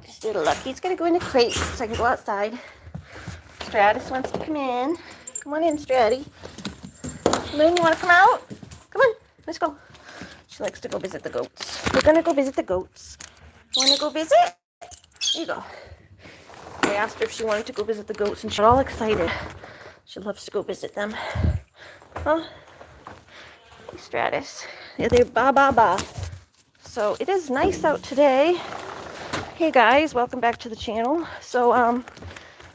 This little Lucky's gonna go in the crate so I can go outside. Stratus wants to come in. Come on in, Stratty. Moon, you wanna come out? Come on, let's go. She likes to go visit the goats. We're gonna go visit the goats. Wanna go visit? There you go. I asked her if she wanted to go visit the goats and she's all excited. She loves to go visit them. Huh? Hey, Stratus. Yeah, they're ba. So it is nice out today. Hey guys, welcome back to the channel. So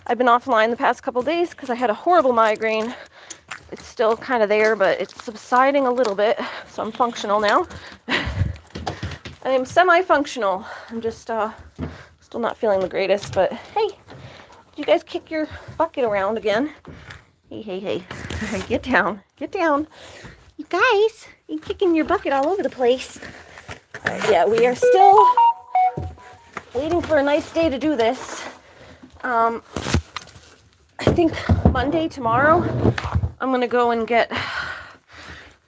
I've been offline the past couple days because I had a horrible migraine. It's still kind of there, but it's subsiding a little bit, so I'm functional now. I am semi-functional. I'm just still not feeling the greatest, but hey, you guys kick your bucket around again. Hey. Get down. You guys, you're kicking your bucket all over the place. Yeah, we are still waiting for a nice day to do this. I think Monday, tomorrow, I'm gonna go and get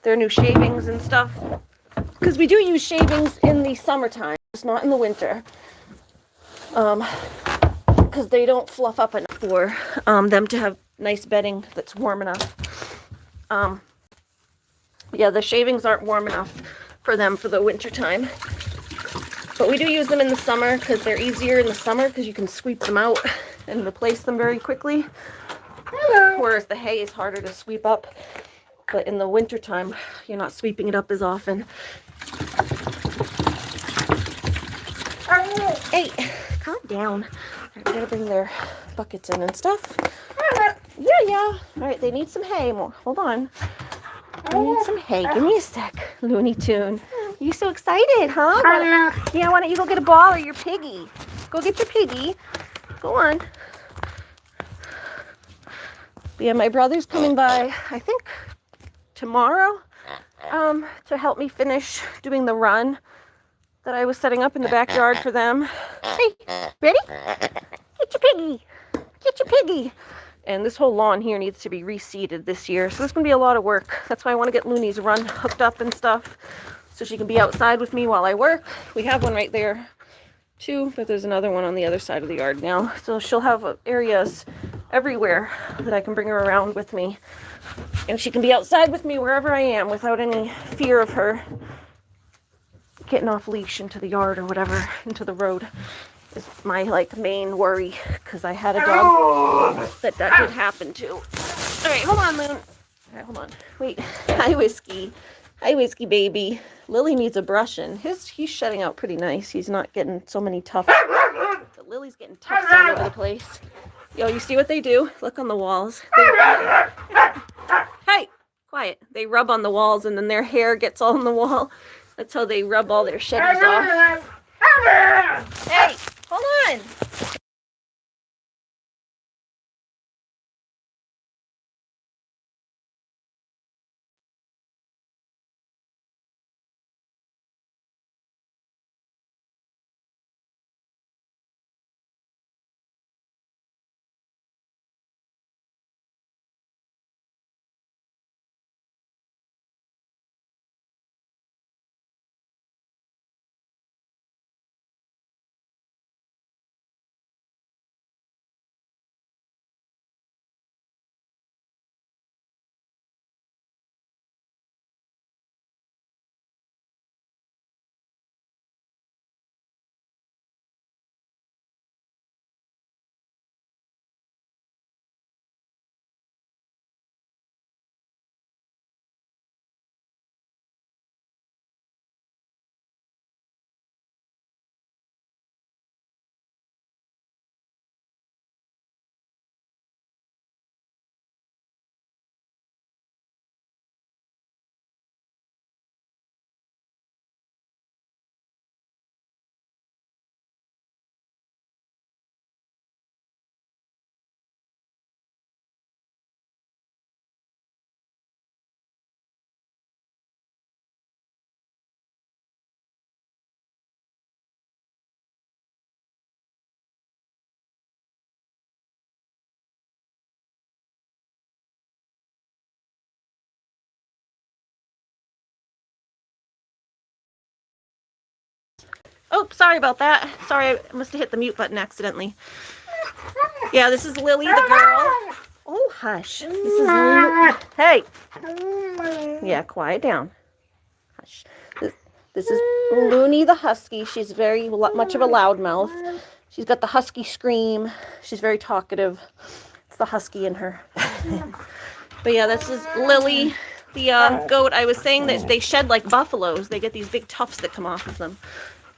their new shavings and stuff. Because we do use shavings in the summertime, just not in the winter. Because they don't fluff up enough for them to have nice bedding that's warm enough. Yeah, the shavings aren't warm enough for them for the winter time. But we do use them in the summer because they're easier in the summer because you can sweep them out and replace them very quickly. Whereas the hay is harder to sweep up. But in the winter time, you're not sweeping it up as often. Hey, calm down. I gotta bring their buckets in and stuff. Yeah. All right, they need some hay more. Hold on. They need some hay. Give me a sec, Looney Tune. You so excited, huh? Yeah, why don't you go get a ball or your piggy? Go get your piggy. Go on. But yeah, my brother's coming by, I think, tomorrow, to help me finish doing the run that I was setting up in the backyard for them. Hey, ready? Get your piggy. Get your piggy. And this whole lawn here needs to be reseeded this year. So this is going to be a lot of work. That's why I want to get Looney's run hooked up and stuff so she can be outside with me while I work. We have one right there too, but there's another one on the other side of the yard now. So she'll have areas everywhere that I can bring her around with me. And she can be outside with me wherever I am without any fear of her getting off leash into the yard or whatever, into the road. Is my main worry because I had a dog that did happen to. All right, hold on, Moon. All right, hold on. Wait. Hi, Whiskey. Hi, Whiskey baby. Lily needs a brushing. He's shedding out pretty nice. He's not getting so many tufts. But Lily's getting tufts all over the place. Yo, you see what they do? Look on the walls. Hey, quiet. They rub on the walls and then their hair gets all on the wall. That's how they rub all their sheddies off. Hey, hold on. Oh, sorry about that. Sorry, I must have hit the mute button accidentally. Yeah, this is Lily the girl. Oh, hush. This is Lily. Hey. Yeah, quiet down. Hush. This is Looney the husky. She's very much of a loudmouth. She's got the husky scream. She's very talkative. It's the husky in her. But yeah, this is Lily, the goat. I was saying that they shed like buffaloes. They get these big tufts that come off of them.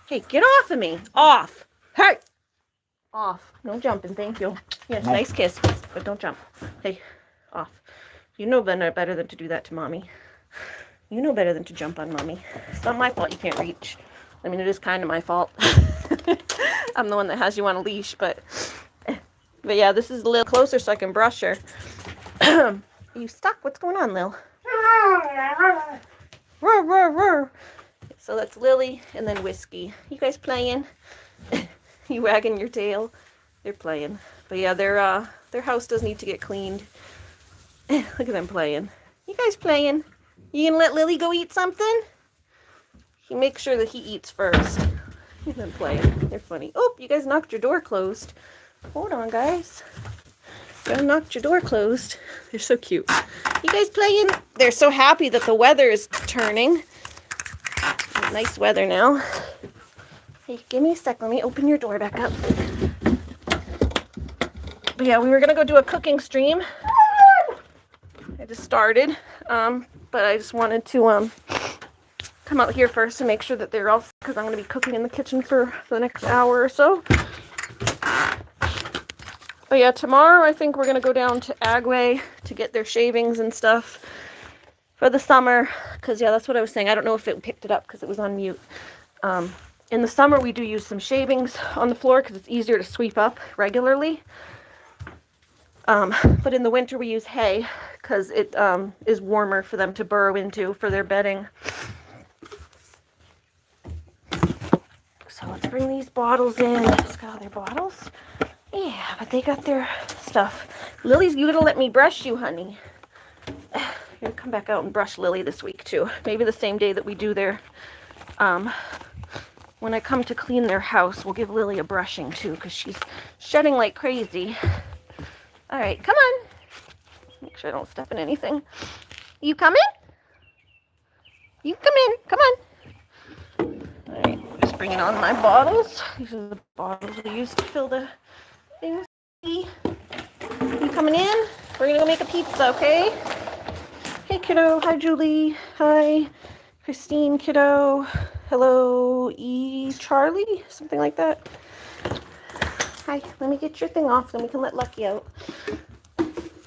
Hey, get off of me. Off. Hey. Off. No jumping, thank you. Yes, nice kiss, but don't jump. Hey, off. You know better than to do that to mommy. You know better than to jump on mommy. It's not my fault you can't reach. I mean, it is kind of my fault. I'm the one that has you on a leash, but yeah, this is a little closer so I can brush her. Are you stuck? What's going on, Lil? Roar, roar, roar. So that's Lily and then Whiskey. You guys playing? You wagging your tail? They're playing. But yeah, their house does need to get cleaned. Look at them playing. You guys playing? You gonna let Lily go eat something? You make sure that he eats first. Look at them playing. They're funny. Oh, you guys knocked your door closed. Hold on, guys. You knocked your door closed. They're so cute. You guys playing? They're so happy that the weather is turning. Nice weather now. Hey, give me a sec. Let me open your door back up. But yeah, we were gonna go do a cooking stream. I just started, but I just wanted to come out here first to make sure that they're all, because I'm gonna be cooking in the kitchen for the next hour or so. But yeah, tomorrow I think we're gonna go down to Agway to get their shavings and stuff for the summer. Because yeah, that's what I was saying. I don't know if it picked it up because it was on mute. In the summer we do use some shavings on the floor because it's easier to sweep up regularly. But in the winter we use hay because it is warmer for them to burrow into for their bedding. So let's bring these bottles in. Just got all their bottles. Yeah, but they got their stuff. Lily's, you gonna let me brush you, honey? I'm gonna come back out and brush Lily this week too. Maybe the same day that we do their, when I come to clean their house, we'll give Lily a brushing too, because she's shedding like crazy. All right, come on. Make sure I don't step in anything. You coming? You come in, come on. All right, just bringing on my bottles. These are the bottles we use to fill the things. You coming in? We're gonna go make a pizza, okay? Hey, kiddo. Hi, Julie. Hi, Christine, kiddo. Hello, Charlie, something like that. Hi, let me get your thing off, then we can let Lucky out.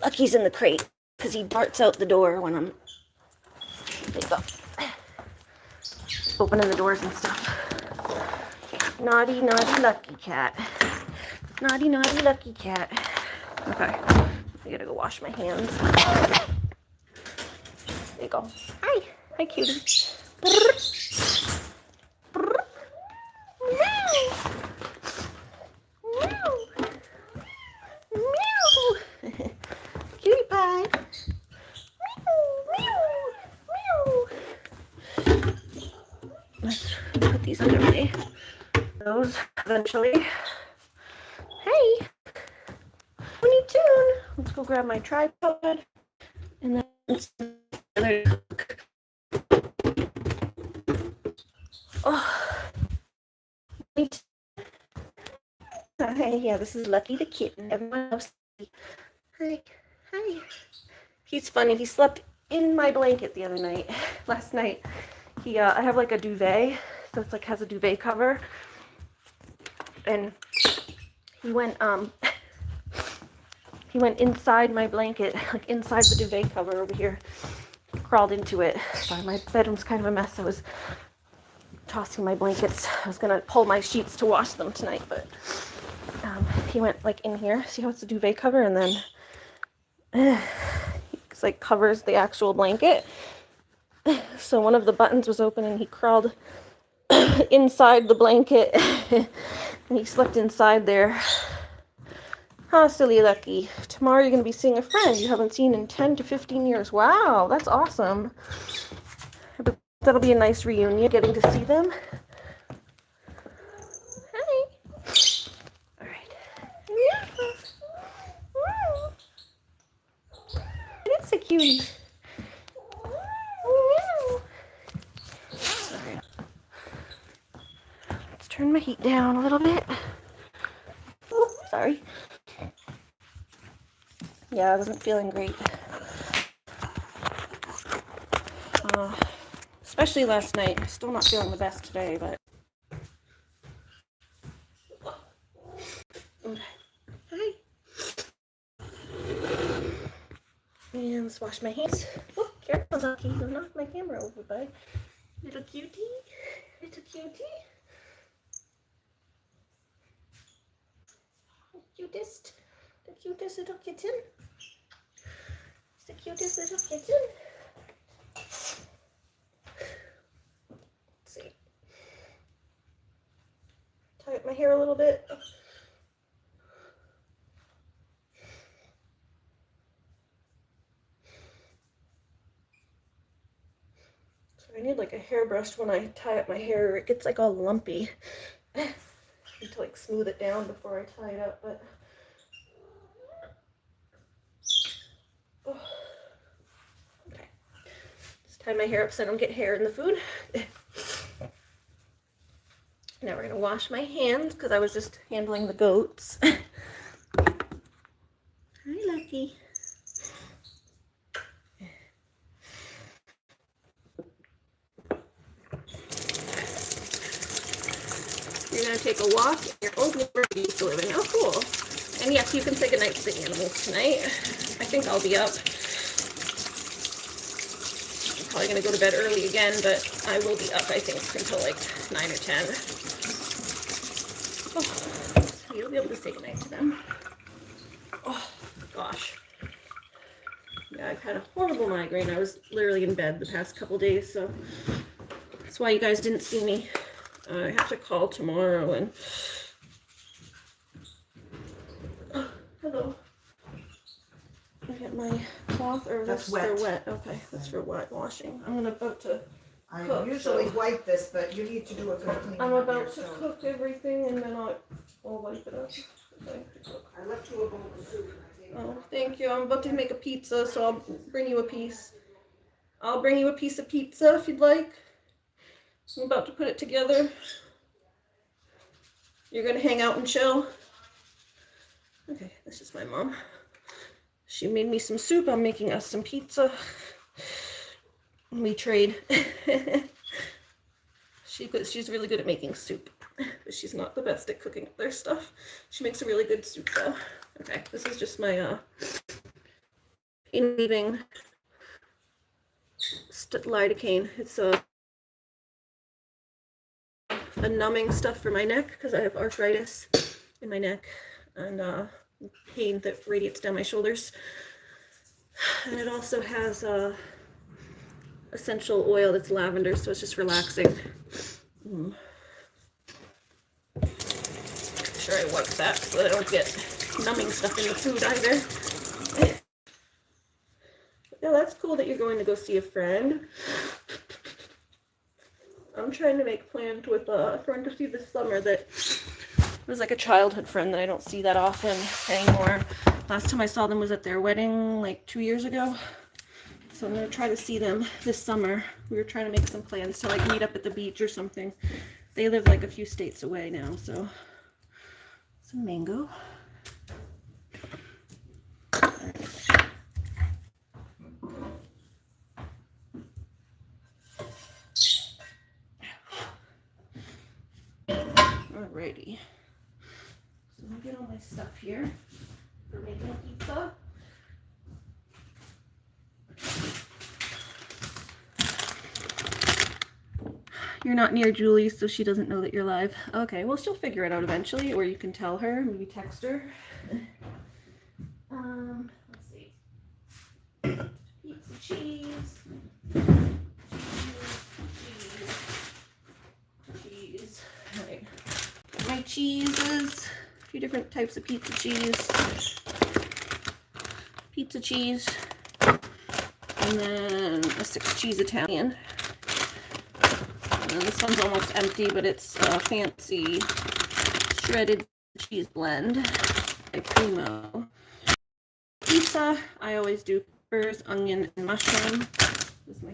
Lucky's in the crate because he darts out the door when I'm, there you go, opening the doors and stuff. Naughty, naughty Lucky cat. Naughty, naughty Lucky cat. Okay, I gotta go wash my hands. There you go. Hi, hi, cutie. Cutie pie. Let's put these under my nose eventually. Hey, what are you doing? Let's go grab my tripod and then oh. Hey, yeah, this is Lucky the kitten. Everyone else. Hi, hi. He's funny. He slept in my blanket the other night. Last night, I have like a duvet, so it's like has a duvet cover, and he went inside my blanket, like inside the duvet cover over here, crawled into it. Sorry, my bedroom's kind of a mess. I was tossing my blankets. I was gonna pull my sheets to wash them tonight, but he went like in here. See how it's a duvet cover, and then it's like covers the actual blanket. So one of the buttons was open, and he crawled inside the blanket, and he slept inside there. Huh, silly Lucky. Tomorrow you're gonna be seeing a friend you haven't seen in 10 to 15 years. Wow, that's awesome. That'll be a nice reunion, getting to see them. cutie. Sorry. Let's turn my heat down a little bit. Oh, sorry. Yeah, I wasn't feeling great. Especially last night. I'm still not feeling the best today, but. Okay. Hi. And let's wash my hands. Oh, careful, Lucky. Don't knock my camera over, bud. Little cutie. Little cutie. Cutest. The cutest little kitten. It's the cutest little kitten. Let's see. Tie up my hair a little bit. I need like a hairbrush when I tie up my hair. It gets like all lumpy. I need to like smooth it down before I tie it up, but oh. Okay. Just tie my hair up so I don't get hair in the food. Now we're gonna wash my hands because I was just handling the goats. Hi, Lucky. You're going to take a walk in your old neighborhood you used to live in. Oh, cool. And yes, you can say goodnight to the animals tonight. I think I'll be up. I'm probably going to go to bed early again, but I will be up, I think, until like 9 or 10. Oh, so you'll be able to say goodnight to them. Oh, gosh. Yeah, I've had a horrible migraine. I was literally in bed the past couple days, so that's why you guys didn't see me. I have to call tomorrow and oh, hello. I got my cloth, or that's for wet. Okay, that's for wet washing. I'm about to cook. I usually wipe this, but you need to do a good cleaning. I'm about to cook everything and then I'll wipe it up. I left you a bowl of soup. Oh, thank you. I'm about to make a pizza, so I'll bring you a piece. I'll bring you a piece of pizza if you'd like. I'm about to put it together. You're gonna hang out and chill? Okay, this is my mom. She made me some soup. I'm making us some pizza. We trade. She's really good at making soup, but she's not the best at cooking other stuff. She makes a really good soup though. Okay, this is just my pain relieving lidocaine. It's a numbing stuff for my neck because I have arthritis in my neck and pain that radiates down my shoulders. And it also has essential oil that's lavender, so it's just relaxing. Make sure I wipe that so that I don't get numbing stuff in the food either. Yeah, that's cool that you're going to go see a friend. I'm trying to make plans with a friend to see this summer that was like a childhood friend that I don't see that often anymore. Last time I saw them was at their wedding like 2 years ago. So I'm going to try to see them this summer. We were trying to make some plans to like meet up at the beach or something. They live like a few states away now, so some mango. Alrighty. So I'll get all my stuff here for making a pizza. You're not near Julie, so she doesn't know that you're live. Okay, well, she'll figure it out eventually, or you can tell her, maybe text her. Let's see. Pizza cheese. Cheese. All right. My cheeses. A few different types of pizza cheese. Pizza cheese. And then a 6-cheese Italian. And this one's almost empty, but it's a fancy shredded cheese blend by Primo. Pizza, I always do peppers, onion, and mushroom. This is my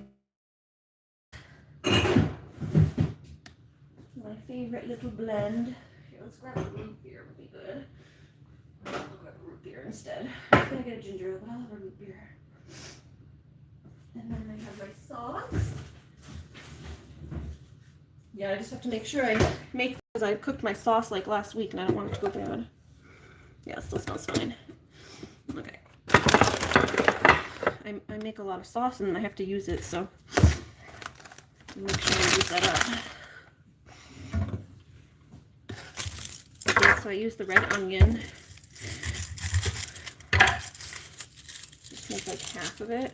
favorite little blend. Here, let's grab a root beer, would be good. I'll grab a root beer instead. I was gonna get a ginger ale, but I'll have a root beer. And then I have my sauce. Yeah, I just have to make sure I make, because I cooked my sauce like last week and I don't want it to go bad. Yeah, it still smells fine. Okay. I make a lot of sauce and I have to use it, so make sure I use that up. Okay, so I use the red onion. Just make like half of it.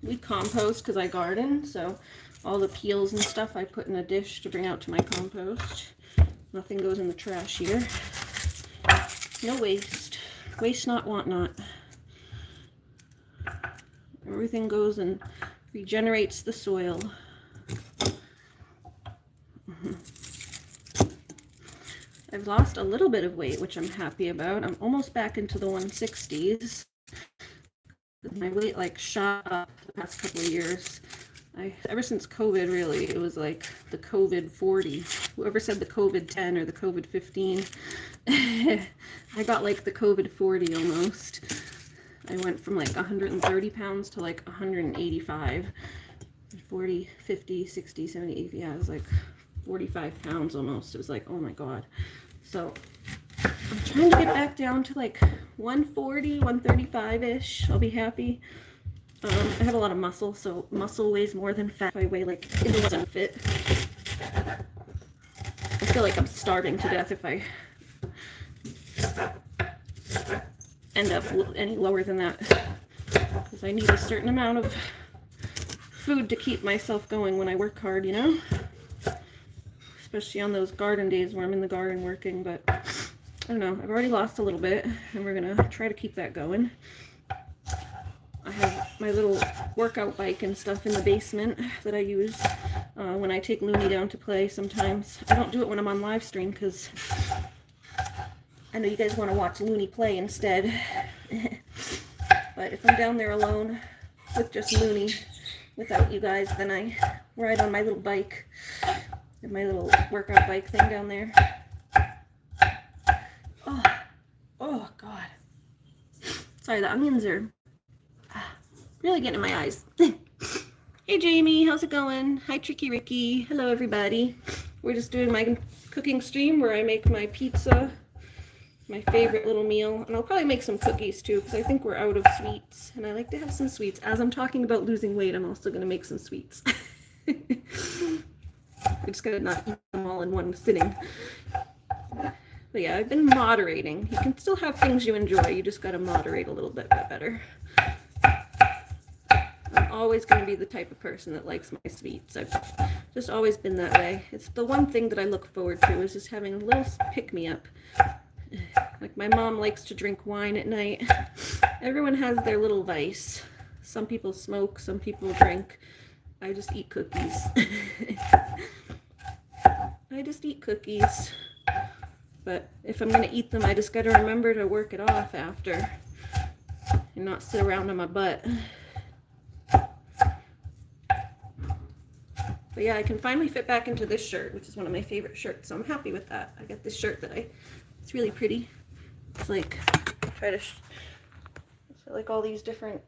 We compost because I garden, so all the peels and stuff I put in a dish to bring out to my compost. Nothing goes in the trash here. No waste. Waste not, want not. Everything goes and regenerates the soil. I've lost a little bit of weight, which I'm happy about. I'm almost back into the 160s. My weight like shot up the past couple of years. Ever since COVID, really, it was like the COVID 40. Whoever said the COVID 10 or the COVID 15, I got like the COVID 40 almost. I went from like 130 pounds to like 185. 40, 50, 60, 70, 80, yeah, it was like 45 pounds almost. It was like, oh my God. So I'm trying to get back down to like 140, 135-ish. I'll be happy. I have a lot of muscle, so muscle weighs more than fat. If I weigh like, it wasn't fit. I feel like I'm starving to death if I end up any lower than that. Because I need a certain amount of food to keep myself going when I work hard, you know? Especially on those garden days where I'm in the garden working, but I don't know. I've already lost a little bit, and we're gonna try to keep that going. I have my little workout bike and stuff in the basement that I use when I take Looney down to play sometimes. I don't do it when I'm on live stream because I know you guys want to watch Looney play instead. But if I'm down there alone with just Looney, without you guys, then I ride on my little bike. My little workout bike thing down there. Oh God. Sorry, the onions are really getting in my eyes. Hey Jamie, how's it going? Hi Tricky Ricky. Hello everybody. We're just doing my cooking stream where I make my pizza, my favorite little meal, and I'll probably make some cookies too because I think we're out of sweets and I like to have some sweets. As I'm talking about losing weight, I'm also going to make some sweets. I just gotta not eat them all in one sitting. But yeah, I've been moderating. You can still have things you enjoy, you just gotta moderate a little bit better. I'm always gonna be the type of person that likes my sweets. I've just always been that way. It's the one thing that I look forward to is just having a little pick-me-up. Like my mom likes to drink wine at night. Everyone has their little vice. Some people smoke, some people drink. I just eat cookies. I just eat cookies. But if I'm going to eat them, I just got to remember to work it off after and not sit around on my butt. But yeah, I can finally fit back into this shirt, which is one of my favorite shirts. So I'm happy with that. I got this shirt that it's really pretty. It's like, it's like all these different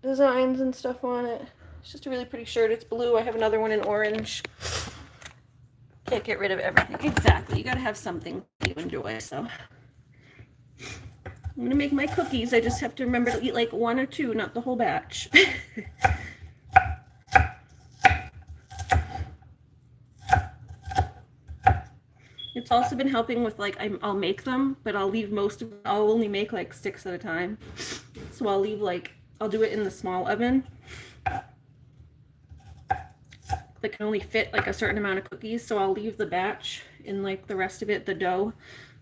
designs and stuff on it. It's just a really pretty shirt. It's blue. I have another one in orange. Can't get rid of everything. Exactly. You gotta have something you enjoy. So I'm gonna make my cookies. I just have to remember to eat like one or two, not the whole batch. It's also been helping with like I'll make them, but I'll leave most of them. I'll only make like 6 at a time. So I'll leave like I'll do it in the small oven. That can only fit like a certain amount of cookies, so I'll leave the batch in like the rest of it, the dough,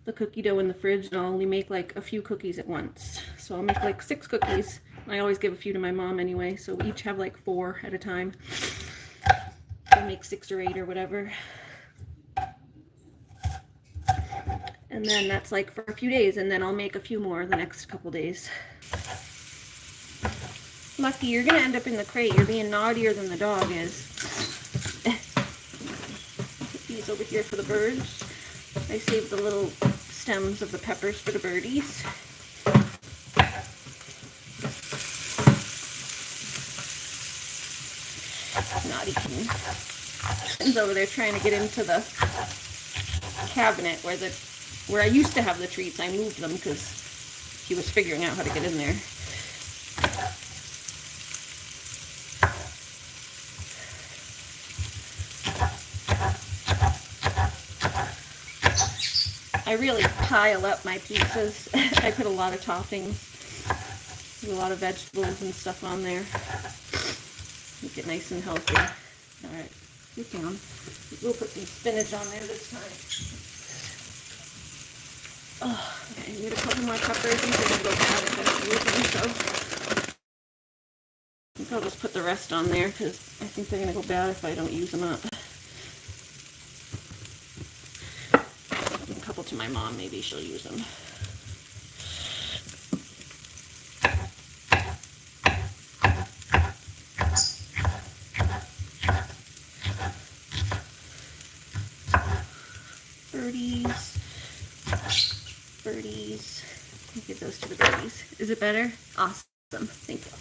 the cookie dough in the fridge, and I'll only make like a few cookies at once. So I'll make like 6 cookies. I always give a few to my mom anyway, so we each have like 4 at a time. I'll make 6 or 8 or whatever. And then that's like for a few days, and then I'll make a few more the next couple days. Lucky, you're gonna end up in the crate. You're being naughtier than the dog is. Put these over here for the birds. I saved the little stems of the peppers for the birdies. Not eating. He's over there trying to get into the cabinet where I used to have the treats. I moved them because he was figuring out how to get in there. I really pile up my pizzas. I put a lot of toppings, a lot of vegetables and stuff on there. Make it nice and healthy. Alright, keep down. We'll put some spinach on there this time. Oh, okay, I need a couple more peppers. These are going to go bad if I don't use them, so I think I'll just put the rest on there because I think they're going to go bad if I don't use them up. A couple to my mom, maybe she'll use them. Birdies. Give those to the birdies. Is it better? Awesome. Thank you.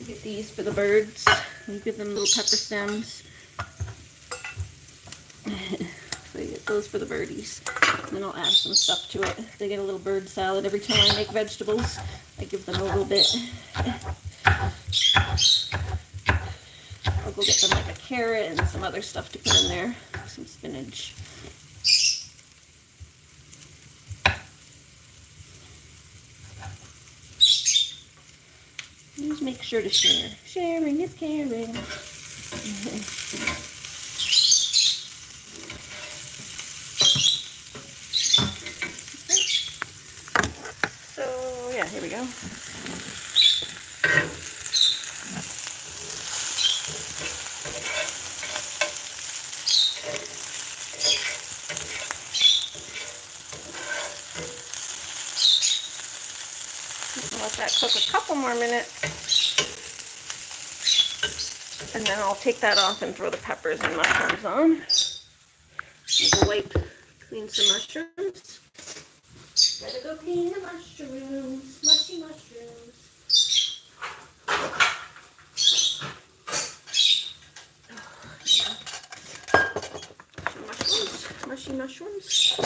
Get these for the birds. We give them little pepper stems. So you get those for the birdies. And then I'll add some stuff to it. They get a little bird salad every time I make vegetables. I give them a little bit. I'll go get them like a carrot and some other stuff to put in there. Some spinach. Just make sure to share. Sharing is caring. So, yeah, here we go. Let that cook a couple more minutes, and then I'll take that off and throw the peppers and mushrooms on. We'll clean some mushrooms. Gotta go clean the mushrooms, mushy mushrooms. Mushy mushrooms.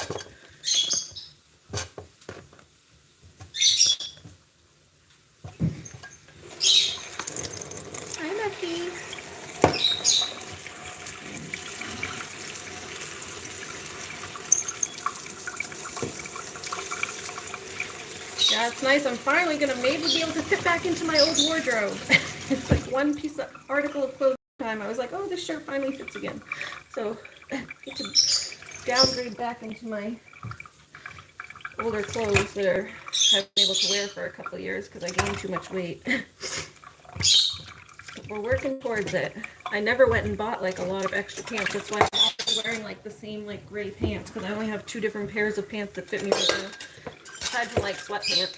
Yeah, it's nice. I'm finally going to maybe be able to fit back into my old wardrobe. It's like one piece of article of clothing time. I was like, oh, this shirt finally fits again. So I get to downgrade back into my older clothes that I've been able to wear for a couple of years because I gained too much weight. We're working towards it. I never went and bought like a lot of extra pants. That's why I'm always wearing like the same like gray pants because I only have 2 different pairs of pants that fit me right now. Aside from like sweatpants.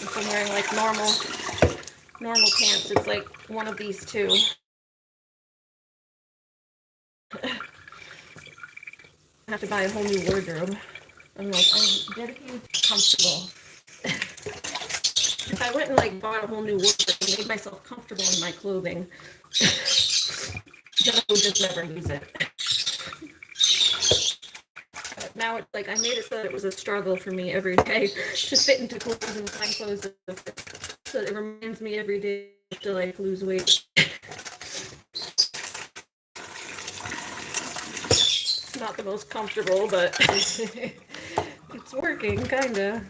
If I'm wearing like normal pants, it's like one of these 2. I have to buy a whole new wardrobe. I'm dedicated to comfortable. If I went and like bought a whole new wardrobe and made myself comfortable in my clothing, then I would just never use it. Now it's like I made it so that it was a struggle for me every day to fit into clothes and find clothes that fit. So it reminds me every day to like lose weight. It's not the most comfortable, but it's working, kinda.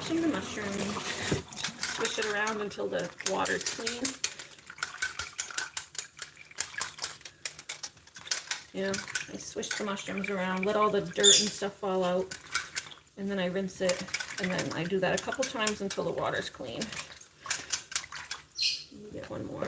washing the mushrooms. Swish it around until the water's clean. Yeah, I swish the mushrooms around, let all the dirt and stuff fall out, and then I rinse it, and then I do that a couple times until the water's clean. Let me get one more.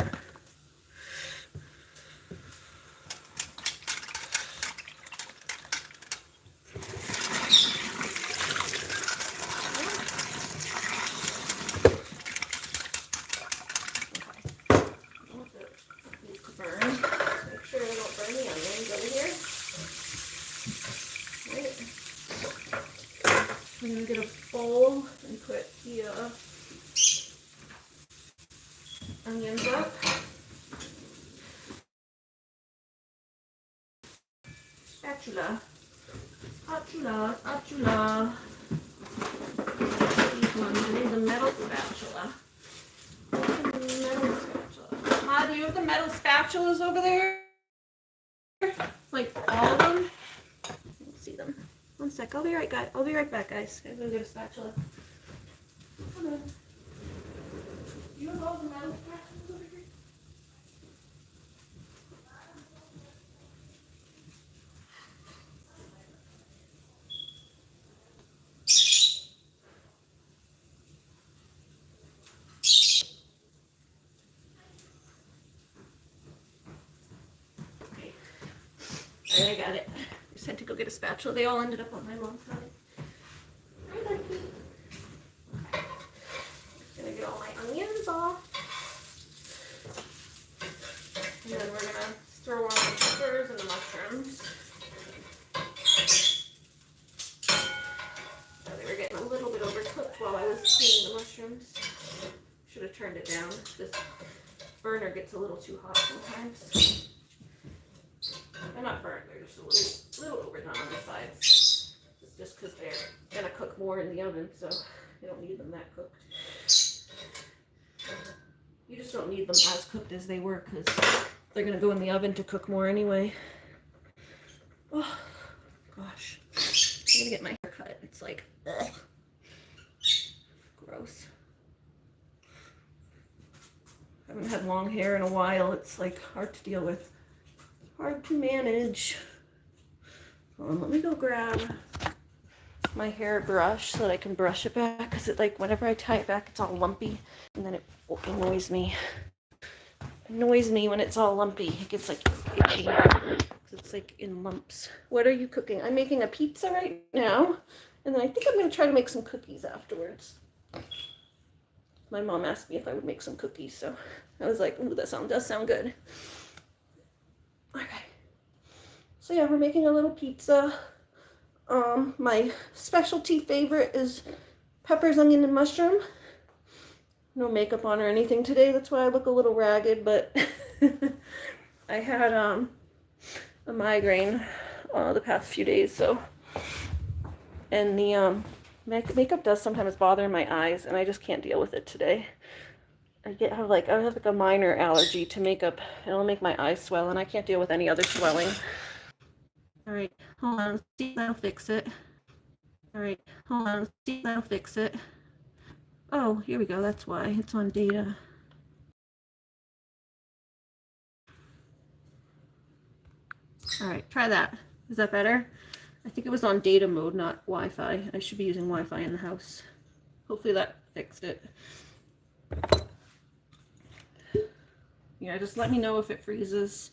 I'm going to get a bowl and put the onions up. Spatula. Spatula. These ones, I need the metal spatula. Ma, do you have the metal spatulas over there? Like all of them? I don't see them. One sec, I'll be right back, guys. I'm gonna get a spatula. Come on. You have all the metal spatulas over here? Okay. Alright, I got it. I just had to go get a spatula. They all ended up on my mom's side. Hi, Becky. Just gonna get all my onions off. And then we're gonna throw on the peppers and the mushrooms. Oh, they were getting a little bit overcooked while I was cleaning the mushrooms. Should have turned it down. This burner gets a little too hot sometimes. They're not burnt, they're just a little overdone on the sides. It's just because they're gonna cook more in the oven, so you don't need them that cooked. You just don't need them as cooked as they were because they're gonna go in the oven to cook more anyway. Oh gosh, I'm gonna get my hair cut. It's like, ugh. Gross. I haven't had long hair in a while. It's like hard to deal with. Hard to manage. Hold on, let me go grab my hair brush so that I can brush it back, because it, like, whenever I tie it back, it's all lumpy, and then it annoys me. Annoys me when it's all lumpy. It gets like itchy because it's like in lumps. What are you cooking? I'm making a pizza right now, and then I think I'm going to try to make some cookies afterwards. My mom asked me if I would make some cookies, so I was like, ooh, that does sound good. Okay. So yeah, we're making a little pizza. My specialty favorite is peppers, onion, and mushroom. No makeup on or anything today. That's why I look a little ragged, but I had a migraine the past few days, so, and the makeup does sometimes bother my eyes, and I just can't deal with it today. I have like a minor allergy to makeup, and it'll make my eyes swell, and I can't deal with any other swelling. All right, hold on, see if that'll fix it. All right, hold on, see if that'll fix it. Oh, here we go. That's why it's on data. All right, try that. Is that better? I think it was on data mode, not Wi-Fi. I should be using Wi-Fi in the house. Hopefully that fixed it. Yeah, just let me know if it freezes,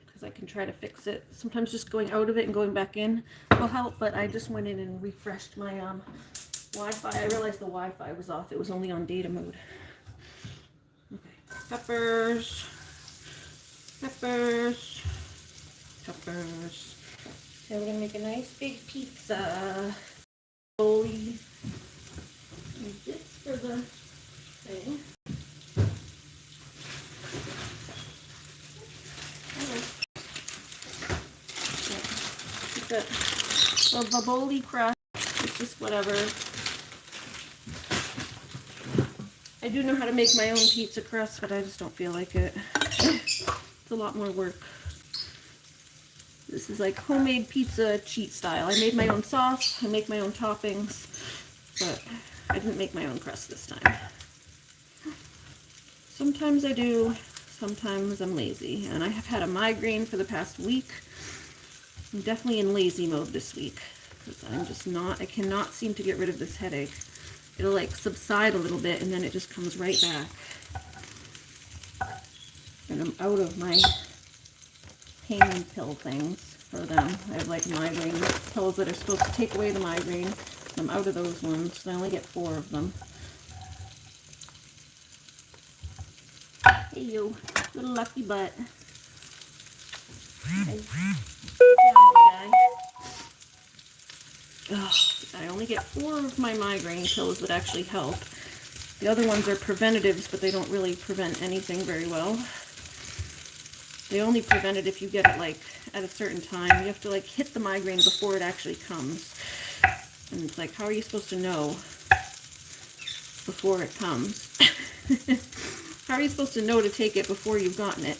because I can try to fix it. Sometimes just going out of it and going back in will help, but I just went in and refreshed my Wi-Fi. I realized the Wi-Fi was off. It was only on data mode. Okay, peppers, peppers, peppers. So we're gonna make a nice big pizza. Holy, this for the thing. The baboli crust. It's just whatever. I do know how to make my own pizza crust, but I just don't feel like it. It's a lot more work. This is like homemade pizza cheat style. I made my own sauce. I make my own toppings. but I didn't make my own crust this time. Sometimes I do, sometimes I'm lazy, and I have had a migraine for the past week. I'm definitely in lazy mode this week, because I'm just not, I cannot seem to get rid of this headache. It'll like subside a little bit, and then it just comes right back. And I'm out of my pain pill things for them. I have like migraine pills that are supposed to take away the migraine. I'm out of those ones, so I only get 4 of them. Hey you, little lucky butt. Hey. Guy. Oh, I only get 4 of my migraine pills that actually help. The other ones are preventatives, but they don't really prevent anything very well. They only prevent it if you get it like at a certain time. You have to like hit the migraine before it actually comes. And it's like, how are you supposed to know before it comes? How are you supposed to know to take it before you've gotten it?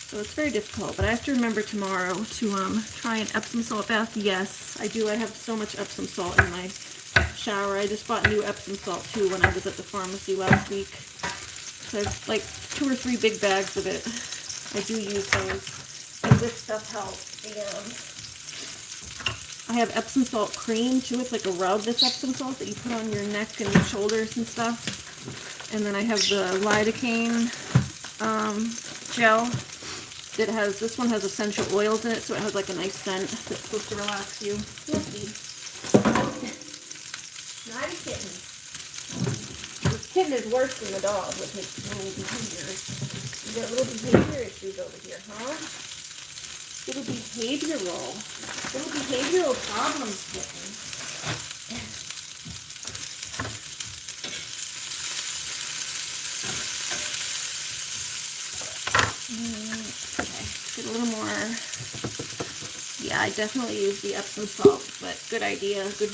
So it's very difficult, but I have to remember tomorrow to try an Epsom salt bath. Yes, I do. I have so much Epsom salt in my shower. I just bought new Epsom salt too when I was at the pharmacy last week. So I have like 2 or 3 big bags of it. I do use those, and this stuff helps. I have Epsom salt cream too. It's like a rub, this Epsom salt that you put on your neck and your shoulders and stuff. And then I have the lidocaine gel. It has, this one has essential oils in it, so it has like a nice scent that's supposed to relax you. Loopy. Not a kitten. This kitten is worse than the dog with his little behaviors. You got little behavior issues over here, huh? Little behavioral problems, kitten. A little more. Yeah, I definitely use the Epsom salt, but good idea, good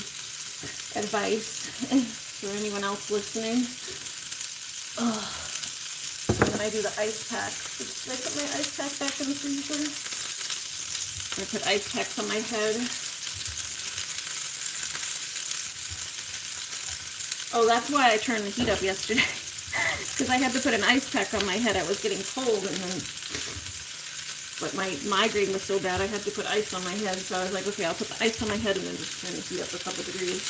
advice for anyone else listening. Oh. And then I do the ice pack. Did I put my ice pack back in the freezer? I put ice packs on my head. Oh, that's why I turned the heat up yesterday. Because I had to put an ice pack on my head. I was getting cold, and then but my migraine was so bad I had to put ice on my head, so I was like, okay, I'll put the ice on my head and then just turn the heat up a couple degrees.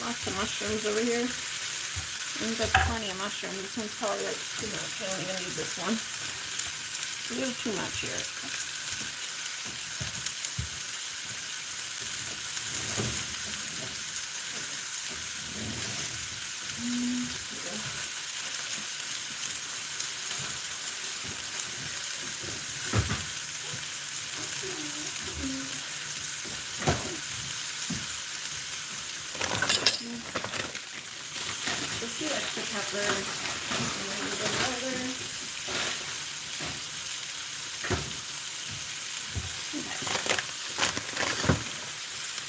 Lots of mushrooms over here. I've got plenty of mushrooms. This one's probably like too much. I don't even need this one. A little too much here. A few extra peppers. And then the other.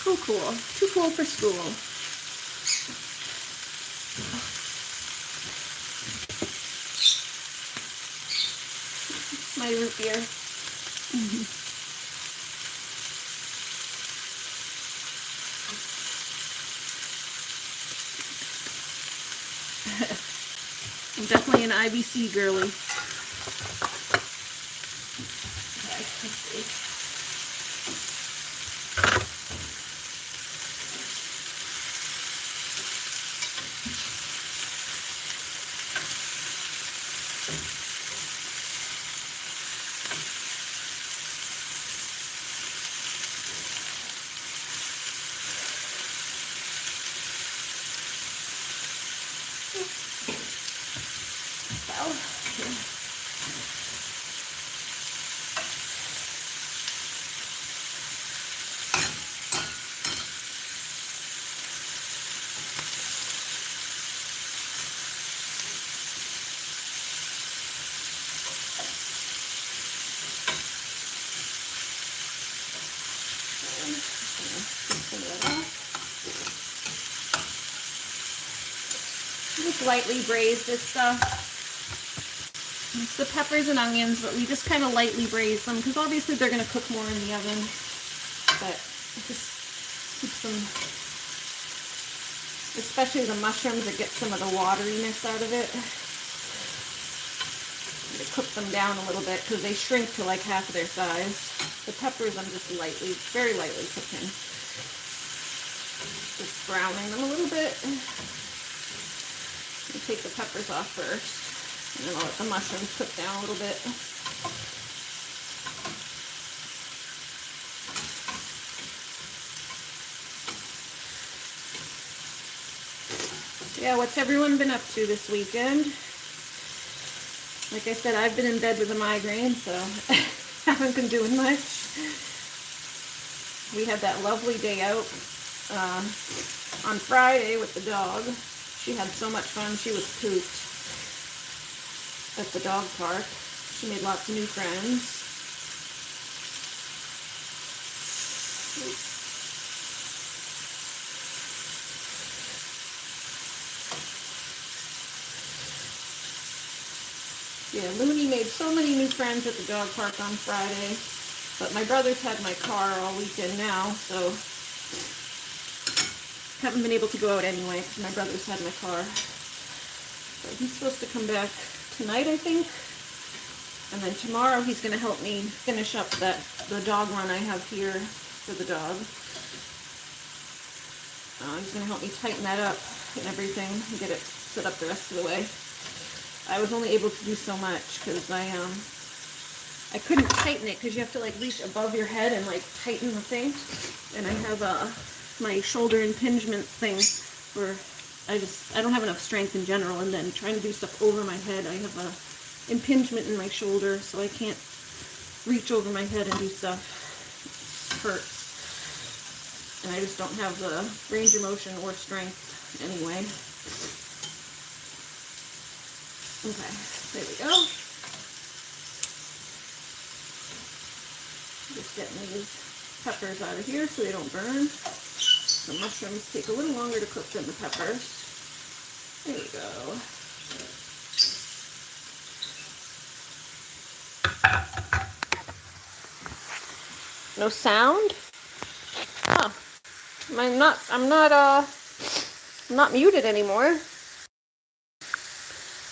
Okay. Cool. Too cool for school. My root beer. I'm definitely an IBC girly. Okay, let's see. Just lightly braise this stuff. It's the peppers and onions, but we just kind of lightly braise them because obviously they're going to cook more in the oven. But it just keeps them, especially the mushrooms, it gets some of the wateriness out of it. To cook them down a little bit because they shrink to like half their size. The peppers I'm just lightly, very lightly cooking. Just browning them a little bit. I'll take the peppers off first, and then I'll let the mushrooms cook down a little bit. Yeah, what's everyone been up to this weekend? Like I said, I've been in bed with a migraine, so haven't been doing much. We had that lovely day out on Friday with the dog. She had so much fun. She was pooped at the dog park. She made lots of new friends. Yeah, Looney made so many new friends at the dog park on Friday, but my brother's had my car all weekend now, so haven't been able to go out anyway because my brother's had my car. So he's supposed to come back tonight, I think, and then tomorrow he's going to help me finish up the dog run I have here for the dog. He's going to help me tighten that up and everything and get it set up the rest of the way. I was only able to do so much because I couldn't tighten it because you have to like reach above your head and like tighten the thing. And I have my shoulder impingement thing where I don't have enough strength in general, and then trying to do stuff over my head, I have a impingement in my shoulder, so I can't reach over my head and do stuff. It hurts. And I just don't have the range of motion or strength anyway. Okay, there we go. Just getting these peppers out of here so they don't burn. The mushrooms take a little longer to cook than the peppers. There we go. No sound? Huh. I'm not muted anymore.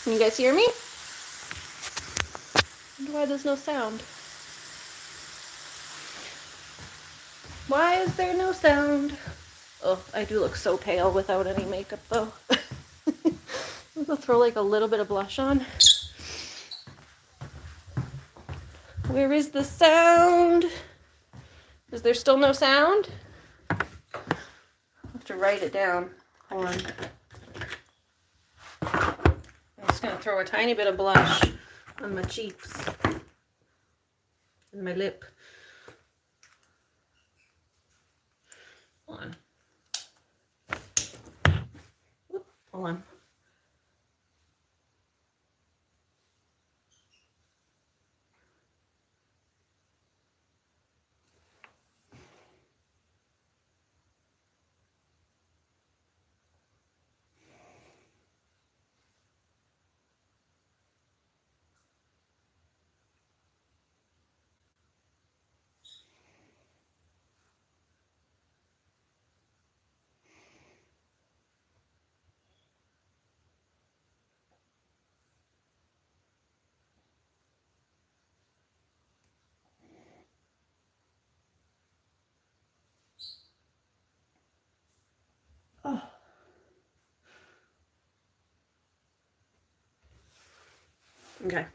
Can you guys hear me? I wonder why there's no sound. Why is there no sound? Oh, I do look so pale without any makeup though. I'm gonna throw like a little bit of blush on. Where is the sound? Is there still no sound? I have to write it down. Hold on. I'm just gonna throw a tiny bit of blush on my cheeks and my lip. Hold on. Oop, hold on. Oh. Okay, I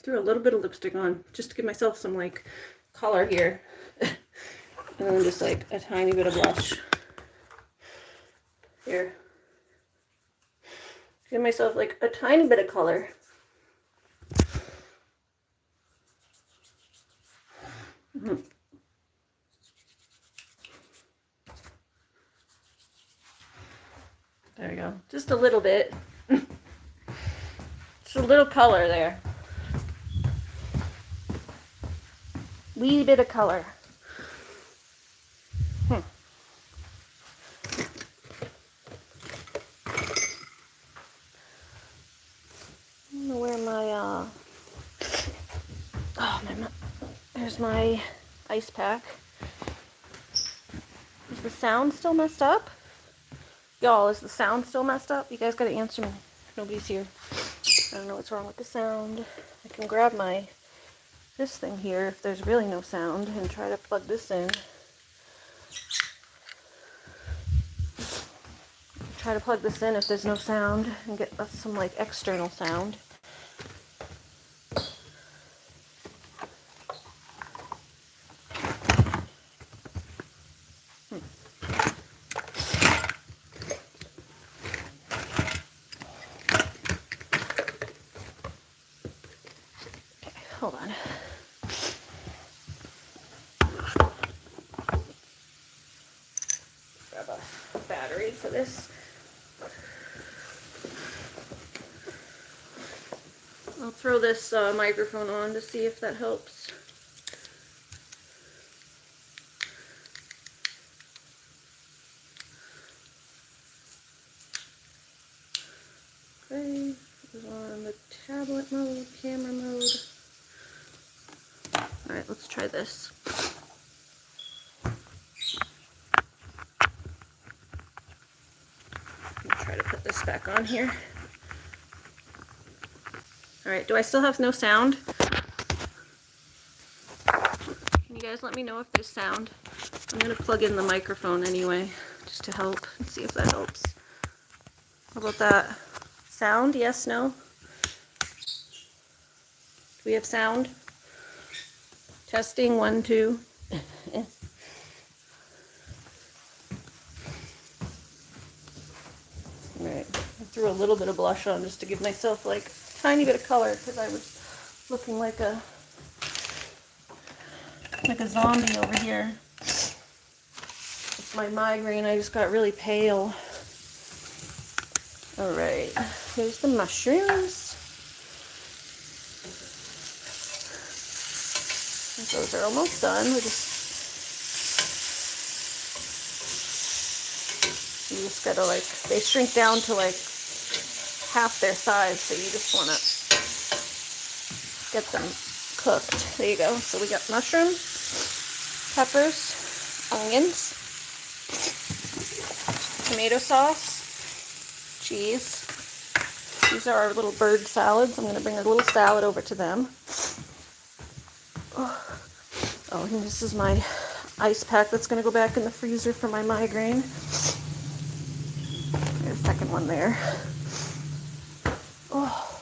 threw a little bit of lipstick on just to give myself some like color here. And then just like a tiny bit of blush here. Give myself like a tiny bit of color. Mm-hmm. There we go. Just a little bit. Just a little color there. Wee bit of color. where my, there's my ice pack. Is the sound still messed up? Y'all, is the sound still messed up? You guys gotta answer me. Nobody's here. I don't know what's wrong with the sound. I can grab this thing here if there's really no sound and try to plug this in. Try to plug this in if there's no sound and get some like external sound. Hold on. Grab a battery for this. I'll throw this microphone on to see if that helps. Okay, this is on the tablet mode, camera mode. Alright, let's try this. I'll try to put this back on here. Alright, do I still have no sound? Can you guys let me know if there's sound? I'm going to plug in the microphone anyway, just to help and see if that helps. How about that? Sound? Yes, no? Do we have sound? Testing, 1, 2. Alright, I threw a little bit of blush on just to give myself like a tiny bit of color because I was looking like a zombie over here. With my migraine, I just got really pale. Alright, here's the mushrooms. Those are almost done. You just gotta like, they shrink down to like half their size, so you just wanna get them cooked. There you go. So we got mushrooms, peppers, onions, tomato sauce, cheese. These are our little bird salads. I'm gonna bring a little salad over to them. Oh, and this is my ice pack that's going to go back in the freezer for my migraine. There's a second one there. Oh.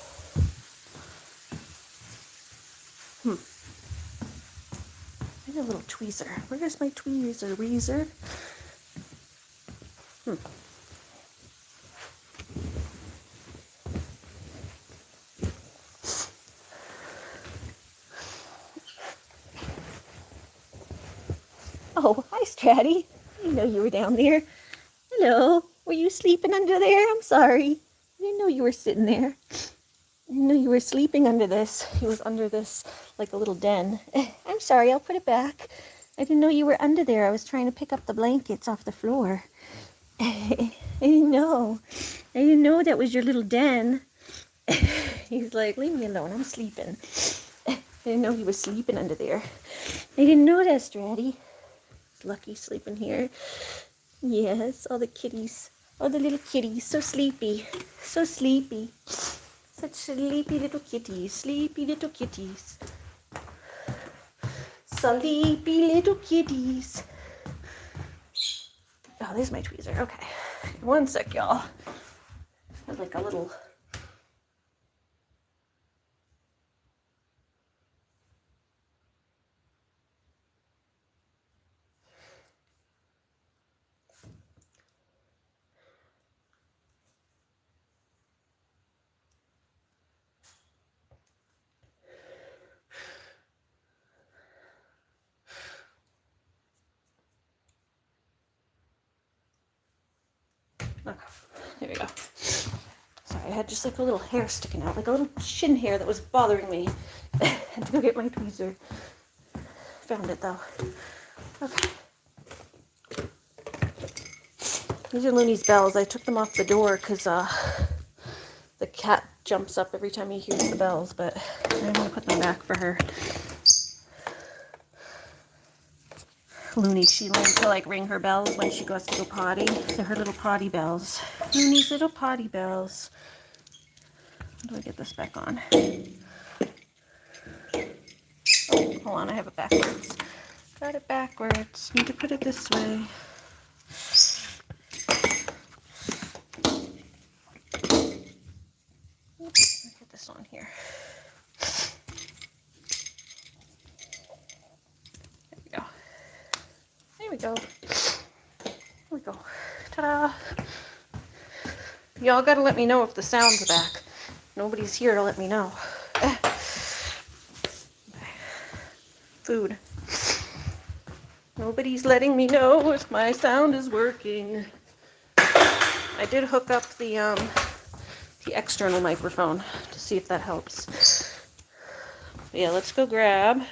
I need a little tweezer. Where is my tweezer? Weezer? Oh, hi, Stratty. I didn't know you were down there. Hello. Were you sleeping under there? I'm sorry. I didn't know you were sitting there. I didn't know you were sleeping under this. He was under this, like a little den. I'm sorry, I'll put it back. I didn't know you were under there. I was trying to pick up the blankets off the floor. I didn't know. I didn't know that was your little den. He's like, leave me alone. I'm sleeping. I didn't know he was sleeping under there. I didn't know that, Stratty. Lucky sleeping here. Yes, all the kitties. All the little kitties. So sleepy. So sleepy. Such sleepy little kitties. Sleepy little kitties. Sleepy little kitties. Oh, there's my tweezer. Okay. One sec, y'all. Like a little... Okay, there we go. Sorry, I had just like a little hair sticking out, like a little chin hair that was bothering me. Had to go get my tweezer. Found it though. Okay. These are Looney's bells. I took them off the door because the cat jumps up every time he hears the bells, but I'm going to put them back for her. Looney, she learned to like ring her bells when she goes to go potty. They're her little potty bells. Looney's little potty bells. How do I get this back on? Oh, hold on, I have it backwards. Got it backwards. Need to put it this way. Oops, let me get this on here. There we go. There we go. There we go. Ta-da! Y'all gotta let me know if the sound's back. Nobody's here to let me know. Food. Nobody's letting me know if my sound is working. I did hook up the external microphone to see if that helps. But yeah, let's go grab.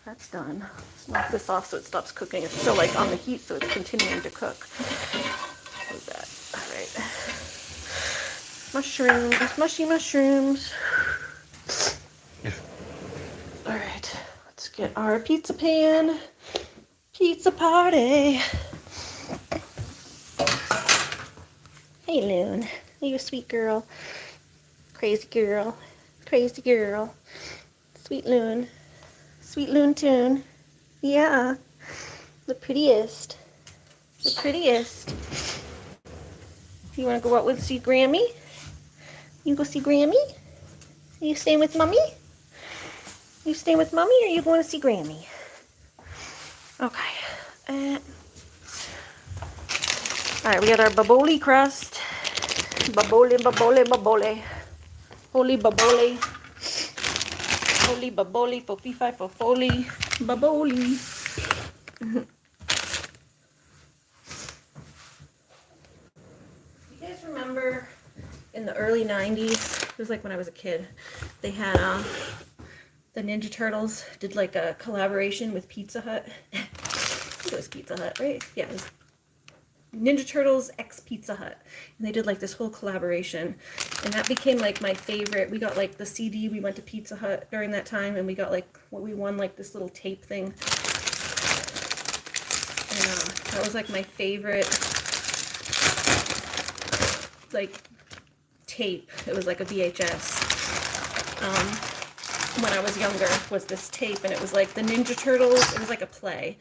That's done. Let's knock this off so it stops cooking. It's still like on the heat, so it's continuing to cook. Like that. All right. Mushrooms, mushy mushrooms. All right, let's get our pizza pan. Pizza party. Hey, Loon. Are you a sweet girl? Crazy girl. Crazy girl. Sweet Loon. Sweet Loon Tune. Yeah. The prettiest. The prettiest. You want to go out with see Grammy? You go see Grammy? Are you staying with Mommy? You staying with Mommy or are you going to see Grammy? Okay. Alright, we got our baboli crust. Baboli, baboli, baboli. Holy baboli. Holy baboli, fofi-fi, fofoli. Baboli. You guys remember in the early 90s, it was like when I was a kid, they had the Ninja Turtles did like a collaboration with Pizza Hut. I think it was Pizza Hut, right? Yeah, it was Ninja Turtles x Pizza Hut. And they did like this whole collaboration. And that became like my favorite. We got like the CD, we went to Pizza Hut during that time, and we got like, we won like this little tape thing. And that was like my favorite like tape. It was like a VHS. When I was younger was this tape, and it was like the Ninja Turtles. It was like a play,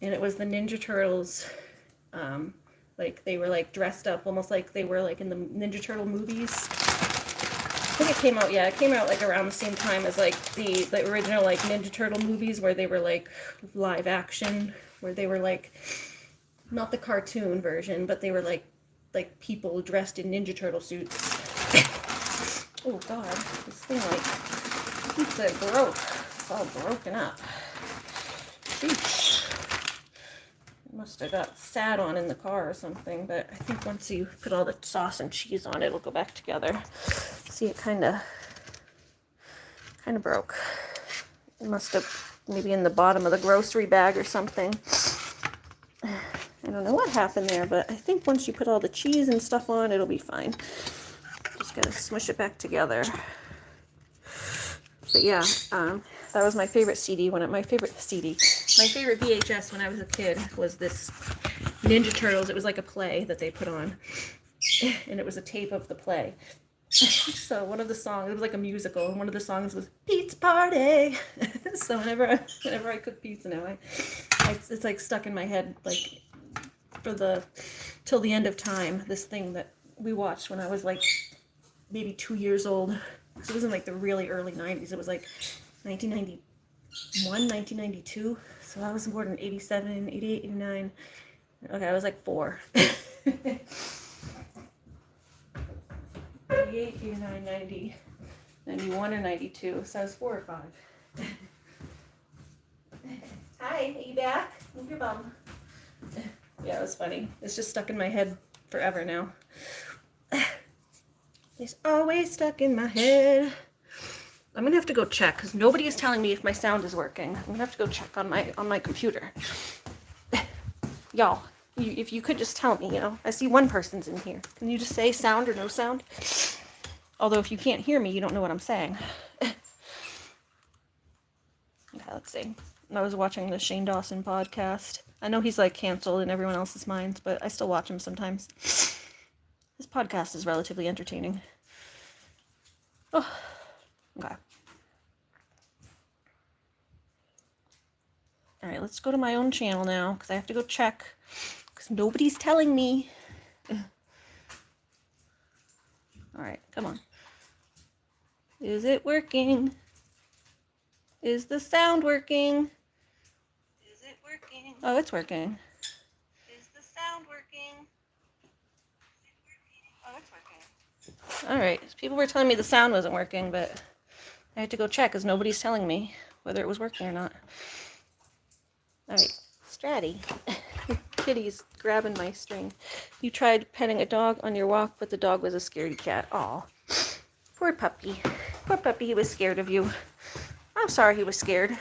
and it was the Ninja Turtles. Like they were like dressed up almost like they were like in the Ninja Turtle movies. I think it came out, yeah, it came out like around the same time as like the original like Ninja Turtle movies, where they were like live action, where they were like not the cartoon version, but they were like people dressed in Ninja Turtle suits. Oh God, this thing like pizza broke. It's all broken up. Sheesh. Must have got sat on in the car or something, but I think once you put all the sauce and cheese on it, it'll go back together. See, it kind of broke. It must have maybe in the bottom of the grocery bag or something. I don't know what happened there, but I think once you put all the cheese and stuff on, it'll be fine. Just gotta smush it back together. But yeah, that was my favorite CD my favorite VHS when I was a kid was this Ninja Turtles. It was like a play that they put on, and it was a tape of the play. So one of the songs, it was like a musical, and one of the songs was Pizza Party. So whenever I cook pizza now, it's like stuck in my head, like till the end of time. This thing that we watched when I was like maybe 2 years old. So it was in like the really early 90s. It was like 1991, 1992. So I was born in 87, 88, 89. Okay, I was like 4. 88, 89, 90, 91 or 92. So I was 4 or 5. Hi, are you back? Move your bum. Yeah, it was funny. It's just stuck in my head forever now. It's always stuck in my head. I'm gonna have to go check because nobody is telling me if my sound is working. I'm gonna have to go check on my computer. Y'all, if you could just tell me, I see one person's in here. Can you just say sound or no sound? Although if you can't hear me, you don't know what I'm saying. Okay, let's see. I was watching the Shane Dawson podcast. I know he's like canceled in everyone else's minds, but I still watch him sometimes. His podcast is relatively entertaining. Oh, okay. All right, let's go to my own channel now because I have to go check because nobody's telling me. All right, come on. Is it working? Is the sound working? Is it working? Oh, it's working. Is the sound working? Oh, it's working. All right, people were telling me the sound wasn't working, but I had to go check because nobody's telling me whether it was working or not. All right, Stratty. Kitty's grabbing my string. You tried petting a dog on your walk, but the dog was a scaredy cat. Aw, poor puppy. Poor puppy, he was scared of you. I'm sorry he was scared.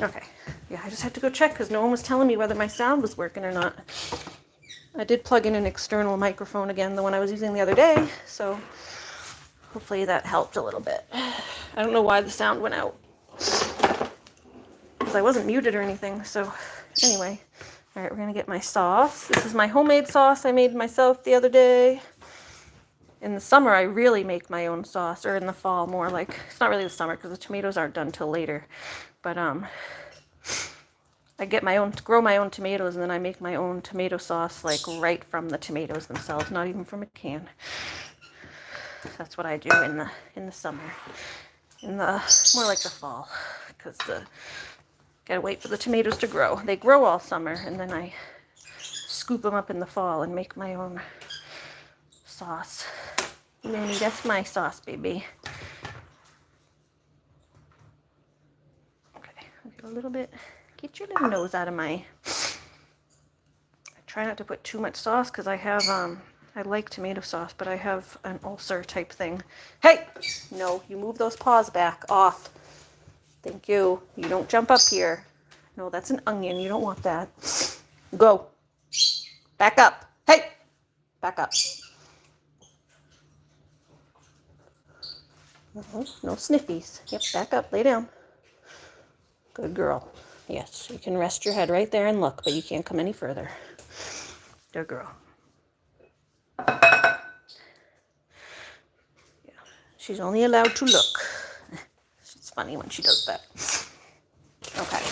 Okay, yeah, I just had to go check because no one was telling me whether my sound was working or not. I did plug in an external microphone again, the one I was using the other day, so hopefully that helped a little bit. I don't know why the sound went out because I wasn't muted or anything, so anyway. All right, we're gonna get my sauce. This is my homemade sauce I made myself the other day. In the summer, I really make my own sauce, or in the fall more like, it's not really the summer because the tomatoes aren't done till later, but I get my own, grow my own tomatoes, and then I make my own tomato sauce like right from the tomatoes themselves, not even from a can. That's what I do in the summer. In the more like the fall, because gotta wait for the tomatoes to grow. They grow all summer, and then I scoop them up in the fall and make my own sauce. Nanny, that's my sauce, baby. Okay, I'll get a little bit. Get your little nose out of my. I try not to put too much sauce because I have I like tomato sauce, but I have an ulcer type thing. Hey, no, you move those paws back off. Thank you. You don't jump up here. No, that's an onion. You don't want that. Go. Back up. Hey, back up. No sniffies. Yep, back up. Lay down. Good girl. Yes, you can rest your head right there and look, but you can't come any further. Good girl. Yeah. She's only allowed to look. It's funny when she does that. Okay.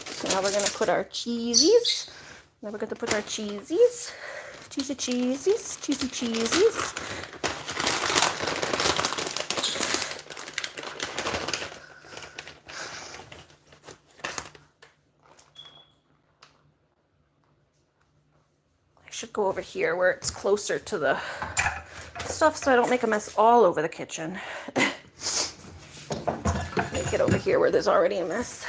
So now we're going to put our cheesies. Now we're going to put our cheesies. Cheesy cheesies. Cheesy cheesies. Should go over here where it's closer to the stuff so I don't make a mess all over the kitchen. Make it over here where there's already a mess.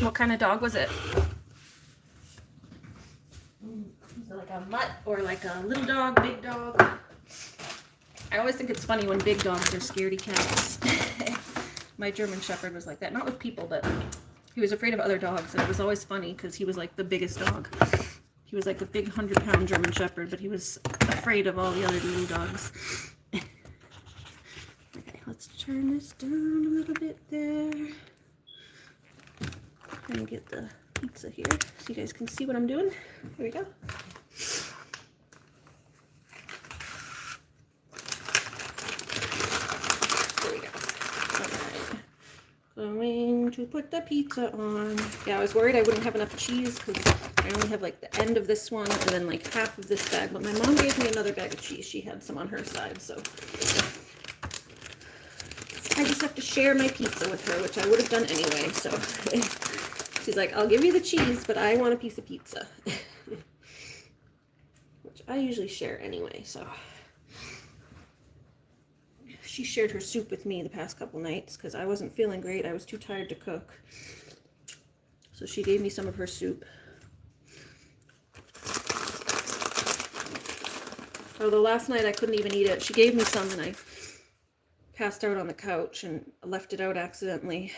What kind of dog was it? Was it like a mutt or like a little dog, big dog? I always think it's funny when big dogs are scaredy cats. My German Shepherd was like that. Not with people, but he was afraid of other dogs. And it was always funny because he was like the biggest dog. He was like a big 100-pound German Shepherd, but he was afraid of all the other little dogs. Okay, let's turn this down a little bit there. And get the pizza here so you guys can see what I'm doing. Here we go. Going to put the pizza on. Yeah, I was worried I wouldn't have enough cheese because I only have like the end of this one and then like half of this bag. But my mom gave me another bag of cheese. She had some on her side, so I just have to share my pizza with her, which I would have done anyway. So she's like, I'll give you the cheese, but I want a piece of pizza, which I usually share anyway. So she shared her soup with me the past couple nights because I wasn't feeling great. I was too tired to cook. So she gave me some of her soup. Although last night I couldn't even eat it. She gave me some and I passed out on the couch and left it out accidentally.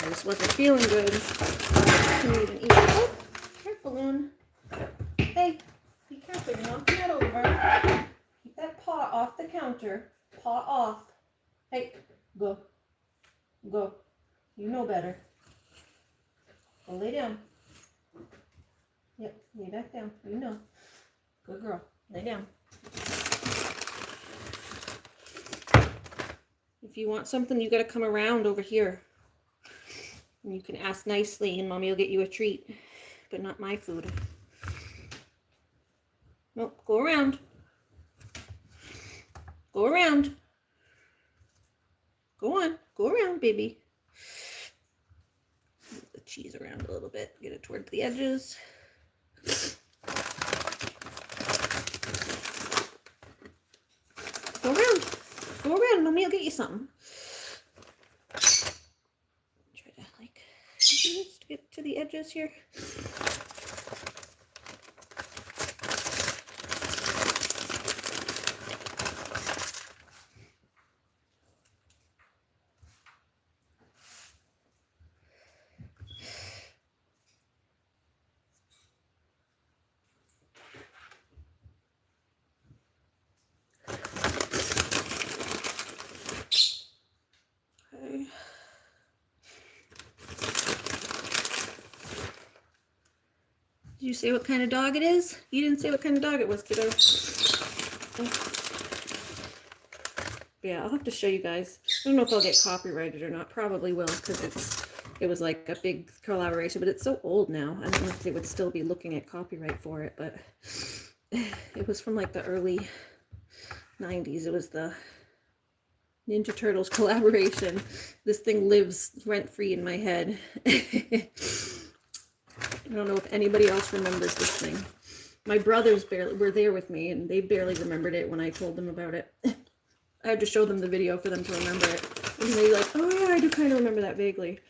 I just wasn't feeling good. Couldn't even eat. Oh, careful, Loon. Hey, be careful. You're knocking that over. Keep that paw off the counter. Paw off. Hey, go. Go. You know better. Go lay down. Yep, lay back down. You know. Good girl. Lay down. If you want something, you gotta come around over here. And you can ask nicely and Mommy will get you a treat. But not my food. Nope, go around. Go around. Go on. Go around, baby. Move the cheese around a little bit. Get it towards the edges. Go around. Go around. Mommy will get you something. Try to like do this to get to the edges here. Did you say what kind of dog it is? You didn't say what kind of dog it was, kiddo. Yeah, I'll have to show you guys. I don't know if I'll get copyrighted or not. Probably will, because it was like a big collaboration, but it's so old now. I don't know if they would still be looking at copyright for it, but it was from like the early 90s. It was the Ninja Turtles collaboration. This thing lives rent-free in my head. I don't know if anybody else remembers this thing. My brothers were there with me, and they barely remembered it when I told them about it. I had to show them the video for them to remember it. And they like, oh yeah, I do kind of remember that vaguely.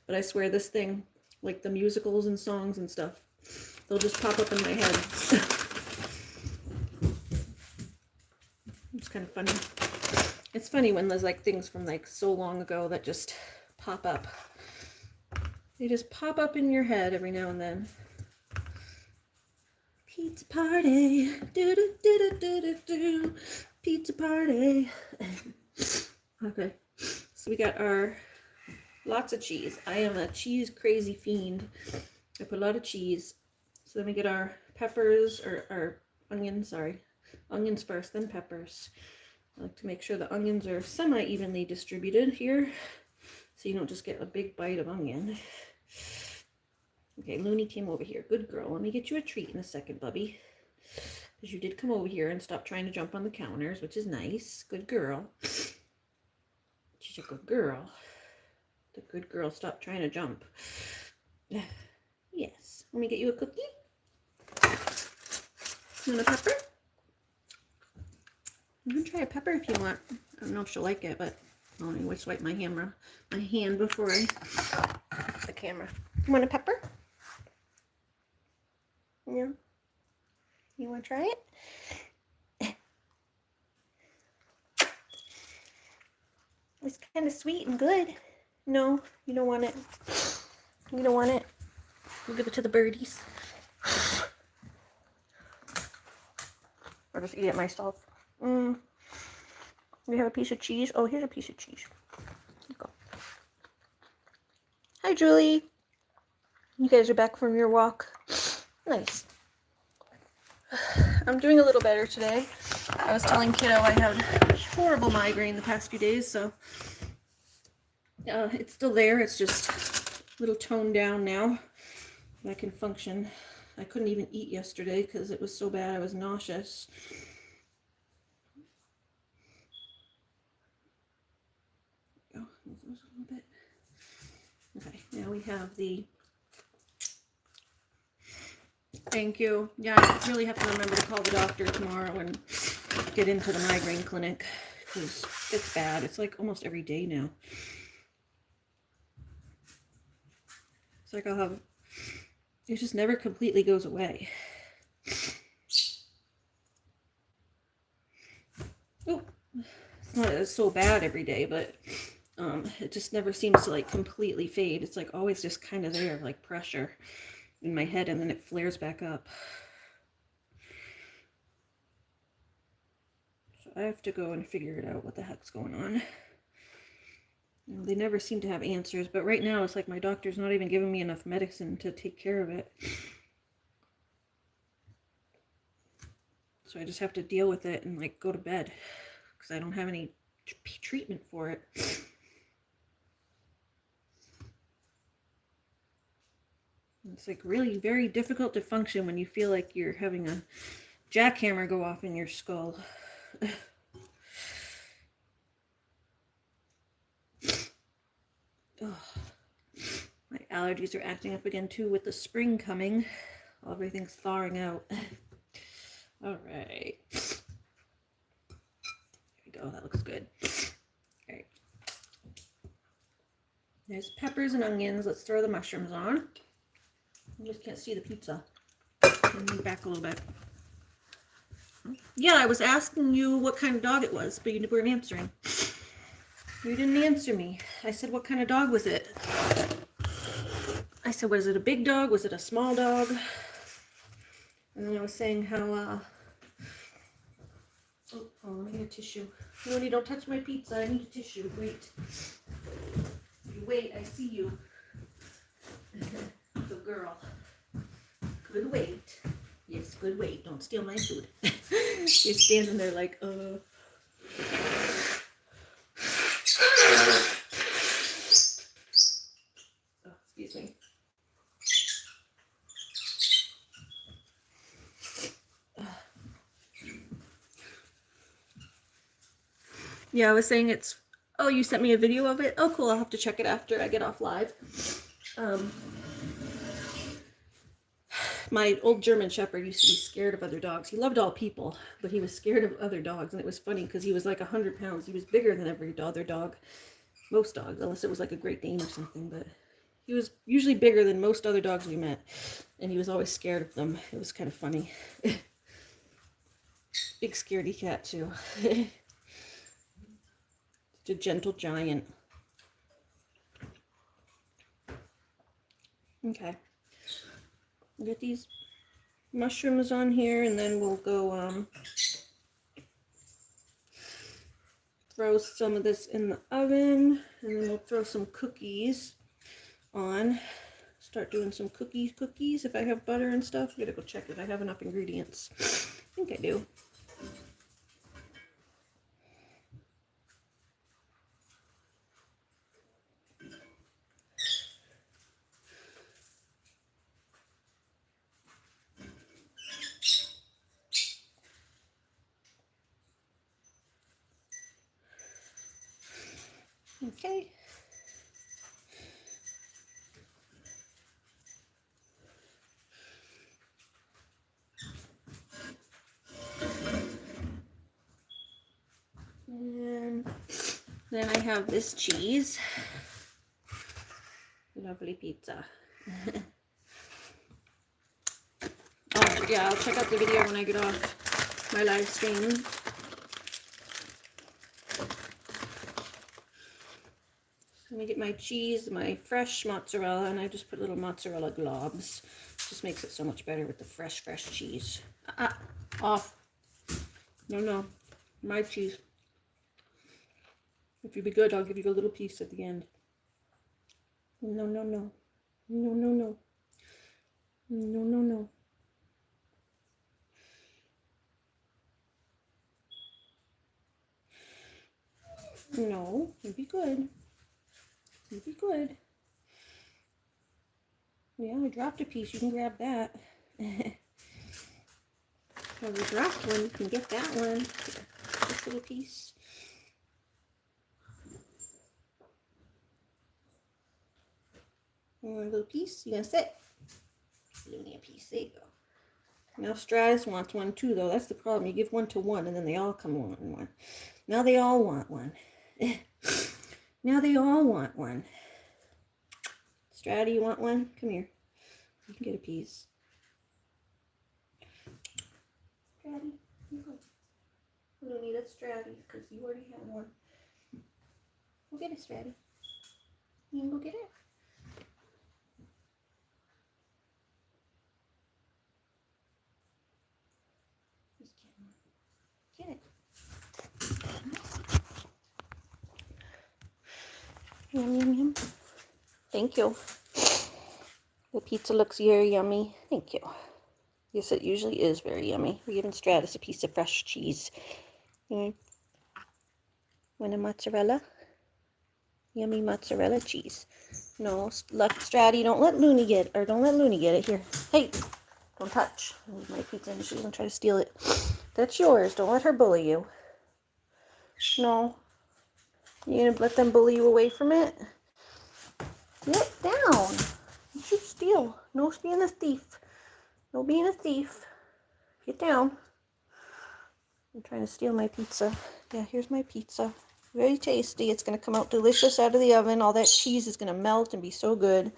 But I swear this thing, like the musicals and songs and stuff, they'll just pop up in my head. It's kind of funny. It's funny when there's like things from like so long ago that just pop up. They just pop up in your head every now and then. Pizza party. Do do do do do do do. Pizza party. Okay. So we got our lots of cheese. I am a cheese crazy fiend. I put a lot of cheese. So then we get our peppers or our onions, sorry. Onions first, then peppers. I like to make sure the onions are semi-evenly distributed here, so you don't just get a big bite of onion. Okay, Looney came over here. Good girl. Let me get you a treat in a second, Bubby. Because you did come over here and stop trying to jump on the counters, which is nice. Good girl. She's a good girl. The good girl stopped trying to jump. Yes. Let me get you a cookie. You want a pepper? You can try a pepper if you want. I don't know if she'll like it, but I'll anyway swipe my hand before I fix the camera. You want a pepper? Yeah. You want to try it? It's kind of sweet and good. No, you don't want it. You don't want it. We'll give it to the birdies. Or just eat it myself. We have a piece of cheese. Oh, here's a piece of cheese. Here you go. Hi, Julie. You guys are back from your walk. Nice. I'm doing a little better today. I was telling Kiddo I had horrible migraine the past few days, so it's still there. It's just a little toned down now. I can function. I couldn't even eat yesterday because it was so bad. I was nauseous. Oh, move those a little bit. Okay, now we have the. Thank you. Yeah, I really have to remember to call the doctor tomorrow and get into the migraine clinic because it's bad. It's like almost every day now. It's like I'll have. It just never completely goes away. Oh, it's not so bad every day, but It just never seems to like completely fade. It's like always just kind of there, like pressure in my head, and then it flares back up. So I have to go and figure it out what the heck's going on. They never seem to have answers, but right now it's like my doctor's not even giving me enough medicine to take care of it. So I just have to deal with it and like go to bed because I don't have any treatment for it. It's like really very difficult to function when you feel like you're having a jackhammer go off in your skull. Oh, my allergies are acting up again too with the spring coming. Everything's thawing out. All right. There we go. That looks good. All right. There's peppers and onions. Let's throw the mushrooms on. I just can't see the pizza. Move back a little bit. Yeah, I was asking you what kind of dog it was, but you weren't answering. You didn't answer me. I said, what kind of dog was it? I said, was it a big dog? Was it a small dog? And then I was saying how, oh, let me get a tissue. Lily, don't touch my pizza. I need a tissue. Wait. You wait. I see you. Good girl. Good wait. Yes, good wait. Don't steal my food. You're standing there like, Oh, excuse me. Yeah, I was saying it's, oh, you sent me a video of it? Oh, cool. I'll have to check it after I get off live. My old German Shepherd used to be scared of other dogs. He loved all people, but he was scared of other dogs. And it was funny because he was like 100 pounds. He was bigger than every other dog. Most dogs, unless it was like a Great Dane or something. But he was usually bigger than most other dogs we met. And he was always scared of them. It was kind of funny. Big scaredy cat, too. It's a gentle giant. Okay. Get these mushrooms on here, and then we'll go throw some of this in the oven, and then we'll throw some cookies on. Start doing some cookies if I have butter and stuff. I'm gonna go check if I have enough ingredients. I think I do. Okay. And then I have this cheese. Lovely pizza. Oh, yeah, I'll check out the video when I get off my live stream. Let me get my cheese, my fresh mozzarella, and I just put little mozzarella globs. Just makes it so much better with the fresh cheese. Off. No. My cheese. If you be good, I'll give you a little piece at the end. No. No. No, you'd be good. You'd be good. Yeah, I dropped a piece. You can grab that. Well, we dropped one. You can get that one. This little piece. One little piece. You gonna sit? Give me a piece. There you go. Now Stratus wants one too, though. That's the problem. You give one to one, and then they all come wanting one. Now they all want one. Now they all want one. Stratty, you want one? Come here. You can get a piece. Stratty, you go. We don't need a Stratty because you already have one. Go get it, Stratty. You can go get it. Just get it. Yum, yum, yum. Thank you. The pizza looks very yummy. Thank you. Yes, it usually is very yummy. We're giving Stratus a piece of fresh cheese. Want a mozzarella? Yummy mozzarella cheese. No, Stratty, don't let Looney get it. Here. Hey, don't touch. Leave my pizza and she's gonna try to steal it. That's yours. Don't let her bully you. No. You gonna let them bully you away from it? Get down. You should steal. No being a thief. No being a thief. Get down. I'm trying to steal my pizza. Yeah, here's my pizza. Very tasty. It's going to come out delicious out of the oven. All that cheese is going to melt and be so good.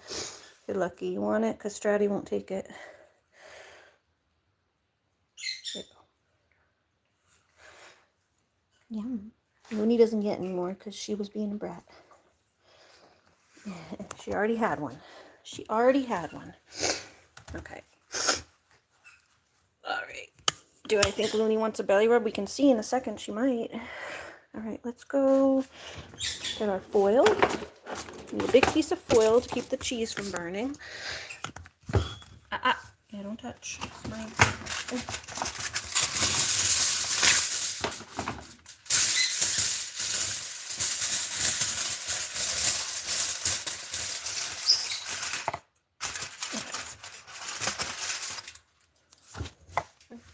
You're lucky. You want it? Because Stratty won't take it. There you go. Yum. Looney doesn't get any more because she was being a brat. She already had one. She already had one. Okay. All right. Do I think Looney wants a belly rub? We can see in a second. She might. All right, let's go get our foil. Need a big piece of foil to keep the cheese from burning. Yeah, don't touch. It's mine.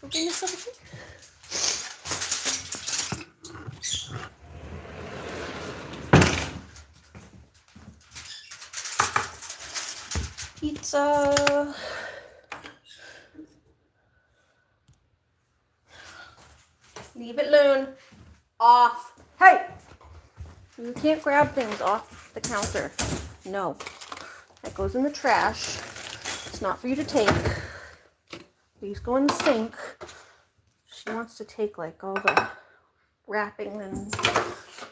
Open this over here. Pizza. Leave it, Loon. Off. Hey! You can't grab things off the counter. No. That goes in the trash. It's not for you to take. These go in the sink. She wants to take like all the wrapping and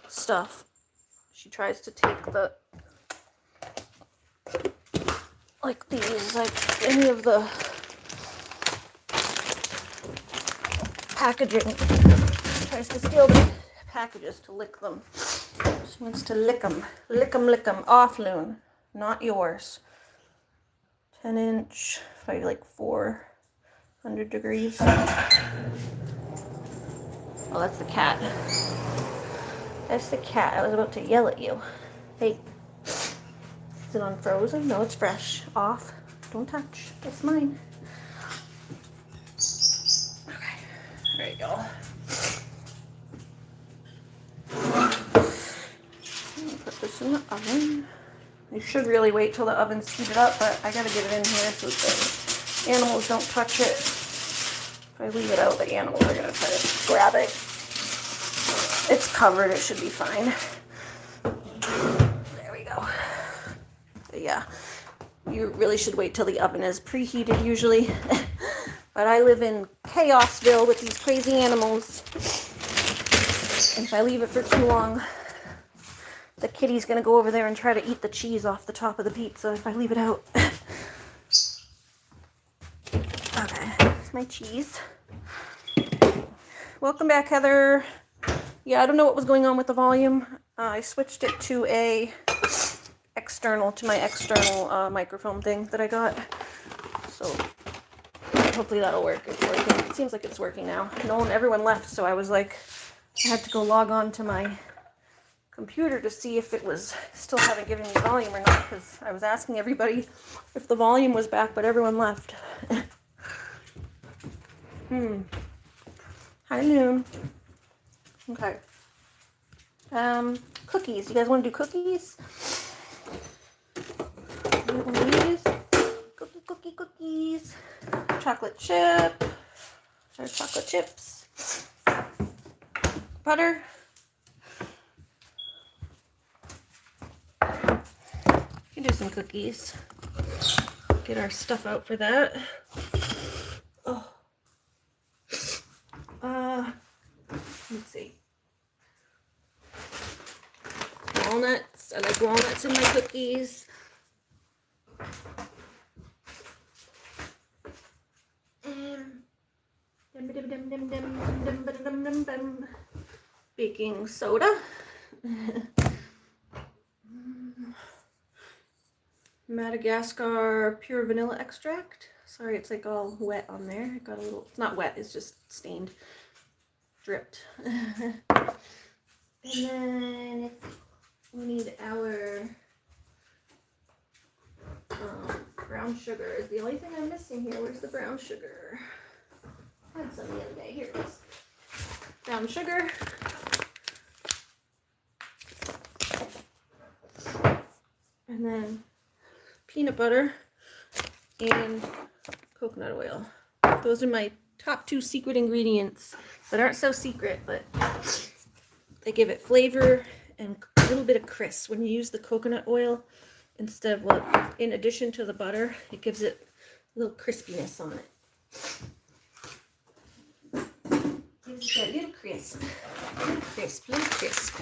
stuff. She tries to take the like these, like any of the packaging. She tries to steal the packages to lick them. She wants to lick them. Lick them, lick them. Off, Loon. Not yours. 10-inch, probably like 400 degrees. Oh, that's the cat. That's the cat. I was about to yell at you. Hey. Is it unfrozen? No, it's fresh. Off. Don't touch. It's mine. Okay. There you go. Put this in the oven. I should really wait till the oven's heated up, but I gotta get it in here so the animals don't touch it. If I leave it out, the animals are gonna try to grab it. It's covered. It should be fine. There we go. But yeah, you really should wait till the oven is preheated usually. But I live in Chaosville with these crazy animals. And if I leave it for too long, the kitty's gonna go over there and try to eat the cheese off the top of the pizza if I leave it out. Okay, here's my cheese. Welcome back, Heather. Yeah, I don't know what was going on with the volume. I switched it to my external microphone thing that I got. So hopefully that'll work. It's working. It seems like it's working now. Everyone left, so I was like, I had to go log on to my computer to see if it was still haven't given me volume or not, because I was asking everybody if the volume was back, but everyone left. Hi, Loon. Okay. Cookies. You guys want to do cookies? One of these. Cookies. Chocolate chip. Or chocolate chips. Butter. We can do some cookies. Get our stuff out for that. Oh. Let's see. walnuts. I like walnuts in my cookies. Baking soda. Madagascar pure vanilla extract. Sorry, it's like all wet on there. It got a little, it's not wet, it's just stained, dripped. And then we need our brown sugar is the only thing I'm missing here. Where's the brown sugar? I had some the other day. Here it is. Brown sugar. And then peanut butter and coconut oil. Those are my top 2 secret ingredients that aren't so secret, but they give it flavor and a little bit of crisp. When you use the coconut oil instead of, well, in addition to the butter, it gives it a little crispiness on it. Gives it that little crisp. Little crisp, little crisp.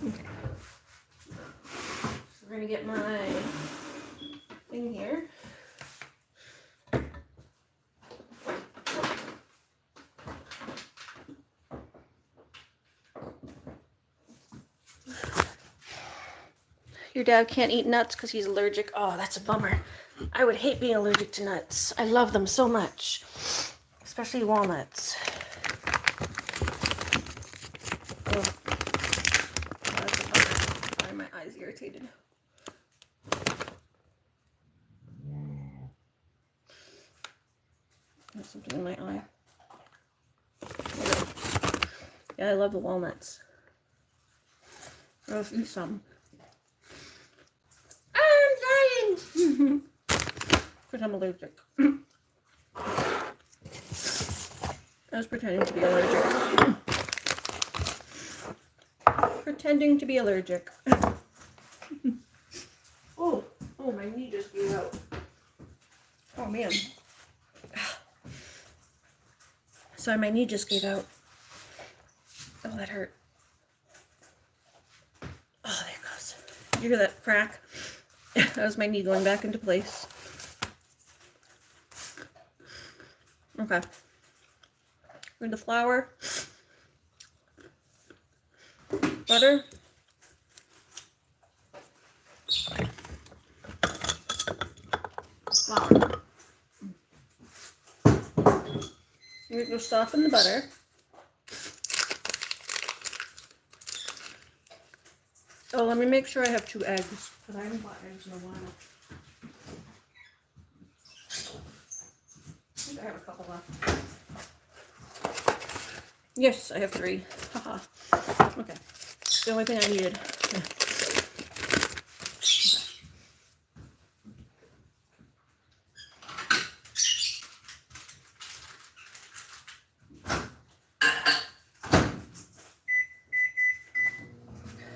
Okay. So we're gonna get my thing here. Your dad can't eat nuts because he's allergic. Oh, that's a bummer. I would hate being allergic to nuts. I love them so much, especially walnuts. Oh, that's a bummer. Why are my eyes irritated? There's something in my eye. Yeah, I love the walnuts. I'll eat some. I'm dying! Because I'm allergic. I was pretending to be allergic. Pretending to be allergic. Oh, my knee just gave out. Oh man. Sorry, my knee just gave out. Oh, that hurt. Oh, there it goes. Did you hear that crack? That was my knee going back into place. Okay. With the flour, butter, flour. You're going to soften the butter. Oh, let me make sure I have 2 eggs, because I haven't bought eggs in a while. I think I have a couple left. Yes, I have 3. Haha. Okay. It's the only thing I needed.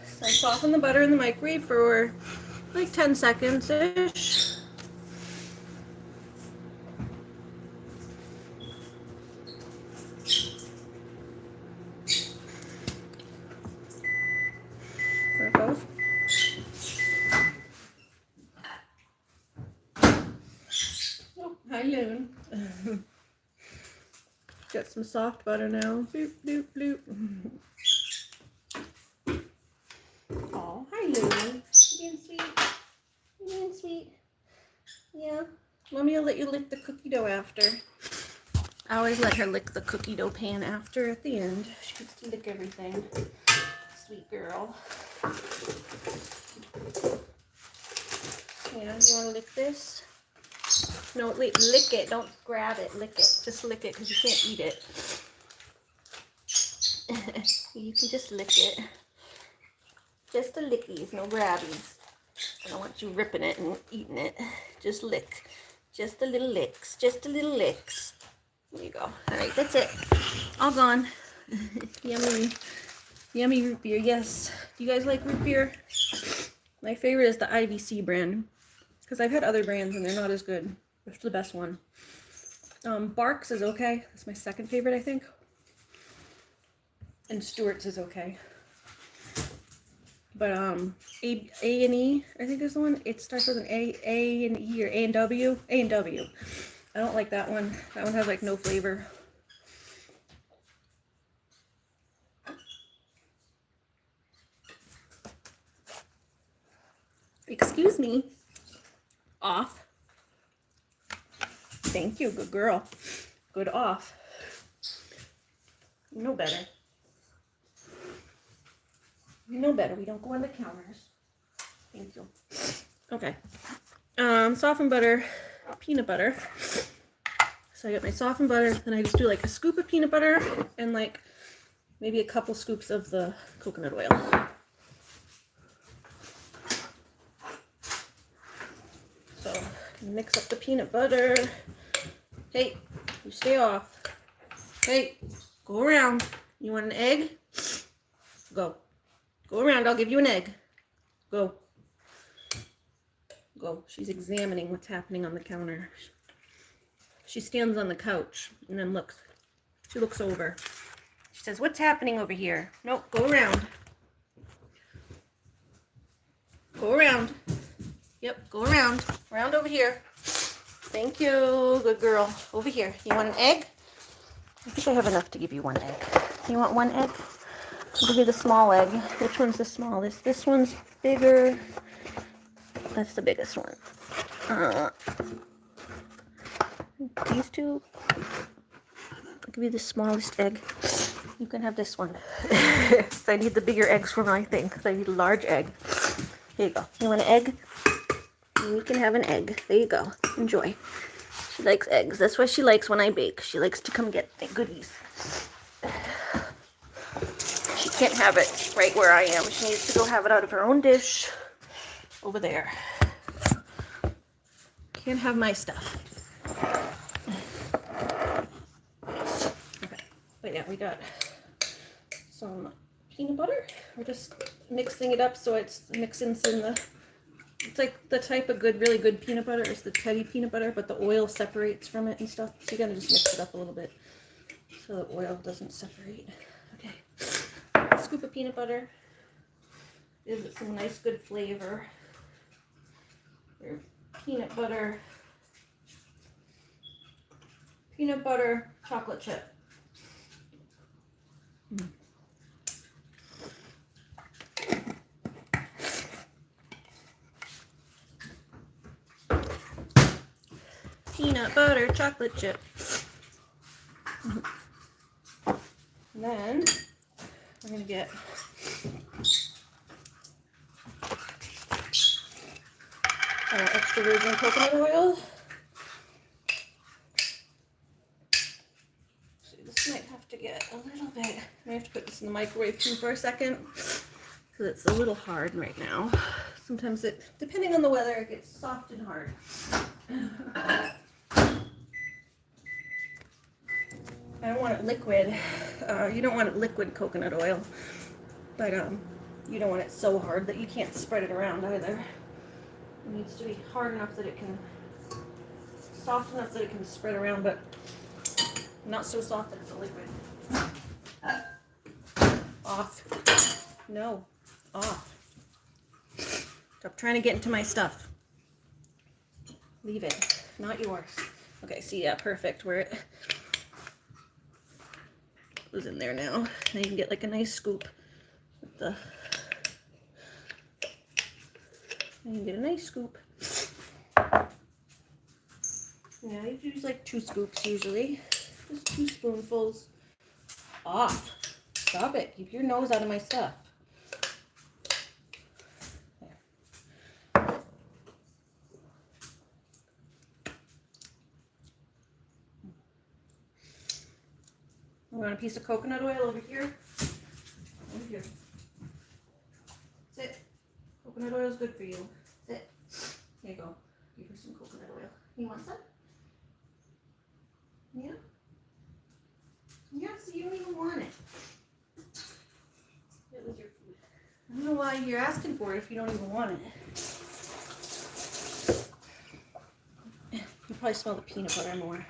So I soften the butter in the microwave for like 10 seconds-ish. There it goes. Oh, hi, Loon. Got some soft butter now. Bloop, bloop, bloop. Oh, hi, Loon. You being sweet? You being sweet? Yeah. Mommy will let you lick the cookie dough after. I always let her lick the cookie dough pan after at the end. She gets to lick everything. Sweet girl. Yeah, you want to lick this? No, wait, lick it. Don't grab it. Lick it. Just lick it because you can't eat it. You can just lick it. Just the lickies, no grabbies. I don't want you ripping it and eating it. Just lick. Just the little licks. Just the little licks. There you go. All right, that's it. All gone. Yummy. Yummy root beer. Yes. Do you guys like root beer? My favorite is the IVC brand. Because I've had other brands and they're not as good. It's the best one. Barks is okay. That's my second favorite, I think. And Stewart's is okay. But A and E, I think is the one. It starts with an A and E, or A and W. A and W. I don't like that one. That one has like no flavor. Excuse me. Off. Thank you, good girl. Good off. You know better. You know better. We don't go on the counters. Thank you. Okay. Softened butter, peanut butter. So I got my softened butter, then I just do like a scoop of peanut butter and like maybe a couple scoops of the coconut oil. So mix up the peanut butter. Hey, you stay off. Hey, go around. You want an egg? Go. Go around, I'll give you an egg. Go. Go. She's examining what's happening on the counter. She stands on the couch and then looks. She looks over. She says, what's happening over here? Nope, go around. Go around. Yep, go around. Around over here. Thank you, good girl. Over here. You want an egg? I think I have enough to give you one egg. You want one egg? I'll give you the small egg. Which one's the smallest? This one's bigger. That's the biggest one. These two. I'll give you the smallest egg. You can have this one. So I need the bigger eggs for my thing, because I need a large egg. Here you go. You want an egg? You can have an egg. There you go. Enjoy. She likes eggs. That's why she likes when I bake. She likes to come get the goodies. She can't have it right where I am. She needs to go have it out of her own dish over there. Can't have my stuff. Okay. But yeah, we got some peanut butter. We're just mixing it up so it's mixing in the... It's like the type of good, really good peanut butter is the Teddy peanut butter, but the oil separates from it and stuff. So you gotta just mix it up a little bit so the oil doesn't separate. Okay. Scoop of peanut butter. Gives it some nice, good flavor. Your peanut butter chocolate chip. Peanut butter chocolate chip. And then we're gonna get extra virgin coconut oil. So this might have to get a little bit. I may have to put this in the microwave too for a second because it's a little hard right now. Sometimes it, depending on the weather, it gets soft and hard. I don't want it liquid. You don't want it liquid coconut oil, but you don't want it so hard that you can't spread it around either. It needs to be hard enough that it can, soft enough that it can spread around, but not so soft that it's a liquid. Off. No. Off. Stop trying to get into my stuff. Leave it. Not yours. Okay, see, yeah, perfect. Where it goes in there now. Now you can get like a nice scoop with the... You can get a nice scoop. Yeah, you use like 2 scoops usually. Just 2 spoonfuls. Off. Stop it. Keep your nose out of my stuff. There. I want a piece of coconut oil over here. Over here. Sit. Coconut oil is good for you. Sit. There you go. Give her some coconut oil. You want some? Yeah? Yeah, so you don't even want it. It was your food. I don't know why you're asking for it if you don't even want it. You probably smell the peanut butter more.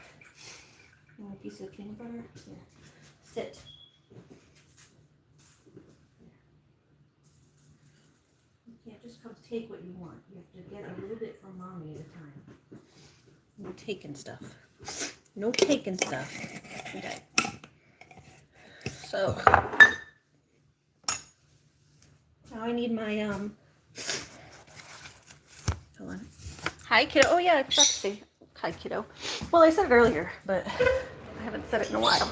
You want a piece of peanut butter? Here. Sit. take what you want. You have to get a little bit from mommy at a time. No taking stuff. No taking stuff. Okay. So now I need my hold on. Hi kiddo. Oh yeah, I forgot to say hi kiddo. Well, I said it earlier, but I haven't said it in a while.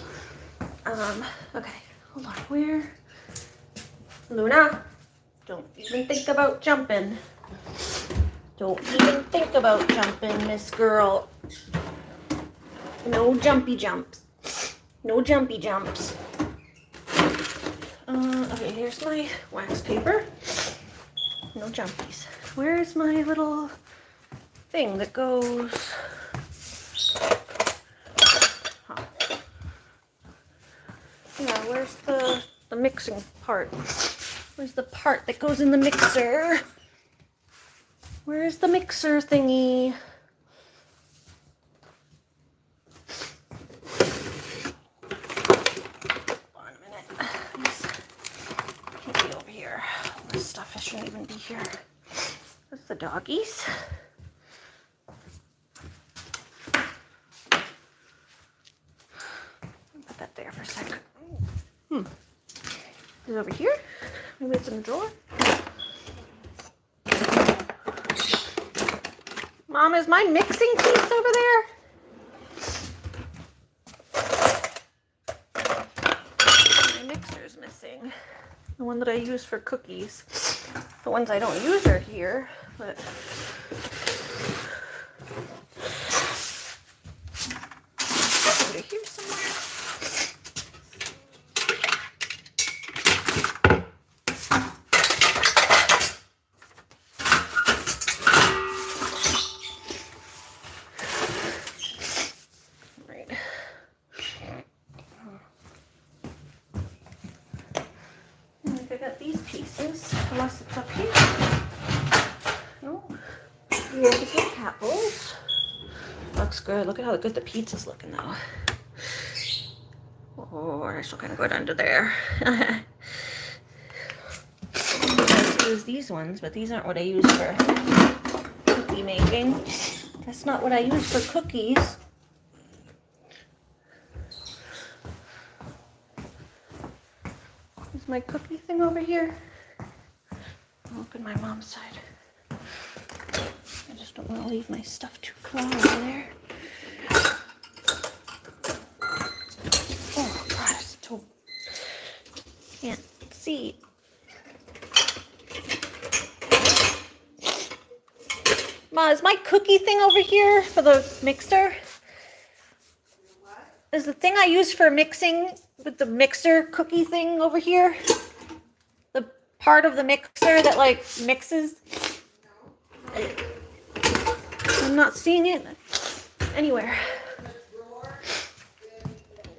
Okay, hold on. Where? Luna, don't even think about jumping. Don't even think about jumping, Miss Girl. No jumpy jumps. No jumpy jumps. Okay, here's my wax paper. No jumpies. Where's my little thing that goes? Huh. Yeah, where's the mixing part? Where's the part that goes in the mixer? Where's the mixer thingy? Hold on a minute. These can't be over here. This stuff shouldn't even be here. That's the doggies. Put that there for a second. Is it over here? Maybe it's in the drawer. Mom, is my mixing piece over there? My mixer's missing. The one that I use for cookies. The ones I don't use are here, but put it here somewhere. Unless it's up here. No. Here are the apples. Looks good. Look at how good the pizza's looking though. Oh, it's looking good under there. I use these ones, but these aren't what I use for cookie making. That's not what I use for cookies. Is my cookie thing over here? Look at my mom's side. I just don't want to leave my stuff too far over there. Oh God, I still can't see. Ma, is my cookie thing over here for the mixer? Is the thing I use for mixing with the mixer cookie thing over here? Part of the mixer that like mixes. I'm not seeing it anywhere.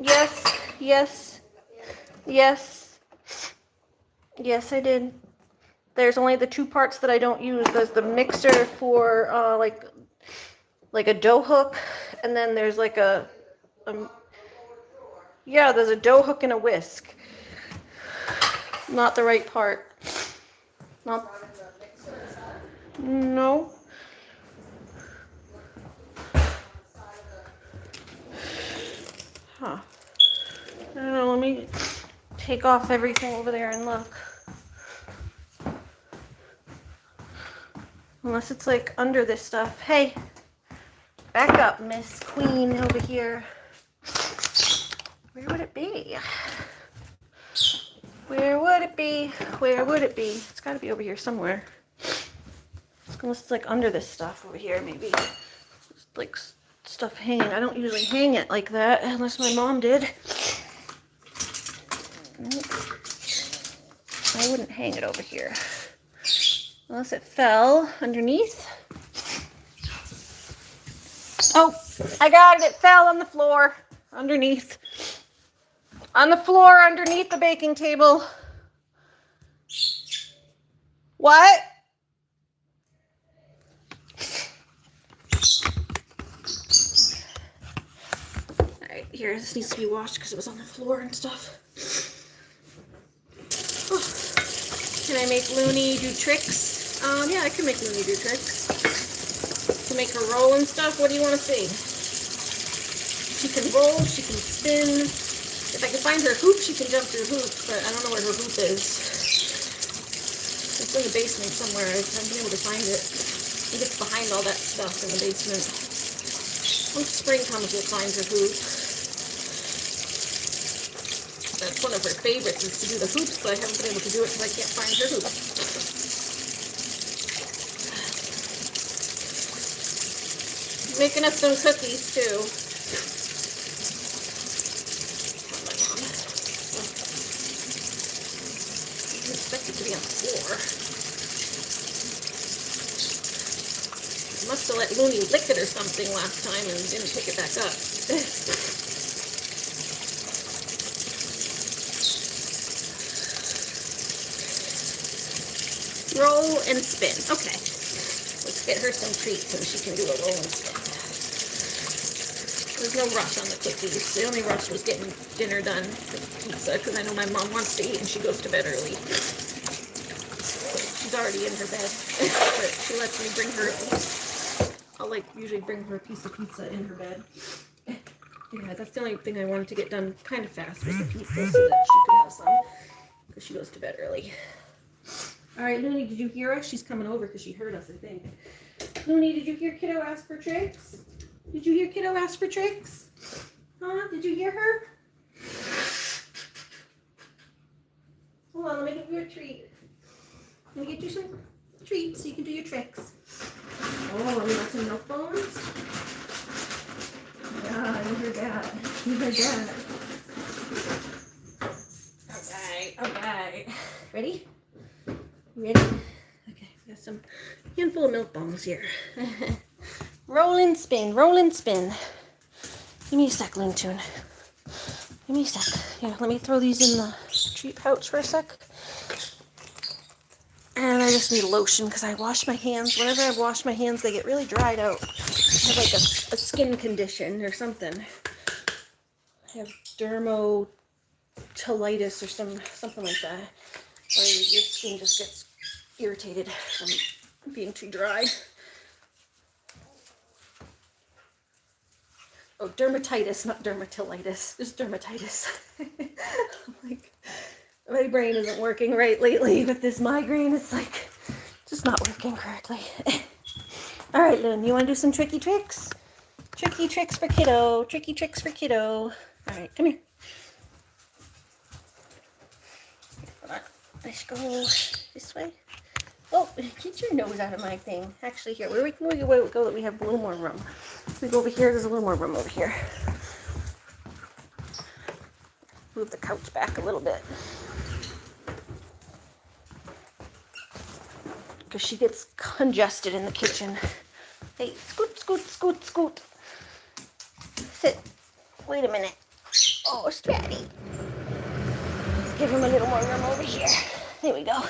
Yes, yes, yes, yes, I did. There's only the two parts that I don't use. There's the mixer for like a dough hook, and then there's like yeah, there's a dough hook and a whisk. Not the right part. Not. No. Huh. I don't know. Let me take off everything over there and look. Unless it's like under this stuff. Hey, back up, Miss Queen over here. Where would it be? Where would it be? Where would it be? It's got to be over here somewhere. Unless it's like under this stuff over here, maybe. It's like stuff hanging. I don't usually hang it like that unless my mom did. I wouldn't hang it over here. Unless it fell underneath. Oh, I got it. It fell on the floor underneath. On the floor underneath the baking table. What? Alright, here, this needs to be washed because it was on the floor and stuff. Oh. Can I make Looney do tricks? Yeah, I can make Looney do tricks. To make her roll and stuff, what do you want to see? She can roll, she can spin. If I can find her hoop, she can jump through hoops, but I don't know where her hoop is. It's in the basement somewhere. I haven't been able to find it. I think it's behind all that stuff in the basement. Once spring comes, we'll find her hoop. That's one of her favorites, is to do the hoops, but I haven't been able to do it because I can't find her hoop. Making us some cookies too. My mom. I didn't expect it to be on the floor. I must have let Looney lick it or something last time and didn't pick it back up. Roll and spin. Okay. Let's get her some treats and she can do a roll and spin. There's no rush on the cookies. The only rush was getting dinner done with pizza because I know my mom wants to eat and she goes to bed early. She's already in her bed, but she lets me bring her a piece. I'll usually bring her a piece of pizza in her bed. Yeah, that's the only thing I wanted to get done kind of fast was the pizza so that she could have some because she goes to bed early. All right, Looney, did you hear us? She's coming over because she heard us, I think. Looney, did you hear Kiddo ask for tricks? Did you hear Kiddo ask for tricks? Huh? Did you hear her? Hold on, let me give you a treat. Let me get you some treats so you can do your tricks. Oh, you want some milk bones? Yeah, you heard that. You heard that. Okay. Ready? Ready? Okay, got some handful of milk bones here. Roll and spin, roll and spin. Give me a sec, Looney Tune. Give me a sec. Here, let me throw these in the treat pouch for a sec. And I just need lotion because I wash my hands. Whenever I wash my hands, they get really dried out. I have like a skin condition or something. I have dermatolitis or something like that. Where your skin just gets irritated from being too dry. Oh, dermatitis, not dermatolitis. Just dermatitis. I'm like, my brain isn't working right lately with this migraine. It's like, just not working correctly. All right, Loon, you want to do some tricky tricks? Tricky tricks for Kiddo. Tricky tricks for Kiddo. All right, come here. Let's go this way. Oh, get your nose out of my thing. Actually, here, where we can go that we have a little more room. If we go over here, there's a little more room over here. Move the couch back a little bit. Because she gets congested in the kitchen. Hey, scoot, scoot, scoot, scoot. Sit. Wait a minute. Oh, Stratty. Let's give him a little more room over here. There we go.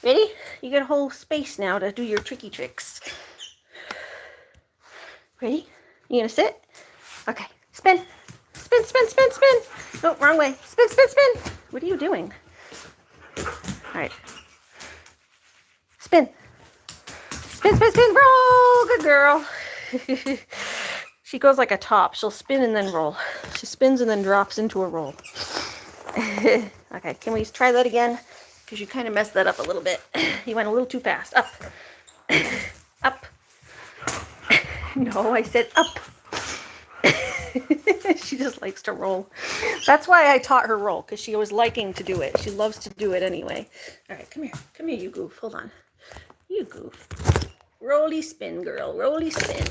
Ready? You get a whole space now to do your tricky tricks. Ready? You gonna sit? Okay. Spin. Spin, spin, spin, spin. Oh, wrong way. Spin, spin, spin. What are you doing? All right. Spin. Spin, spin, spin. Roll. Good girl. She goes like a top. She'll spin and then roll. She spins and then drops into a roll. Okay, can we try that again? Because you kind of messed that up a little bit. You went a little too fast. Up. Up. No, I said up. She just likes to roll. That's why I taught her roll, because she was liking to do it. She loves to do it anyway. All right, come here. Come here, you goof. Hold on. You goof. Rolly spin, girl. Rolly spin.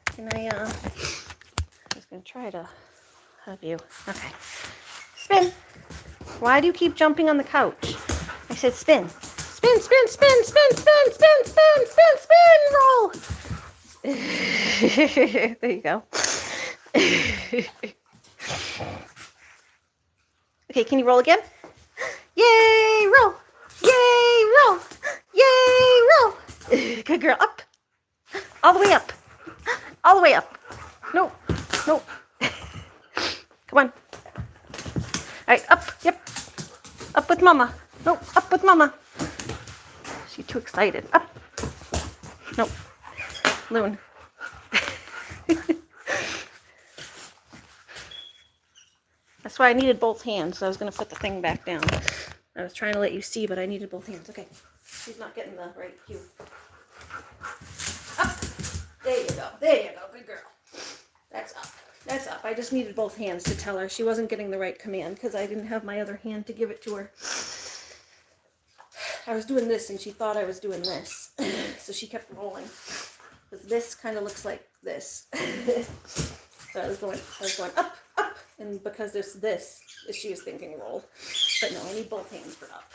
Can I was going to try to have you. Okay. Spin. Why do you keep jumping on the couch? I said spin. Spin, spin, spin, spin, spin, spin, spin, spin, spin, roll. There you go. Okay, can you roll again? Yay, roll. Yay, roll. Yay, roll. Good girl. Up. All the way up. All the way up. No. No. Come on. All right, up. Yep. Up with mama. No, up with mama. She's too excited. Up. Nope. Loon. That's why I needed both hands. So I was going to put the thing back down. I was trying to let you see, but I needed both hands. Okay. She's not getting the right cue. Up. There you go. There you go. Good girl. That's up. That's up. I just needed both hands to tell her she wasn't getting the right command because I didn't have my other hand to give it to her. I was doing this and she thought I was doing this. So she kept rolling. Because this kind of looks like this. So I was going up, up. And because there's this, she was thinking roll. But no, I need both hands for up.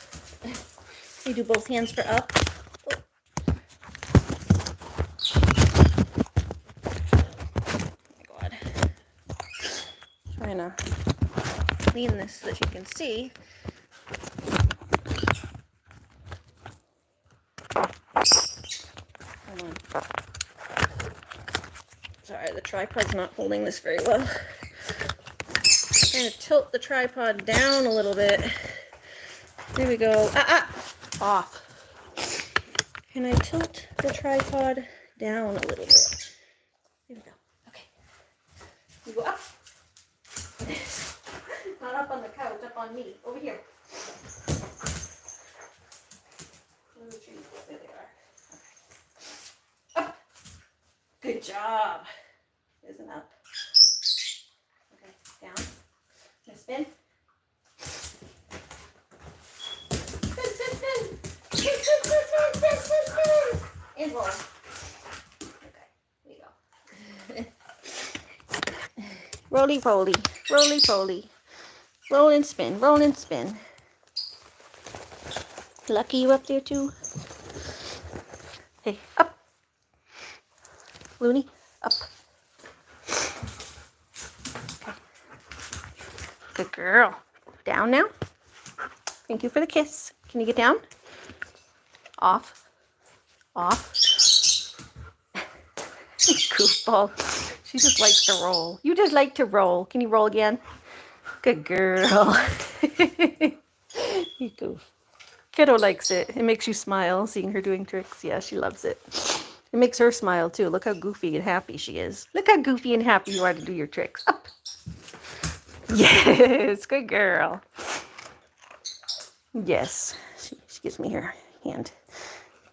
You do both hands for up. Trying to clean this so that you can see. Hold on. Sorry, the tripod's not holding this very well. Trying to tilt the tripod down a little bit. There we go. Off. Can I tilt the tripod down a little bit? There we go. Okay. You go up. Not up on the couch, up on me. Over here. There they are. Okay. Up. Good job. Isn't up. Okay, down. Now spin. Spin, spin, spin. Spin, spin, spin, spin, spin, spin, spin. And roll. Okay, there you go. Roly poly. Roly poly. Roll and spin, roll and spin. Lucky, you up there too? Hey, up. Looney, up. Okay. Good girl. Down now. Thank you for the kiss. Can you get down? Off. Off. Goofball. She just likes to roll. You just like to roll. Can you roll again? Good girl. You goof. Kiddo likes it. It makes you smile seeing her doing tricks. Yeah, she loves it. It makes her smile too. Look how goofy and happy she is. Look how goofy and happy you are to do your tricks. Up. Yes, good girl. Yes. She gives me her hand.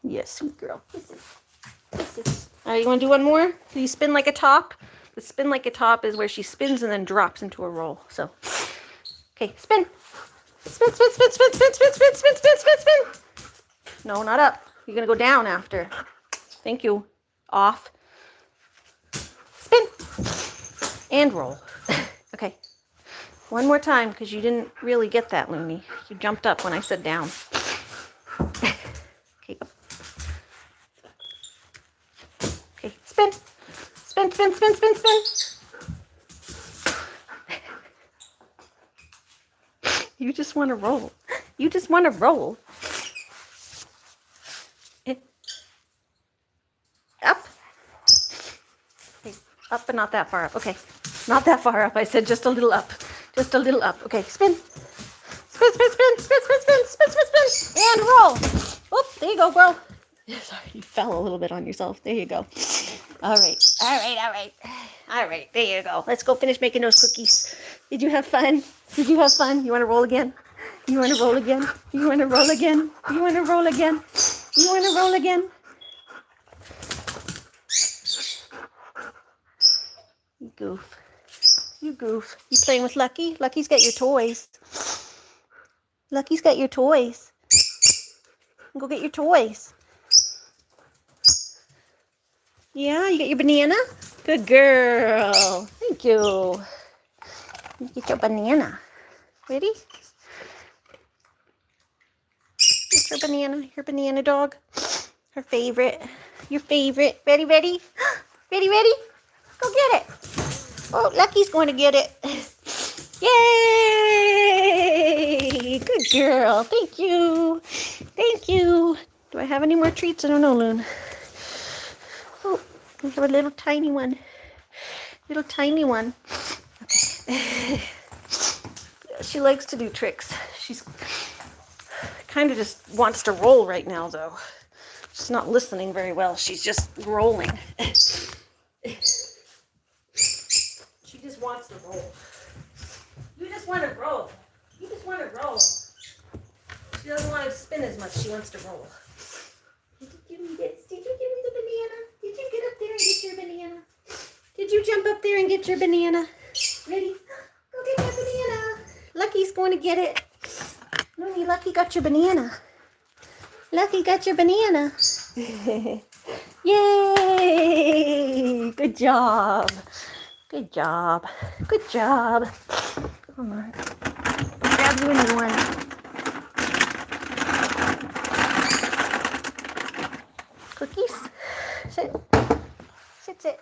Yes, sweet girl. Kisses. Kisses. All right, you want to do one more? Can you spin like a top? The spin like a top is where she spins and then drops into a roll. So, okay, spin. Spin, spin, spin, spin, spin, spin, spin, spin, spin, spin, spin. No, not up. You're going to go down after. Thank you. Off. Spin. And roll. Okay. One more time because you didn't really get that, Looney. You jumped up when I said down. Okay, up. Okay, spin. Spin, spin, spin, spin, spin. You just want to roll. You just want to roll. Up. Okay, up but not that far up. Okay, not that far up. I said just a little up. Just a little up. Okay, spin. Spin, spin, spin, spin, spin, spin, spin, spin, spin. And roll. Oop, there you go, girl. Sorry, you fell a little bit on yourself. There you go. All right, all right, all right. All right, there you go. Let's go finish making those cookies. Did you have fun? Did you have fun? You want to roll again? You want to roll again? You want to roll again? You want to roll again? You want to roll again? You goof. You goof. You playing with Lucky? Lucky's got your toys. Lucky's got your toys. Go get your toys. Yeah, you got your banana? Good girl. Thank you. You get your banana. Ready? Get your banana. Your banana dog. Her favorite. Your favorite. Ready, ready? Ready, ready? Go get it. Oh, Lucky's going to get it. Yay! Good girl. Thank you. Thank you. Do I have any more treats? I don't know, Loon. Oh, we have a little tiny one. Little tiny one. Okay. She likes to do tricks. kind of just wants to roll right now, though. She's not listening very well. She's just rolling. She just wants to roll. You just want to roll. You just want to roll. She doesn't want to spin as much. She wants to roll. Did you give me this? Did you give me the banana? Did you get up there and get your banana? Did you jump up there and get your banana? Ready? Go get that banana. Lucky's going to get it. Looney, Lucky got your banana. Lucky got your banana. Yay! Good job. Good job. Good job. Come on. Grab you a new one. Cookies? Sit. Sit, sit.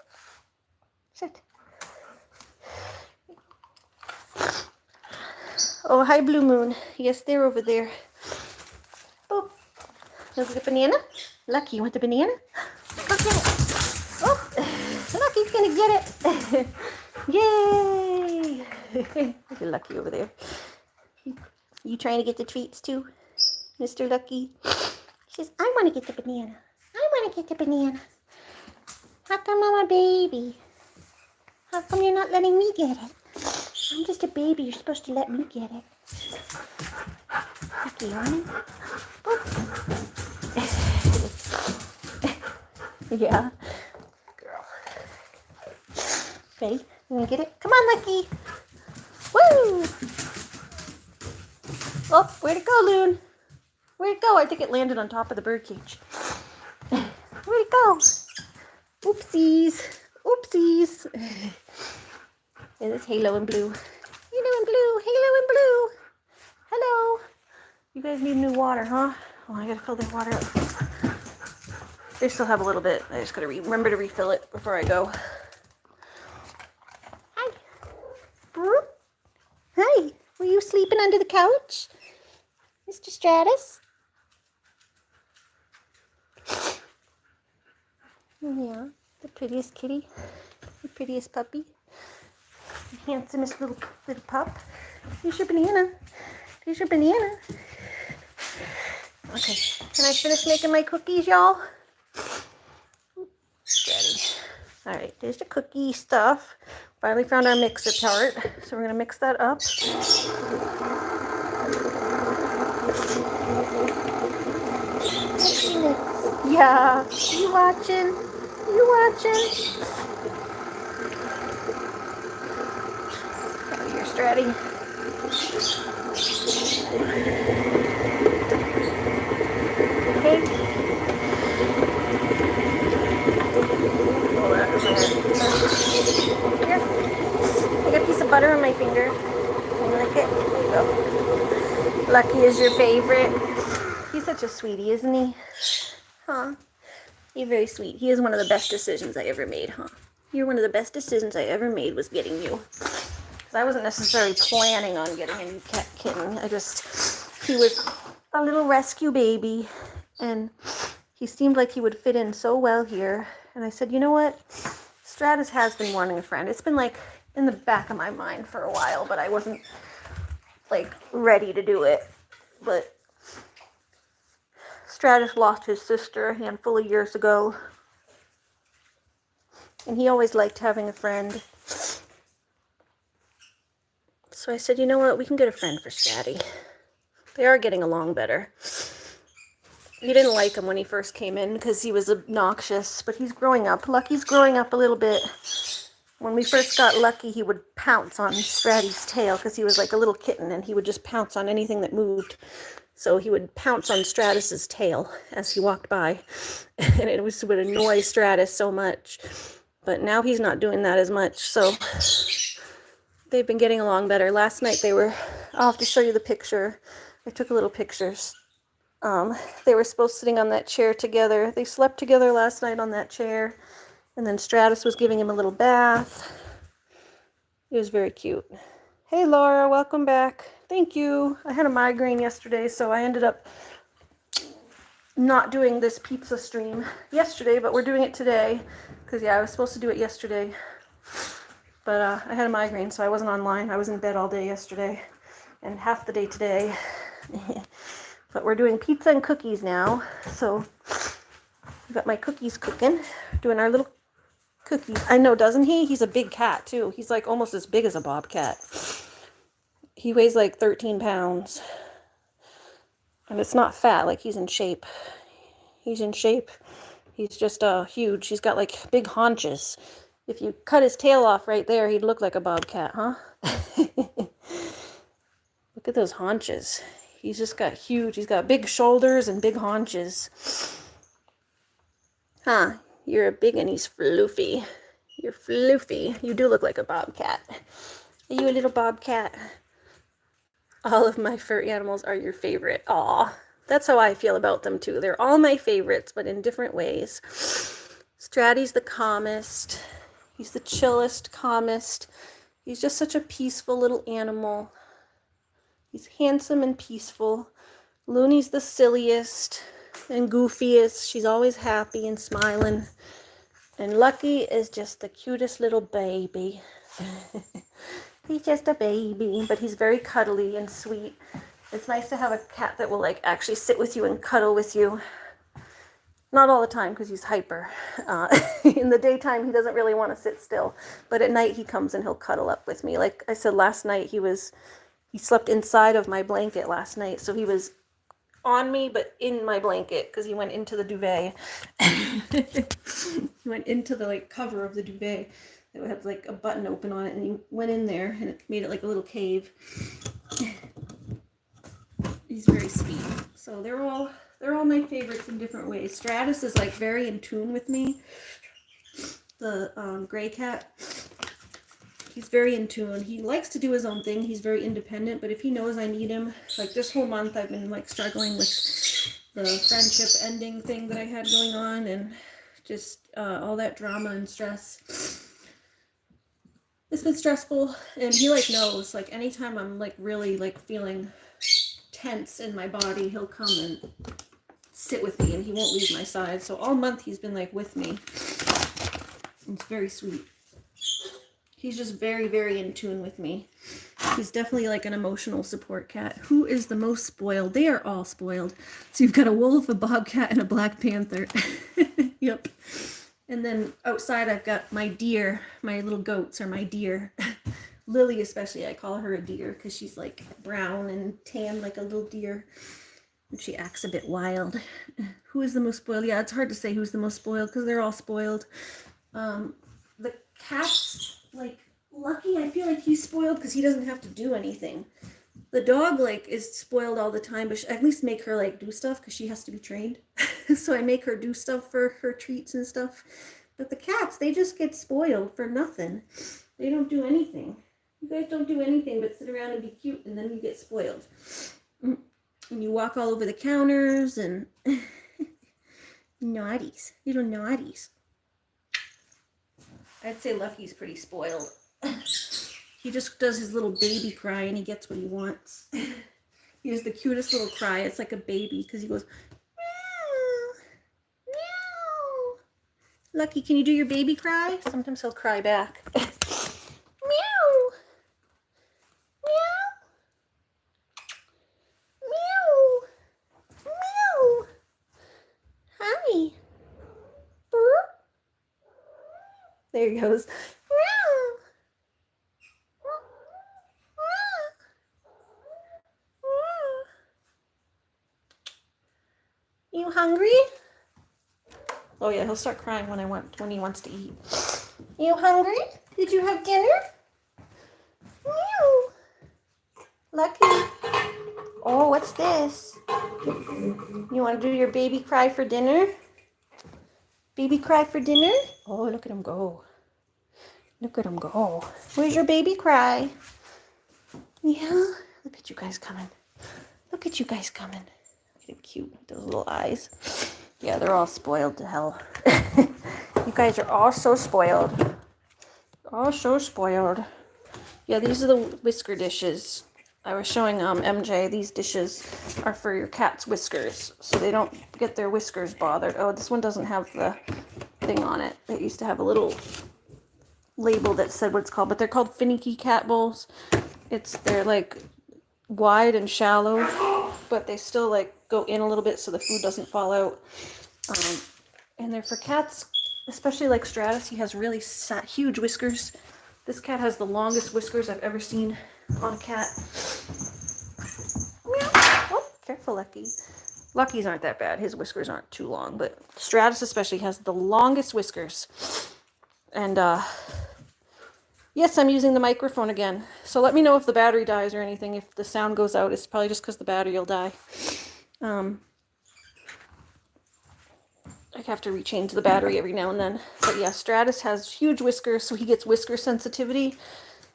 Sit. Oh, hi, Blue Moon. Yes, they're over there. Boop. Look at the banana. Lucky, you want the banana? Go get it. Oh, Lucky's gonna get it. Yay! Look at Lucky over there. You trying to get the treats too, Mr. Lucky? She says, I want to get the banana. I want to get the banana. How come I'm a baby? How come you're not letting me get it? I'm just a baby. You're supposed to let me get it. Lucky, you want it? Yeah. Girl. Ready? You want to get it? Come on, Lucky. Woo! Oh, where'd it go, Loon? Where'd it go? I think it landed on top of the birdcage. Where'd it go? Oopsies. Oopsies. Yeah, that's Halo and Blue. Halo and Blue. Halo and Blue. Hello. You guys need new water, huh? Oh, I gotta fill their water up. They still have a little bit. I just gotta remember to refill it before I go. Hi. Broop. Hi. Were you sleeping under the couch, Mr. Stratus? Yeah, the prettiest kitty, the prettiest puppy, the handsomest little pup. Here's your banana. Here's your banana. Okay, can I finish making my cookies, y'all? Ready. All right, there's the cookie stuff. Finally found our mixer part, so we're gonna mix that up. Yeah, you watching? You watching? Oh, you're Stratty. Okay. Here. I got a piece of butter on my finger. You like it? There you go. Lucky is your favorite. He's such a sweetie, isn't he? Huh? You're very sweet. He is one of the best decisions I ever made, huh? You're one of the best decisions I ever made was getting you. Because I wasn't necessarily planning on getting a new cat kitten. He was a little rescue baby. And he seemed like he would fit in so well here. And I said, you know what? Stratus has been wanting a friend. It's been like in the back of my mind for a while, but I wasn't like ready to do it. But Stratus lost his sister a handful of years ago. And he always liked having a friend. So I said, you know what? We can get a friend for Stratty. They are getting along better. We didn't like him when he first came in because he was obnoxious, but he's growing up. Lucky's growing up a little bit. When we first got Lucky, he would pounce on Stratty's tail because he was like a little kitten and he would just pounce on anything that moved. So he would pounce on Stratus's tail as he walked by, and it would annoy Stratus so much. But now he's not doing that as much, so they've been getting along better. Last night I'll have to show you the picture. I took a little pictures. They were both sitting on that chair together. They slept together last night on that chair, and then Stratus was giving him a little bath. It was very cute. Hey Laura, welcome back. Thank you. I had a migraine yesterday, so I ended up not doing this pizza stream yesterday, but we're doing it today. Because, yeah, I was supposed to do it yesterday. But I had a migraine, so I wasn't online. I was in bed all day yesterday and half the day today. But we're doing pizza and cookies now. So we've got my cookies cooking. Doing our little cookies. I know, doesn't he? He's a big cat too. He's like almost as big as a bobcat. He weighs like 13 pounds. And it's not fat, like he's in shape. He's in shape. He's just huge. He's got like big haunches. If you cut his tail off right there, he'd look like a bobcat, huh? Look at those haunches. He's just got huge. He's got big shoulders and big haunches. Huh? You're a big and he's floofy. You're floofy. You do look like a bobcat. Are you a little bobcat? All of my fur animals are your favorite. Aw. That's how I feel about them too. They're all my favorites, but in different ways. Stratty's the calmest. He's the chillest, calmest. He's just such a peaceful little animal. He's handsome and peaceful. Looney's the silliest and goofiest. She's always happy and smiling. And Lucky is just the cutest little baby. He's just a baby, but he's very cuddly and sweet. It's nice to have a cat that will like actually sit with you and cuddle with you. Not all the time because he's hyper. In the daytime, he doesn't really want to sit still. But at night, he comes and he'll cuddle up with me. Like I said last night, he slept inside of my blanket last night. So he was on me, but in my blanket because he went into the duvet. He went into the like cover of the duvet that had like a button open on it, and he went in there and it made it like a little cave. He's very sweet. So they're all my favorites in different ways. Stratus is like very in tune with me. The gray cat. He's very in tune. He likes to do his own thing. He's very independent, but if he knows I need him, like this whole month I've been like struggling with the friendship ending thing that I had going on, and just all that drama and stress. It's been stressful, and he like knows, like anytime I'm like really like feeling tense in my body, he'll come and sit with me and he won't leave my side. So all month he's been like with me. It's very sweet. He's just very, very in tune with me. He's definitely like an emotional support cat. Who is the most spoiled? They are all spoiled. So you've got a wolf, a bobcat, and a black panther. Yep. And then outside I've got my deer. My little goats are my deer. Lily especially, I call her a deer because she's like brown and tan like a little deer. And she acts a bit wild. Who is the most spoiled? Yeah, it's hard to say who's the most spoiled because they're all spoiled. The cats, like Lucky, I feel like he's spoiled because he doesn't have to do anything. The dog like is spoiled all the time, but I at least make her like do stuff because she has to be trained. So I make her do stuff for her treats and stuff. But the cats, they just get spoiled for nothing. They don't do anything. You guys don't do anything but sit around and be cute, and then you get spoiled. And you walk all over the counters and naughties, little naughties. I'd say Lucky's pretty spoiled. He just does his little baby cry and he gets what he wants. He has the cutest little cry. It's like a baby because he goes, meow, meow. Lucky, can you do your baby cry? Sometimes he'll cry back. Meow. Meow. Meow. Meow. Hi. Burr. There he goes. Meow. You hungry? Oh yeah, he'll start crying when he wants to eat. You hungry? Did you have dinner? Meow. Lucky. Oh, what's this? You want to do your baby cry for dinner? Baby cry for dinner? Oh, look at him go. Look at him go. Where's your baby cry? Yeah. Look at you guys coming. Look at you guys coming. Look at him cute with those little eyes. Yeah, they're all spoiled to hell. You guys are all so spoiled. All so spoiled. Yeah, these are the whisker dishes. I was showing MJ, these dishes are for your cat's whiskers, so they don't get their whiskers bothered. Oh, this one doesn't have the thing on it. It used to have a little label that said what it's called, but they're called finicky cat bowls. They're like wide and shallow, but they still like go in a little bit so the food doesn't fall out. And they're for cats, especially like Stratus. He has really huge whiskers. This cat has the longest whiskers I've ever seen on a cat. Meow. Oh, careful, Lucky. Lucky's aren't that bad. His whiskers aren't too long, but Stratus especially has the longest whiskers. And yes, I'm using the microphone again. So let me know if the battery dies or anything. If the sound goes out, it's probably just because the battery will die. I have to rechange the battery every now and then. But yeah, Stratus has huge whiskers, so he gets whisker sensitivity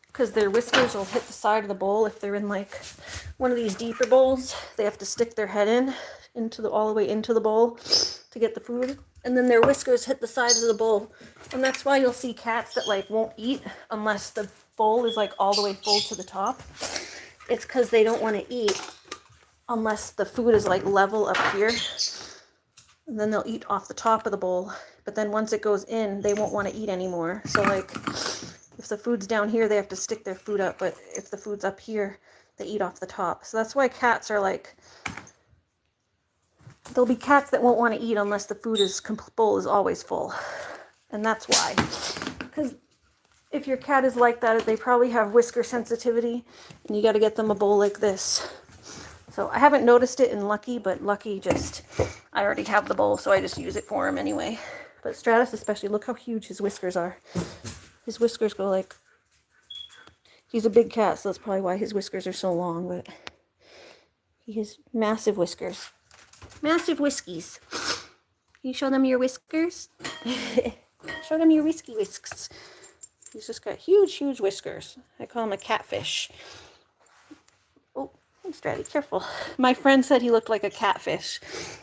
because their whiskers will hit the side of the bowl. If they're in like one of these deeper bowls, they have to stick their head in all the way into the bowl to get the food. And then their whiskers hit the sides of the bowl. And that's why you'll see cats that like won't eat unless the bowl is like all the way full to the top. It's because they don't want to eat unless the food is like level up here. And then they'll eat off the top of the bowl. But then once it goes in, they won't want to eat anymore. So like if the food's down here, they have to stick their food up. But if the food's up here, they eat off the top. So that's why cats are like, there'll be cats that won't want to eat unless the bowl is always full. And that's why. Because if your cat is like that, they probably have whisker sensitivity. And you got to get them a bowl like this. So I haven't noticed it in Lucky, but Lucky I already have the bowl, so I just use it for him anyway. But Stratus especially, look how huge his whiskers are. His whiskers go like, he's a big cat, so that's probably why his whiskers are so long, but he has massive whiskers. Massive whiskies. Can you show them your whiskers? Show them your whisky whisks. He's just got huge, huge whiskers. I call him a catfish. Oh, thanks, Stratty. Careful. My friend said he looked like a catfish,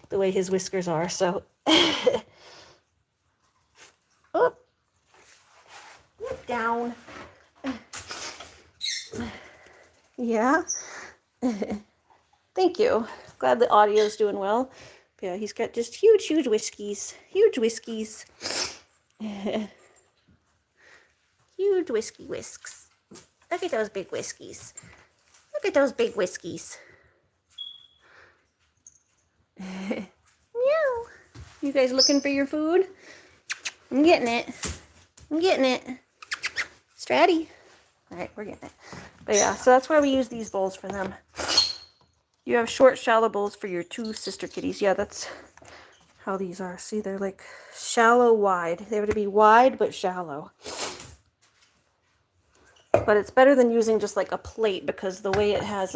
the way his whiskers are, so. Oh. Down. Yeah. Thank you. Glad the audio's doing well. Yeah, he's got just huge, huge whiskies. Huge whiskies. Huge whiskey whisks. Look at those big whiskies. Look at those big whiskies. Meow. You guys looking for your food? I'm getting it. I'm getting it. Stratty. All right, we're getting it. But yeah, so that's why we use these bowls for them. You have short, shallow bowls for your two sister kitties. Yeah, that's how these are. See, they're like shallow, wide. They have to be wide but shallow. But it's better than using just like a plate because the way it has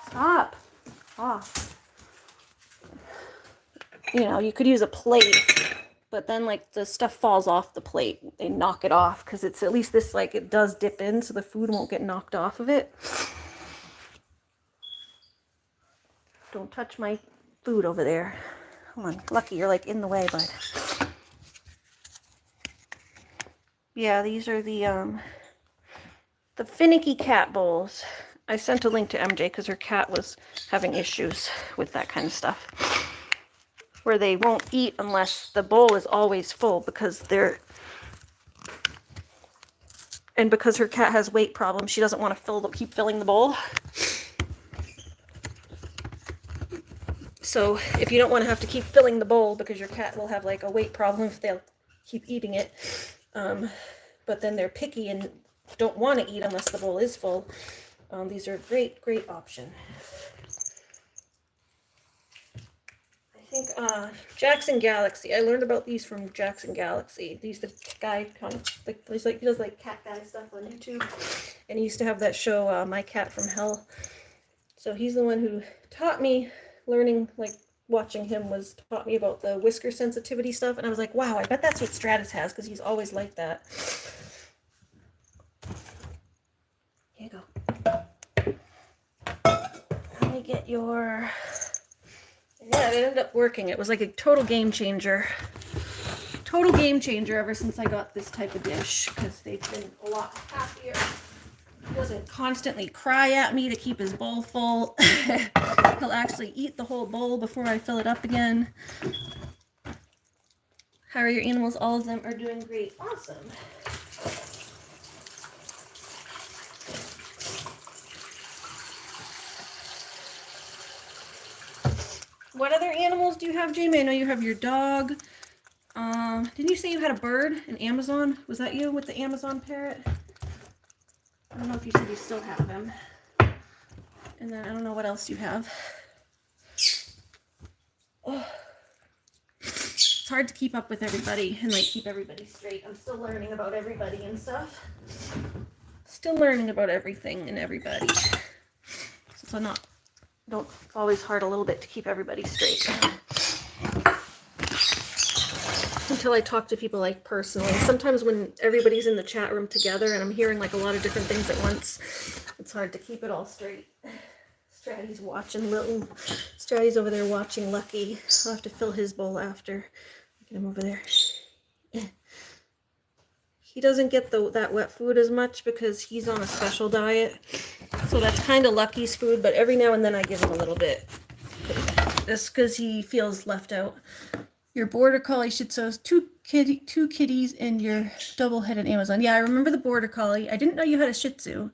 stop. Off. You know, you could use a plate, but then like the stuff falls off the plate. They knock it off because it's at least this like it does dip in so the food won't get knocked off of it. Don't touch my food over there. Come on, Lucky, you're like in the way, bud. Yeah, these are the finicky cat bowls. I sent a link to MJ because her cat was having issues with that kind of stuff. Where they won't eat unless the bowl is always full because because her cat has weight problems, she doesn't want to keep filling the bowl. So if you don't want to have to keep filling the bowl because your cat will have like a weight problem if they'll keep eating it, but then they're picky and don't want to eat unless the bowl is full, these are a great, great option. I think Jackson Galaxy. I learned about these from Jackson Galaxy. He's the guy he does like cat guy stuff on YouTube, and he used to have that show My Cat from Hell. So he's the one who taught me. Watching him taught me about the whisker sensitivity stuff, and I was like, wow, I bet that's what Stratus has because he's always like that. Here you go. Let me get your. Yeah, it ended up working. It was like a total game changer. Total game changer ever since I got this type of dish because they've been a lot happier. He doesn't constantly cry at me to keep his bowl full. He'll actually eat the whole bowl before I fill it up again. How are your animals? All of them are doing great. Awesome. What other animals do you have, Jamie? I know you have your dog. Didn't you say you had a bird, an Amazon? Was that you with the Amazon parrot? I don't know if you said you still have him. And then I don't know what else you have. Oh. It's hard to keep up with everybody and like keep everybody straight. I'm still learning about everybody and stuff. Still learning about everything and everybody. So it's always hard a little bit to keep everybody straight. Until I talk to people like personally. Sometimes when everybody's in the chat room together and I'm hearing like a lot of different things at once, it's hard to keep it all straight. Stratty's watching Stratty's over there watching Lucky. I'll have to fill his bowl after. Get him over there. He doesn't get that wet food as much because he's on a special diet. So that's kind of Lucky's food, but every now and then I give him a little bit. Just because he feels left out. Your border collie shih tzus, two kitties, and your double-headed Amazon. Yeah, I remember the border collie. I didn't know you had a shih tzu.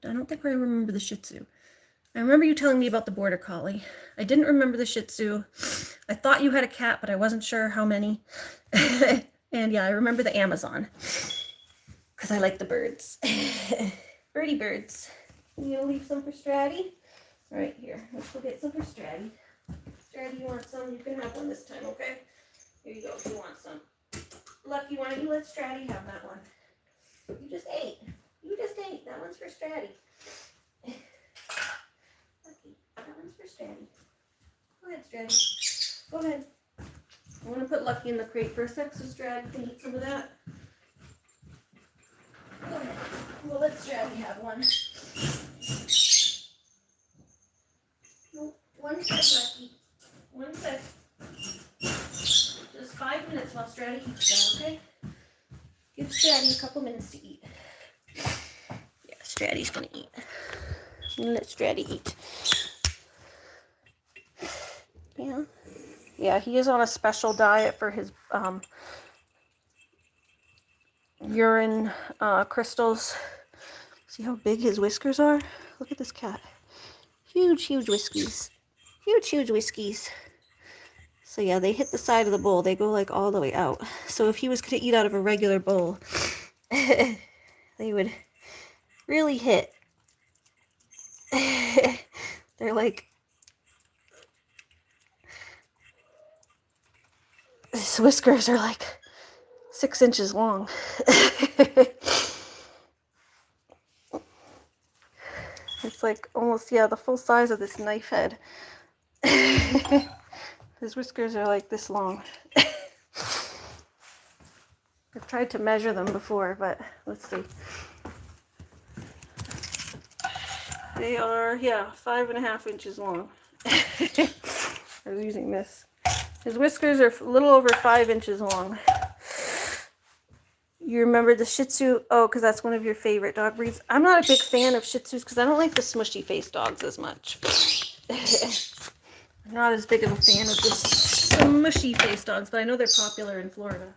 I don't think I remember the shih tzu. I remember you telling me about the border collie. I didn't remember the shih tzu. I thought you had a cat, but I wasn't sure how many. And yeah, I remember the Amazon. Because I like the birds. Birdie birds. You gonna leave some for Stratty? Right here. Let's go get some for Stratty. Stratty, you want some? You can have one this time, okay? Here you go if you want some. Lucky, why don't you let Stratty have that one? You just ate. You just ate. That one's for Stratty. Lucky, that one's for Stratty. Go ahead, Stratty. Go ahead. I want to put Lucky in the crate for a sec so Stratty can eat some of that. Go ahead. We'll let Stratty have one. No, one sec, Lucky. One sec. Just 5 minutes while Stratty eats that, okay? Give Stratty a couple minutes to eat. Yeah, Stratty's gonna eat. I'm gonna let Stratty eat. Yeah. Yeah, he is on a special diet for his urine crystals. See how big his whiskers are? Look at this cat. Huge, huge whiskies. Huge, huge whiskies. So yeah, they hit the side of the bowl. They go like all the way out. So if he was going to eat out of a regular bowl, they would really hit. They're like, his whiskers are like 6 inches long. It's like almost, yeah, the full size of this knife head. His whiskers are like this long. I've tried to measure them before, but let's see. They are, yeah, 5.5 inches long. I was using this. His whiskers are a little over 5 inches long. You remember the Shih Tzu? Oh, because that's one of your favorite dog breeds. I'm not a big fan of Shih Tzus because I don't like the smushy face dogs as much. I'm not as big of a fan of the smushy face dogs, but I know they're popular in Florida.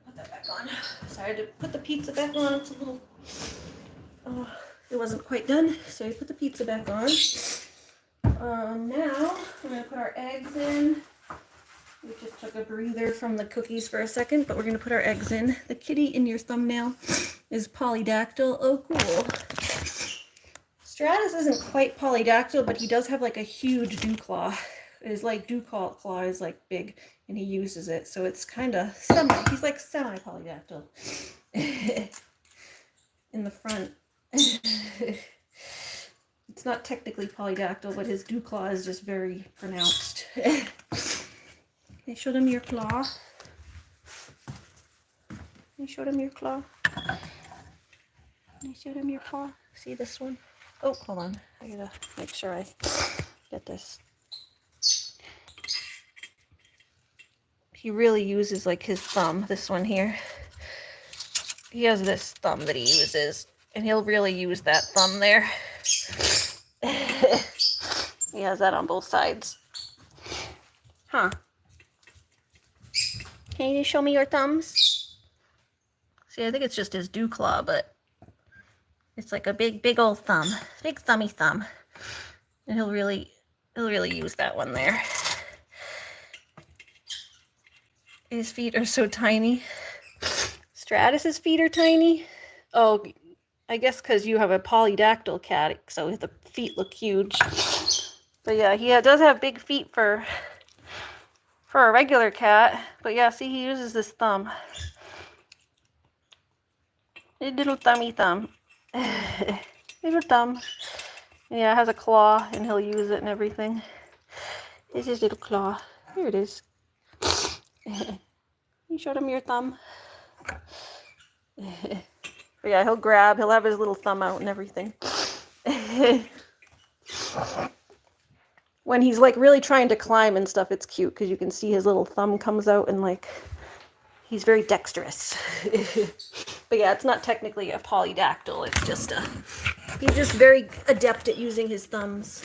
Put that back on. Sorry, I had to put the pizza back on. It's a little... it wasn't quite done, so I put the pizza back on. Now we're going to put our eggs in. We just took a breather from the cookies for a second, but we're going to put our eggs in. The kitty in your thumbnail is polydactyl. Oh, cool. Stratus isn't quite polydactyl, but he does have like a huge dew claw. His like dew claw is like big, and he uses it, so it's kind of he's like semi-polydactyl in the front. It's not technically polydactyl, but his dew claw is just very pronounced. Can you show them your claw? Can you show them your claw? Can you show them your claw? See this one? Oh, hold on. I gotta make sure I get this. He really uses like his thumb, this one here. He has this thumb that he uses, and he'll really use that thumb there. He has that on both sides. Huh. Can you show me your thumbs? See, I think it's just his dew claw, but it's like a big old thumb. Big thummy thumb. And he'll really use that one there. His feet are so tiny. Stratus's feet are tiny. Oh, I guess because you have a polydactyl cat, so the feet look huge. But yeah, he does have big feet for a regular cat. But yeah, see, he uses this thumb. A little thummy thumb. Little thumb. Yeah, it has a claw, and he'll use it and everything. It's his little claw. Here it is. You showed him your thumb. But yeah, he'll have his little thumb out and everything. When he's like really trying to climb and stuff, it's cute because you can see his little thumb comes out and like he's very dexterous. But yeah, it's not technically a polydactyl. It's just he's just very adept at using his thumbs.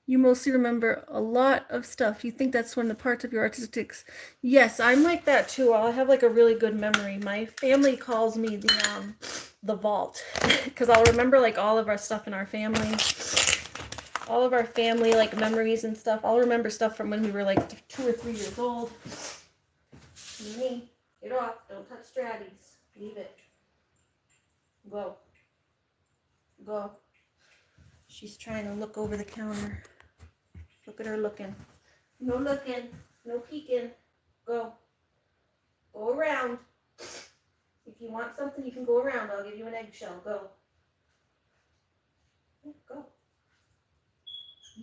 You mostly remember a lot of stuff. You think that's one of the parts of your artistics. Yes, I'm like that too. I have like a really good memory. My family calls me the vault because I'll remember like all of our stuff in our family. All of our family like memories and stuff. I'll remember stuff from when we were like 2 or 3 years old. Me, get off. Don't touch Stratties. Leave it. Go. Go. She's trying to look over the counter. Look at her looking. No looking. No peeking. Go. Go around. If you want something, you can go around. I'll give you an eggshell. Go. Go.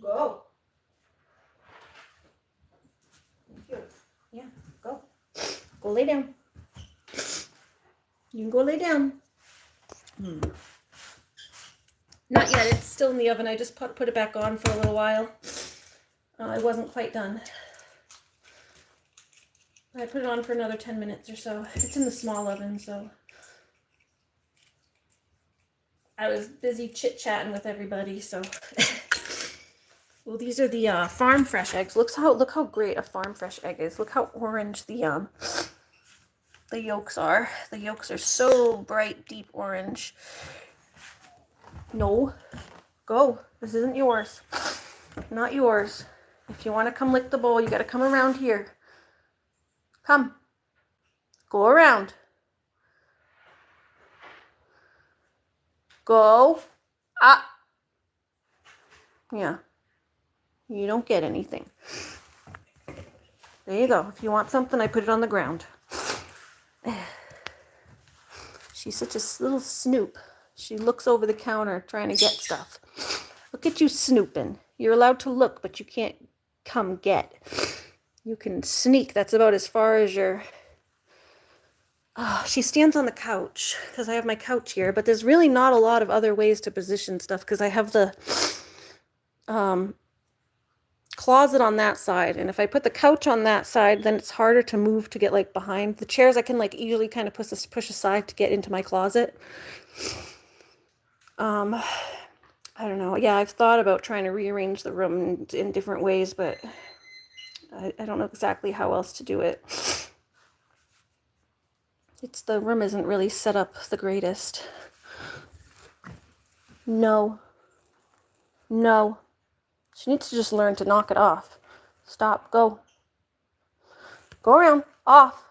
Go. Thank you. Yeah, go. Go lay down. You can go lay down. Not yet. It's still in the oven. I just put it back on for a little while. I wasn't quite done. I put it on for another 10 minutes or so. It's in the small oven, so I was busy chit-chatting with everybody, so well, these are the farm fresh eggs. Look how great a farm fresh egg is. Look how orange the yolks are. The yolks are so bright, deep orange. No. Go. This isn't yours. Not yours. If you want to come lick the bowl, you got to come around here. Come. Go around. Go. Ah. Yeah. You don't get anything. There you go. If you want something, I put it on the ground. She's such a little snoop. She looks over the counter trying to get stuff. Look at you snooping. You're allowed to look, but you can't come get. You can sneak. That's about as far as your... Oh, she stands on the couch because I have my couch here, but there's really not a lot of other ways to position stuff because I have the closet on that side, and if I put the couch on that side, then it's harder to move to get like behind. The chairs I can like easily kind of push aside to get into my closet. I don't know. Yeah, I've thought about trying to rearrange the room in different ways, but I don't know exactly how else to do it. The room isn't really set up the greatest. No. No. She needs to just learn to knock it off. Stop. Go. Go around. Off.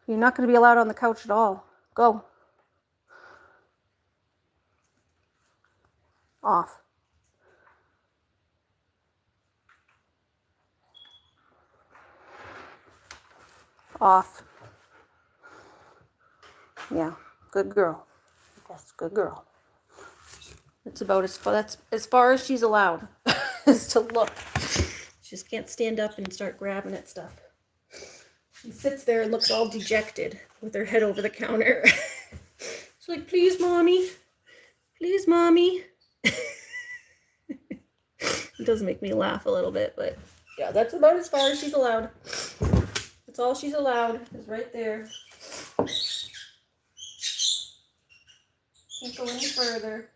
You're not going to be allowed on the couch at all. Go. Off. Off. Yeah. Good girl. Yes, good girl. It's about that's as far as she's allowed is to look. She just can't stand up and start grabbing at stuff. She sits there and looks all dejected with her head over the counter. She's like, please, mommy. Please, mommy. It does make me laugh a little bit, but yeah, that's about as far as she's allowed. That's all she's allowed is right there. Can't go any further.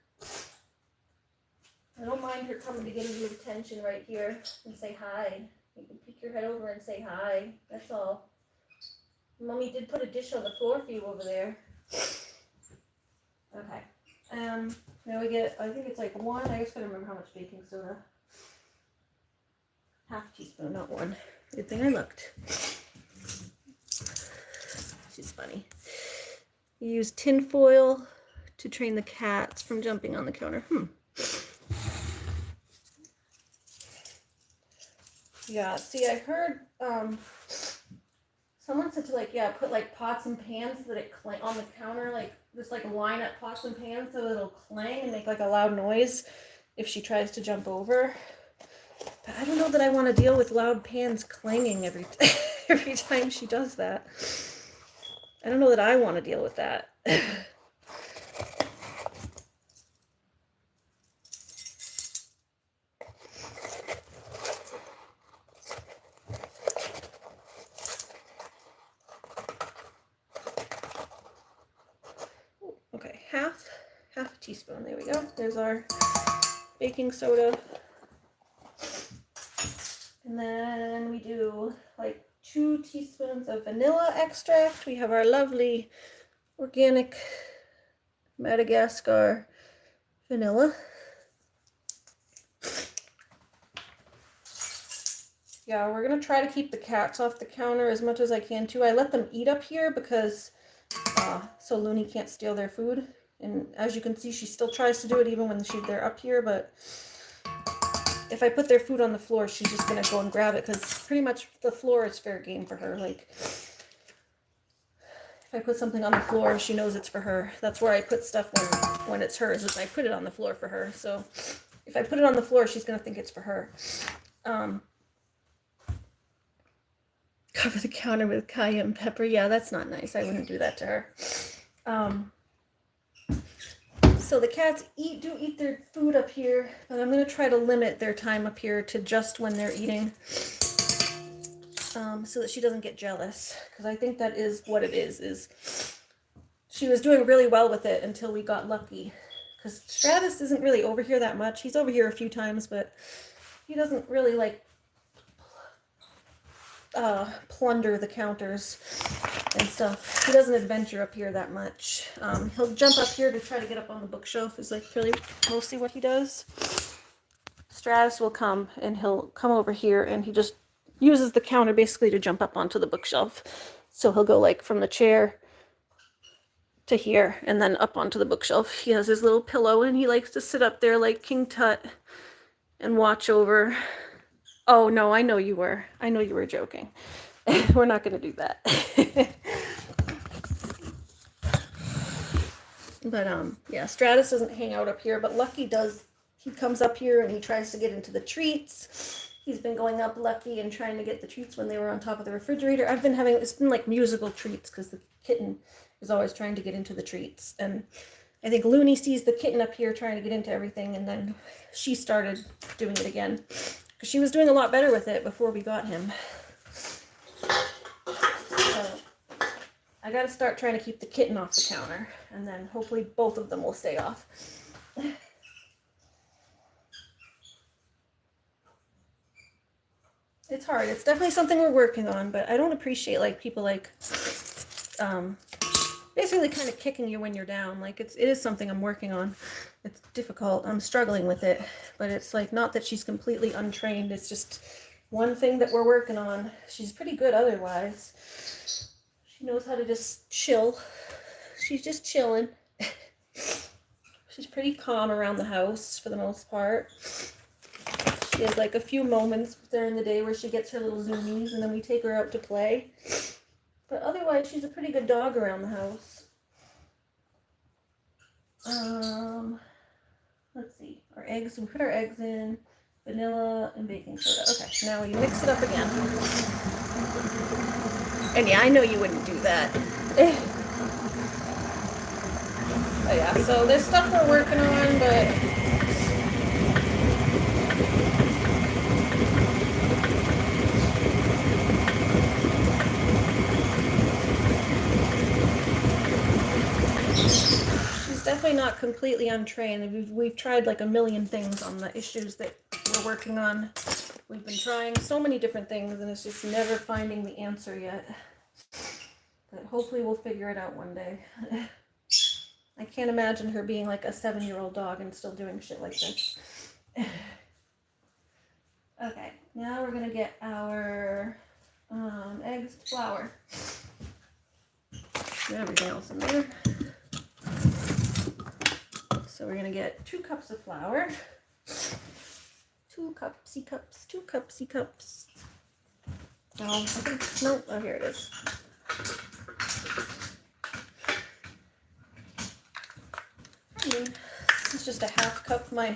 I don't mind her coming to give you attention right here and say hi. You can peek your head over and say hi. That's all. Mommy did put a dish on the floor for you over there. Okay. Now we get, I think it's like one, I just gotta remember how much baking soda. Half a teaspoon, not one. Good thing I looked. She's funny. You use tin foil to train the cats from jumping on the counter. Yeah, see, I heard someone said to put like pots and pans so that it clang on the counter, like just like line up pots and pans so that it'll clang and make like a loud noise if she tries to jump over. But I don't know that I want to deal with loud pans clanging every time she does that. I don't know that I want to deal with that. Okay, half a teaspoon. There we go. There's our baking soda. And then we do like 2 teaspoons of vanilla extract. We have our lovely organic Madagascar vanilla. Yeah, we're gonna try to keep the cats off the counter as much as I can too. I let them eat up here because so Looney can't steal their food. And as you can see, she still tries to do it even when they're up here, but if I put their food on the floor, she's just gonna go and grab it because pretty much the floor is fair game for her. Like, if I put something on the floor, she knows it's for her. That's where I put stuff when it's hers, is I put it on the floor for her. So if I put it on the floor, she's gonna think it's for her. Cover the counter with cayenne pepper. Yeah, that's not nice. I wouldn't do that to her. So the cats do eat their food up here, but I'm going to try to limit their time up here to just when they're eating, so that she doesn't get jealous, because I think that is what it is she was doing really well with it until we got lucky, because Stratus isn't really over here that much. He's over here a few times, but he doesn't really like plunder the counters and stuff. He doesn't adventure up here that much. He'll jump up here to try to get up on the bookshelf is like really mostly what he does. Stratus will come and he'll come over here and he just uses the counter basically to jump up onto the bookshelf. So he'll go like from the chair to here and then up onto the bookshelf. He has his little pillow and he likes to sit up there like King Tut and watch over. Oh, no, I know you were. I know you were joking. We're not going to do that. But, yeah, Stratus doesn't hang out up here, but Lucky does. He comes up here and he tries to get into the treats. He's been going up Lucky and trying to get the treats when they were on top of the refrigerator. It's been like musical treats because the kitten is always trying to get into the treats. And I think Looney sees the kitten up here trying to get into everything, and then she started doing it again. Because she was doing a lot better with it before we got him. So I got to start trying to keep the kitten off the counter. And then hopefully both of them will stay off. It's hard. It's definitely something we're working on. But I don't appreciate like people like basically kind of kicking you when you're down. Like it is something I'm working on. It's difficult. I'm struggling with it, but it's like not that she's completely untrained. It's just one thing that we're working on. She's pretty good otherwise. She knows how to just chill. She's just chilling. She's pretty calm around the house for the most part. She has like a few moments during the day where she gets her little zoomies and then we take her out to play. But otherwise, she's a pretty good dog around the house. Let's see. Our eggs, we put our eggs in, vanilla and baking soda. Okay, now we mix it up again. And yeah, I know you wouldn't do that. But yeah, so there's stuff we're working on, but definitely not completely untrained. We've tried like a million things on the issues that we're working on. We've been trying so many different things and it's just never finding the answer yet. But hopefully we'll figure it out one day. I can't imagine her being like a 7-year-old dog and still doing shit like this. Okay, now we're gonna get our eggs to flour. Everything else in there. So we're gonna get 2 cups of flour. 2 cupsy cups, 2 cupsy cups. Oh, I think, no, oh, here it is. This is just a half cup. My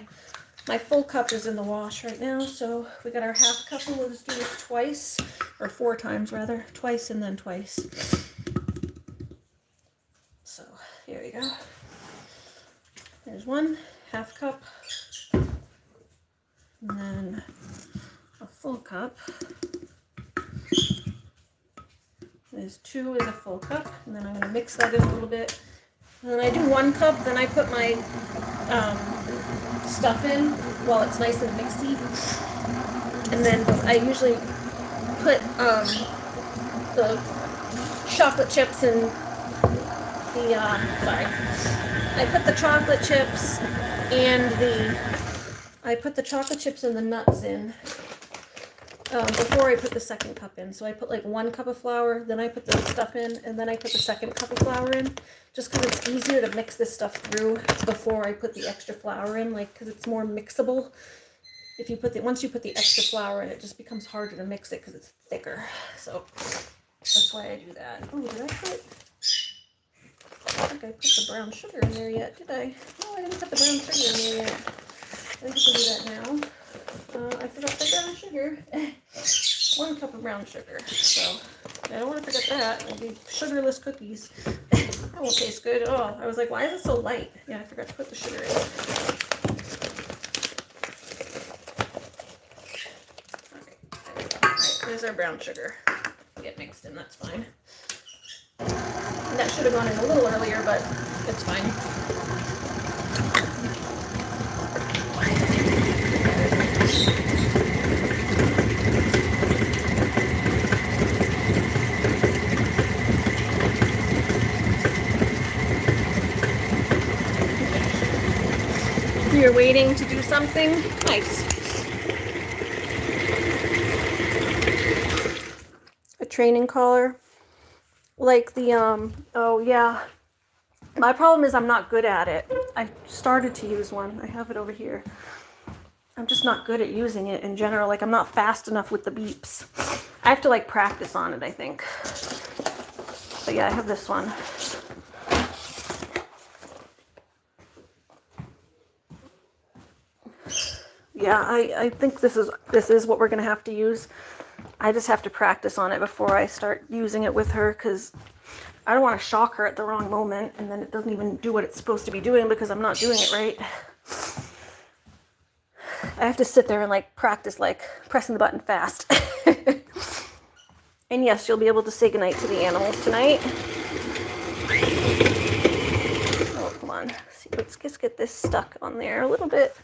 full cup is in the wash right now, so we got our half cup and we'll just do this twice, or 4 times rather, twice and then twice. So here we go. There's 1 half cup, and then a full cup. There's 2 is a full cup, and then I'm going to mix that in a little bit. And then I do 1 cup, then I put my stuff in while it's nice and mixy. And then I usually put the chocolate chips and the, I put the chocolate chips and the nuts in before I put the second cup in. So I put like 1 cup of flour, then I put the stuff in, and then I put the second cup of flour in, just because it's easier to mix this stuff through before I put the extra flour in, like, because it's more mixable. If you put once you put the extra flour in, it just becomes harder to mix it because it's thicker. So that's why I do that. Oh, did I put? I don't think I put the brown sugar in there yet, did I? No, I didn't put the brown sugar in there yet. I think I can do that now. I forgot the brown sugar. 1 cup of brown sugar. So I don't want to forget that. It'll be sugarless cookies. That won't taste good at all. I was like, why is it so light? Yeah, I forgot to put the sugar in. Alright, there's our brown sugar. Get mixed in, that's fine. That should have gone in a little earlier, but it's fine. You're waiting to do something? Nice. A training collar. Like the, oh yeah. My problem is I'm not good at it. I started to use one. I have it over here. I'm just not good at using it in general. Like, I'm not fast enough with the beeps. I have to, like, practice on it, I think. But yeah, I have this one. Yeah, I think this is what we're gonna have to use. I just have to practice on it before I start using it with her, because I don't want to shock her at the wrong moment and then it doesn't even do what it's supposed to be doing because I'm not doing it right. I have to sit there and like practice like pressing the button fast. And yes, you'll be able to say goodnight to the animals tonight. Oh, come on. See, let's just get this stuck on there a little bit.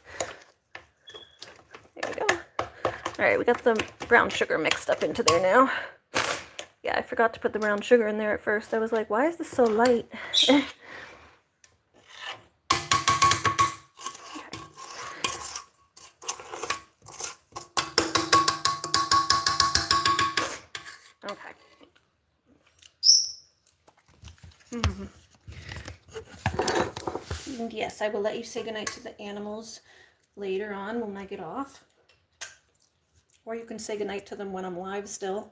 There we go. All right, we got the brown sugar mixed up into there now. Yeah, I forgot to put the brown sugar in there at first. I was like, why is this so light? Okay. And yes, I will let you say goodnight to the animals later on when I get off. Or you can say goodnight to them when I'm live still.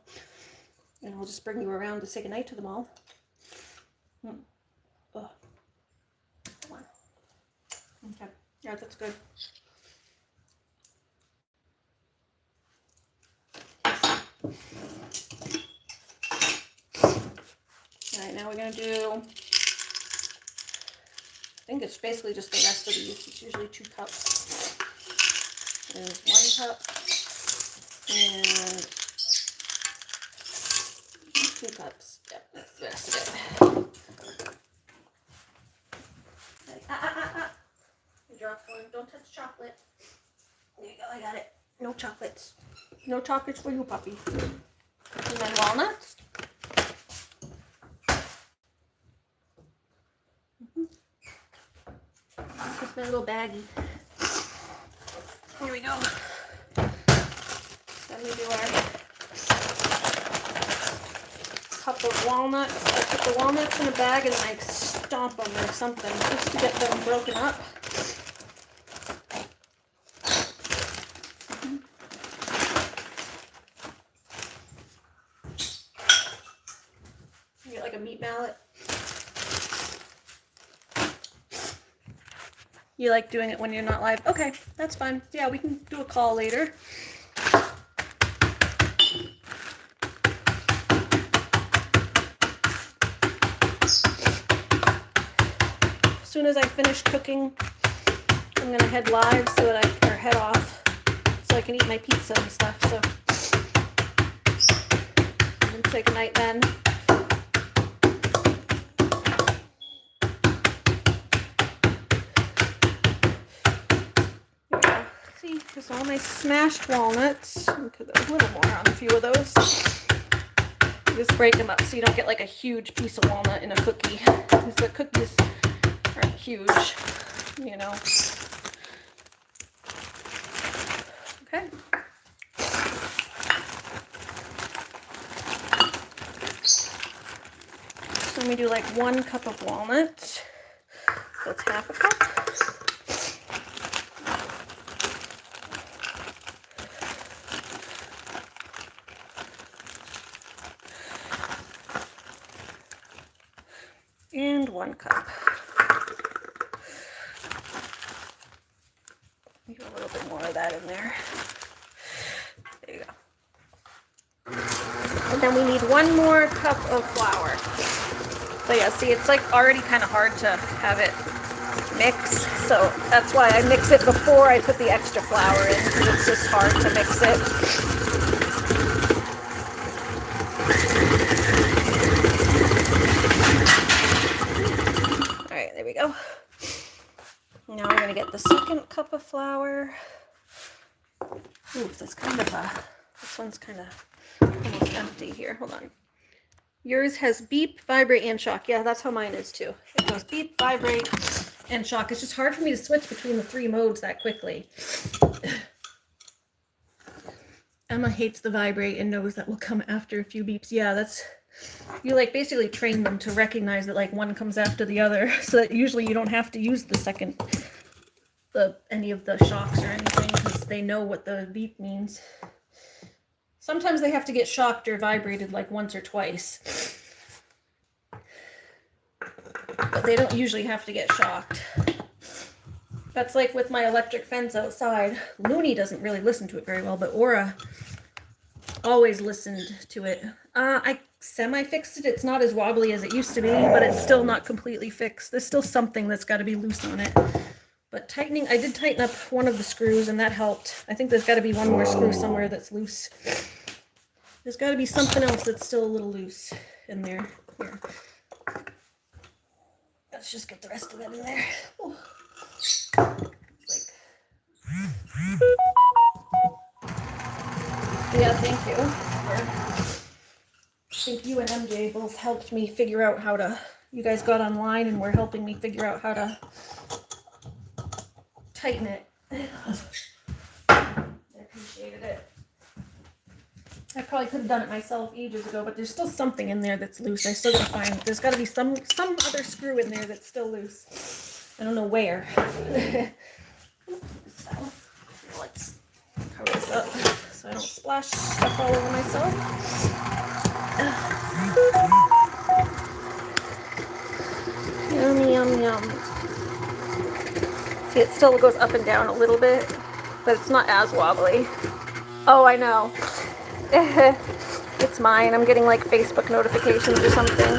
And I'll just bring you around to say goodnight to them all. Oh. Come on. Okay. Yeah, that's good. Alright, now we're going to do, I think it's basically just the rest of these. It's usually 2 cups. There's 1 cup and 2 cups. Yep, that's the rest of it. You dropped one. Don't touch chocolate. There you go, I got it. No chocolates. No chocolates for you, puppy. And then walnuts. That's my little baggie. Here we go. Then we do our cup of walnuts. I put the walnuts in a bag and like stomp them or something just to get them broken up. You get like a meat mallet. You like doing it when you're not live? Okay, that's fine. Yeah, we can do a call later. As soon as I finish cooking, I'm gonna head live so that or head off so I can eat my pizza and stuff. So I'm gonna say goodnight then. See, here's all my smashed walnuts. Put a little more on a few of those. Just break them up so you don't get like a huge piece of walnut in a cookie. Because the cookies aren't huge, you know. Okay. So we do like 1 cup of walnuts. That's half a cup. And 1 cup. Maybe a little bit more of that in there. There you go. And then we need 1 more cup of flour. So yeah, see, it's like already kind of hard to have it mix. So that's why I mix it before I put the extra flour in, because it's just hard to mix it. There we go. Now we're going to get the 2nd cup of flour. Ooh, this one's kind of almost empty here. Hold on. Yours has beep, vibrate, and shock. Yeah, that's how mine is too. It goes beep, vibrate, and shock. It's just hard for me to switch between the 3 modes that quickly. Emma hates the vibrate and knows that will come after a few beeps. Yeah, that's... You like basically train them to recognize that like one comes after the other, so that usually you don't have to use any of the shocks or anything, because they know what the beep means. Sometimes they have to get shocked or vibrated like once or twice, but they don't usually have to get shocked. That's like with my electric fence outside. Looney doesn't really listen to it very well, but Aura always listened to it. I semi-fixed it. It's not as wobbly as it used to be, but it's still not completely fixed. There's still something that's got to be loose on it. But tightening, I did tighten up one of the screws and that helped. I think there's got to be one more screw somewhere that's loose. There's got to be something else that's still a little loose in there. Here. Let's just get the rest of that in there. Oh. Yeah, thank you. I think you and MJ both helped me figure out how to... You guys got online and were helping me figure out how to tighten it. I appreciated it. I probably could have done it myself ages ago, but there's still something in there that's loose. I still gotta find... There's got to be some other screw in there that's still loose. I don't know where. So, let's cover this up so I don't splash stuff all over myself. Yum, yum, yum. See, it still goes up and down a little bit, but it's not as wobbly. Oh, I know. It's mine. I'm getting like Facebook notifications or something.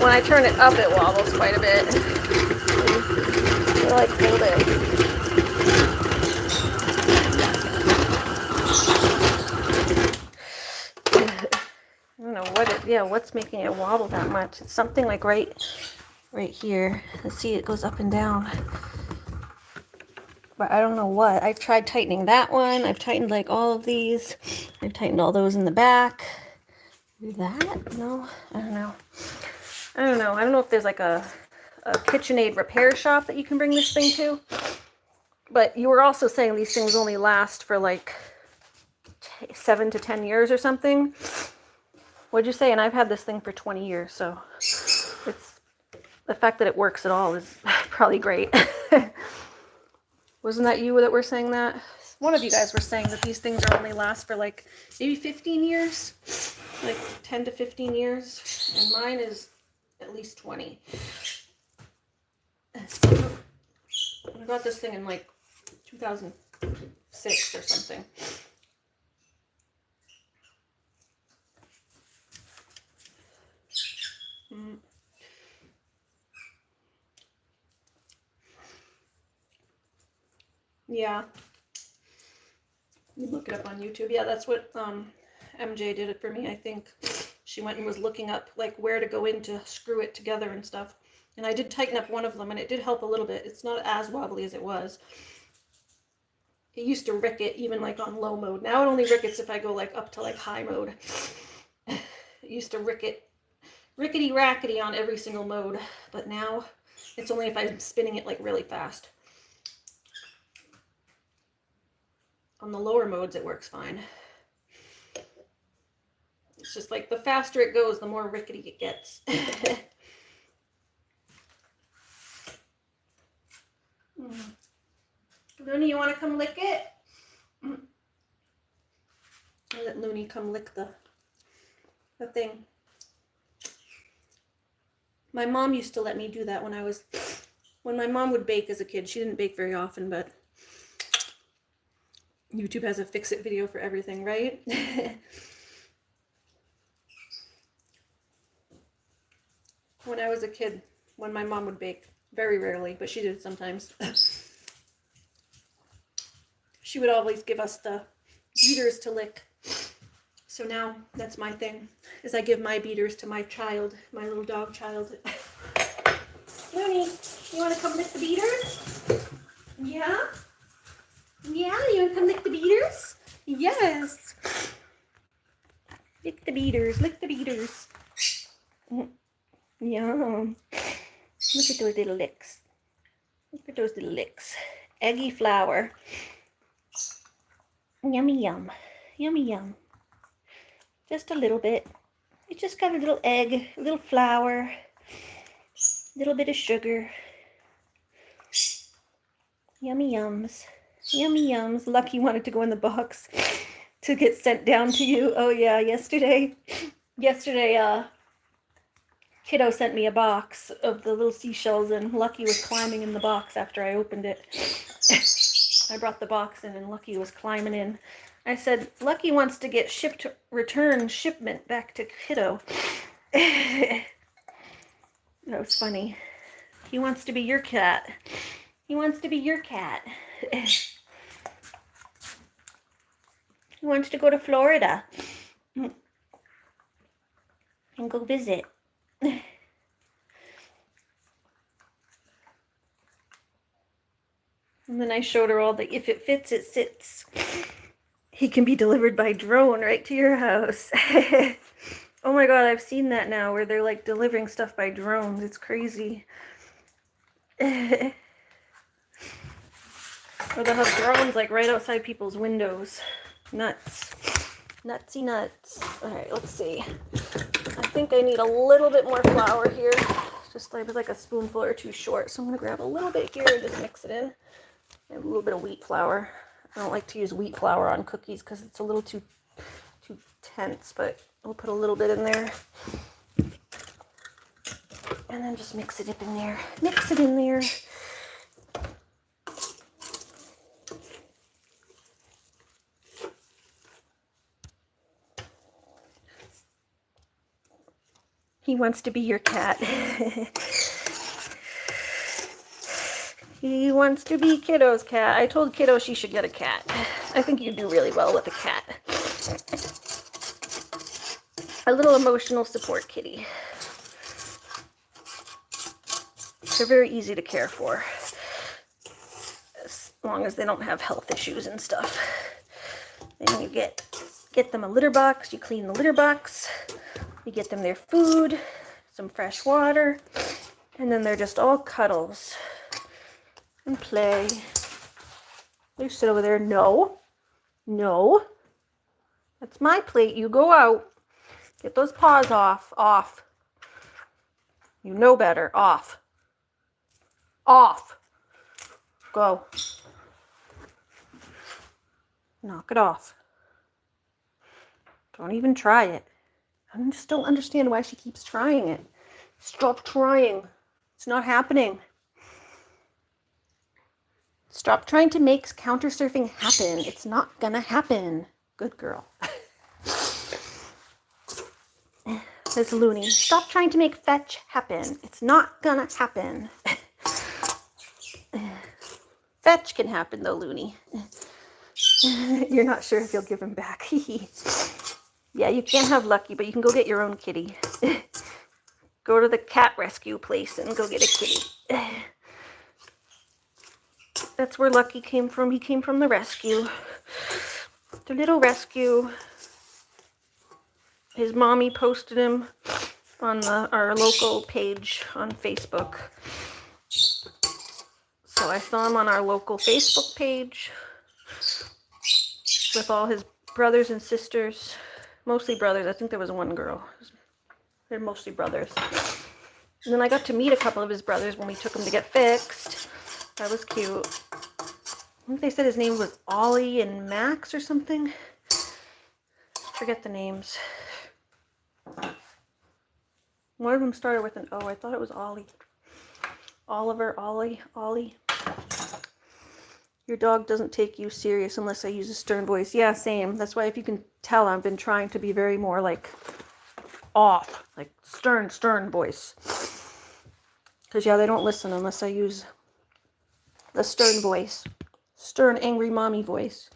When I turn it up, it wobbles quite a bit. I like hold it. I don't know what's making it wobble that much. It's something like right here. Let's see, it goes up and down. but I don't know what. I've tried tightening that one. I've tightened like all of these. I've tightened all those in the back. Do that? No, I don't know. I don't know. I don't know if there's like a KitchenAid repair shop that you can bring this thing to. But you were also saying these things only last for like 7 to 10 years or something. What'd you say? And I've had this thing for 20 years, so it's the fact that it works at all is probably great. Wasn't that you that were saying that? One of you guys were saying that these things are only last for like maybe 15 years, like 10 to 15 years, and mine is at least 20. I got this thing in like 2006 or something. Yeah. You look it up on YouTube. Yeah, that's what MJ did it for me, I think. She went and was looking up like where to go in to screw it together and stuff. And I did tighten up one of them and it did help a little bit. It's not as wobbly as it was. It used to ricket even like on low mode. Now it only rickets if I go like up to like high mode. It used to rickety rackety on every single mode, but now it's only if I'm spinning it like really fast. On the lower modes it works fine. It's just like the faster it goes, the more rickety it gets. Looney, you want to come lick it? I'll let Looney come lick the thing. My mom used to let me do that when my mom would bake as a kid. She didn't bake very often, but YouTube has a fix-it video for everything, right? When I was a kid, when my mom would bake, very rarely, but she did sometimes. She would always give us the beaters to lick. So now that's my thing, is I give my beaters to my child, my little dog child. Looney, you want to come lick the beaters? Yeah? Yeah, you want to come lick the beaters? Yes. Lick the beaters, lick the beaters. Yum. Look at those little licks. Look at those little licks. Eggy flour. Yummy yum. Yummy yum. Just a little bit. You just got a little egg, a little flour, a little bit of sugar. Yummy yums. Yummy yums. Lucky wanted to go in the box to get sent down to you. Oh yeah, yesterday, Kiddo sent me a box of the little seashells and Lucky was climbing in the box after I opened it. I brought the box in and Lucky was climbing in. I said, Lucky wants to get return shipment back to Kiddo. That was funny. He wants to be your cat. He wants to be your cat. He wants to go to Florida and go visit. And then I showed her all the, if it fits, it sits. He can be delivered by drone right to your house. Oh my god, I've seen that now where they're like delivering stuff by drones. It's crazy. Or they'll have drones like right outside people's windows. Nuts. Nutsy nuts. Alright, let's see. I think I need a little bit more flour here. Just like a spoonful or two short. So I'm going to grab a little bit here and just mix it in. And a little bit of wheat flour. I don't like to use wheat flour on cookies because it's a little too tense, but we'll put a little bit in there. And then just mix it up in there. Mix it in there. He wants to be your cat. He wants to be Kiddo's cat. I told Kiddo she should get a cat. I think you do really well with a cat. A little emotional support kitty. They're very easy to care for. long as they don't have health issues and stuff. Then you get them a litter box. You clean the litter box. You get them their food, some fresh water, and then they're just all cuddles and play. You sit over there. No. No. That's my plate. You go out. Get those paws off. Off. You know better. Off. Off. Go. Knock it off. Don't even try it. I just don't understand why she keeps trying it. Stop trying. It's not happening. Stop trying to make counter surfing happen. It's not gonna happen. Good girl. Says Looney. Stop trying to make fetch happen. It's not gonna happen. Fetch can happen though, Looney. You're not sure if you'll give him back. Yeah, you can't have Lucky, but you can go get your own kitty. Go to the cat rescue place and go get a kitty. That's where Lucky came from. He came from the rescue. The little rescue. His mommy posted him on our local page on Facebook. So I saw him on our local Facebook page with all his brothers and sisters. Mostly brothers. I think there was one girl. They're mostly brothers. And then I got to meet a couple of his brothers when we took him to get fixed. That was cute. I think they said his name was Ollie and Max or something. Forget the names. One of them started with an O. I thought it was Ollie. Oliver, Ollie. Your dog doesn't take you serious unless I use a stern voice. Yeah, same. That's why if you can tell, I've been trying to be very more like off, like stern voice. Because yeah, they don't listen unless I use the stern voice. Stern, angry mommy voice.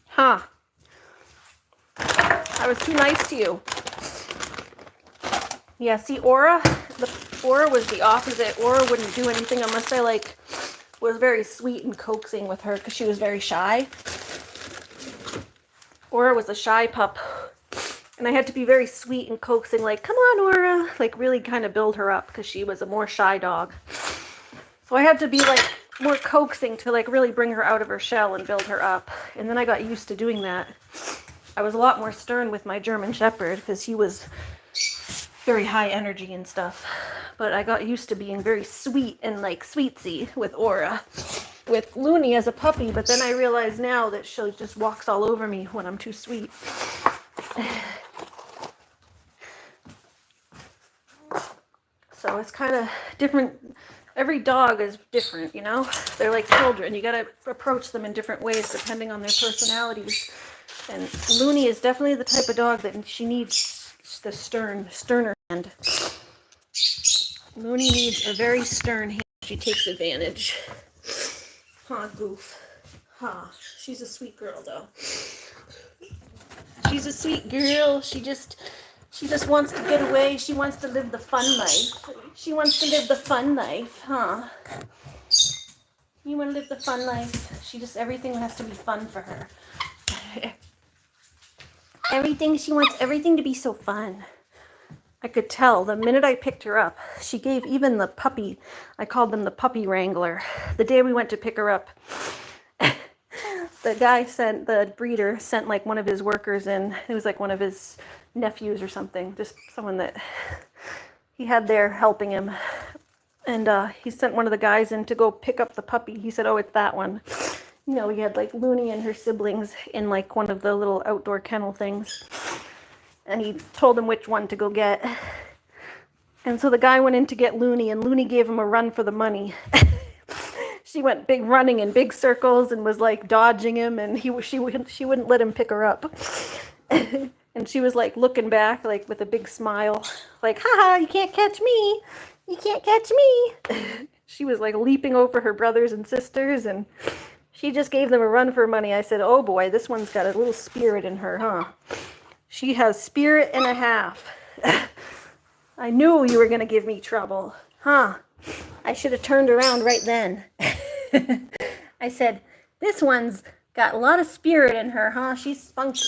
Huh. I was too nice to you. Yeah, see, Aura was the opposite. Aura wouldn't do anything unless I was very sweet and coaxing with her because she was very shy. Aura was a shy pup. And I had to be very sweet and coaxing, like, come on, Aura. Like, really kind of build her up because she was a more shy dog. So I had to be, more coaxing to, really bring her out of her shell and build her up. And then I got used to doing that. I was a lot more stern with my German Shepherd because he was very high energy and stuff. But I got used to being very sweet and, sweetsy with Aura. With Looney as a puppy, but then I realize now that she just walks all over me when I'm too sweet. So it's kind of different. Every dog is different, you know? They're like children. You gotta approach them in different ways depending on their personalities. And Looney is definitely the type of dog that she needs the sterner hand. Looney needs a very stern hand. She takes advantage. Huh, Goof. Huh. She's a sweet girl, though. She's a sweet girl. She just wants to get away. She wants to live the fun life. She wants to live the fun life, huh? You want to live the fun life? Everything has to be fun for her. She wants everything to be so fun. I could tell the minute I picked her up. She gave even the puppy, I called them the puppy wrangler. The day we went to pick her up, the breeder sent one of his workers in. It was one of his nephews or something, just someone that he had there helping him. And he sent one of the guys in to go pick up the puppy. He said, oh, it's that one. You know, he had Looney and her siblings in one of the little outdoor kennel things. And he told him which one to go get. And so the guy went in to get Looney, and Looney gave him a run for the money. She went running in big circles and was dodging him, and she wouldn't let him pick her up. And she was looking back with a big smile, haha, you can't catch me. You can't catch me. She was leaping over her brothers and sisters, and she just gave them a run for money. I said, oh boy, this one's got a little spirit in her, huh? She has spirit and a half. I knew you were going to give me trouble. Huh? I should have turned around right then. I said, this one's got a lot of spirit in her, huh? She's spunky.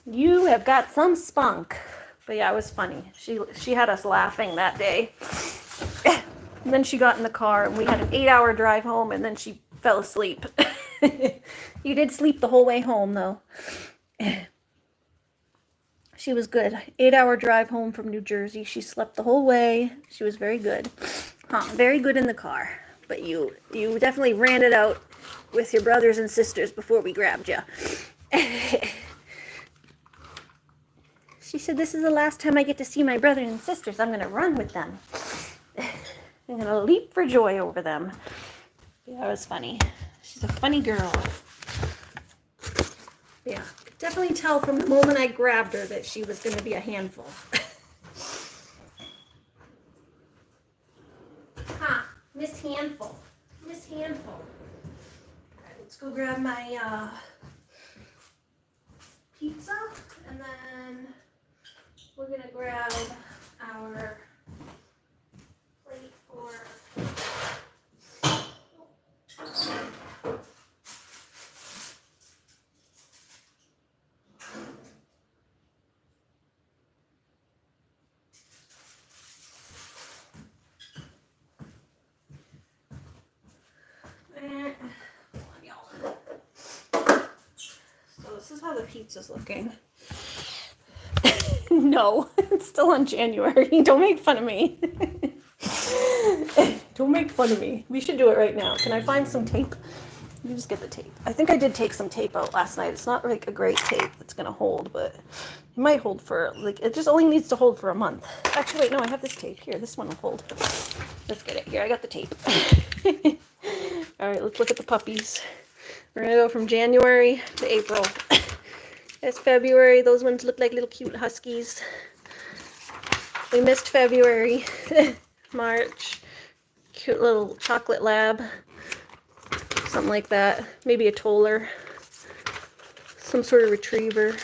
You have got some spunk. But yeah, it was funny. She had us laughing that day. And then she got in the car and we had an 8-hour drive home and then she fell asleep. You did sleep the whole way home though. She was good. 8-hour drive home from New Jersey. She slept the whole way. She was very good. Huh, very good in the car. But you definitely ran it out with your brothers and sisters before we grabbed you. She said, this is the last time I get to see my brothers and sisters. I'm going to run with them. I'm going to leap for joy over them. Yeah, that was funny. She's a funny girl. Yeah, could definitely tell from the moment I grabbed her that she was going to be a handful. Huh, Miss Handful. Miss Handful. All right, let's go grab my pizza, and then we're going to grab our plate for... So this is how the pizza's looking. No, it's still on January. Don't make fun of me. Don't make fun of me. We should do it right now. Can I find some tape? You just get the tape. I think I did take some tape out last night. It's not like a great tape that's gonna hold, but it might hold for, like, it just only needs to hold for a month. Actually, wait, no, I have this tape here. This one will hold. Let's get it. Here, I got the tape. All right, let's look at the puppies. We're gonna go from January to April. It's February. Those ones look like little cute huskies. We missed February. March. Cute little chocolate lab. Something like that. Maybe a toller. Some sort of retriever.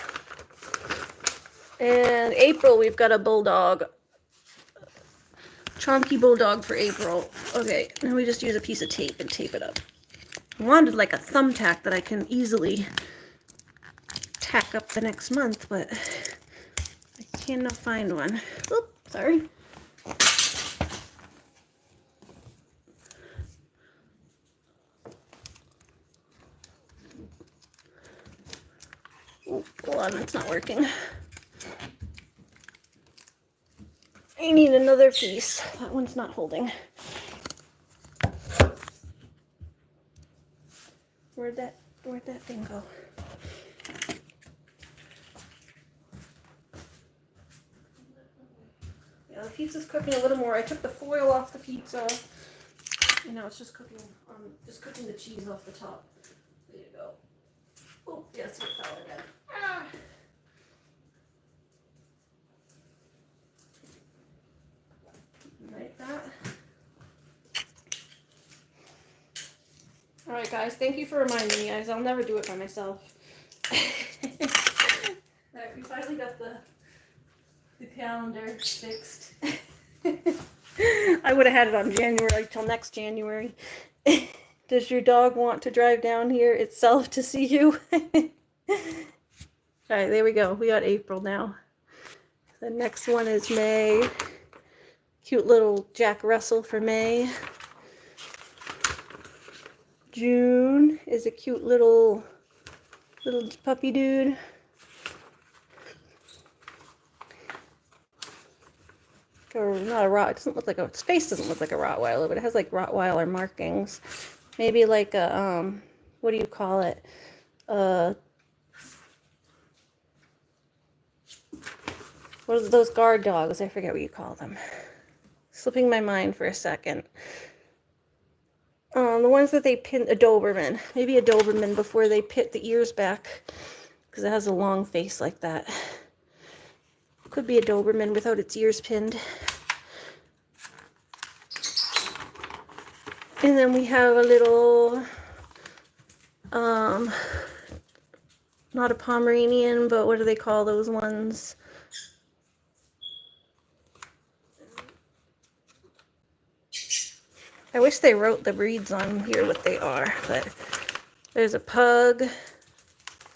And April, we've got a bulldog. Chonky bulldog for April. Okay, now we just use a piece of tape and tape it up. I wanted like a thumbtack that I can easily tack up the next month, but I cannot find one. Oop, sorry. Oh, hold on, that's not working. I need another piece. That one's not holding. Where'd that thing go? Yeah, the pizza's cooking a little more. I took the foil off the pizza, and now it's just cooking. Just cooking the cheese off the top. There you go. Oh, yes, it fell again. Ah. Like that. All right, guys. Thank you for reminding me, guys. I'll never do it by myself. All right, we finally got the calendar fixed. I would have had it on January till next January. Does your dog want to drive down here itself to see you? All right, there we go. We got April now. The next one is May. Cute little Jack Russell for May. June is a cute little puppy dude. Or not a Rott. It doesn't look like a. Its face doesn't look like a Rottweiler, but it has like Rottweiler markings. Maybe like a what do you call it? What are those guard dogs? I forget what you call them. Slipping my mind for a second. The ones that they pin, a Doberman. Maybe a Doberman before they pit the ears back, because it has a long face like that. Could be a Doberman without its ears pinned. And then we have a little not a Pomeranian, but what do they call those ones? I wish they wrote the breeds on here what they are, but there's a pug.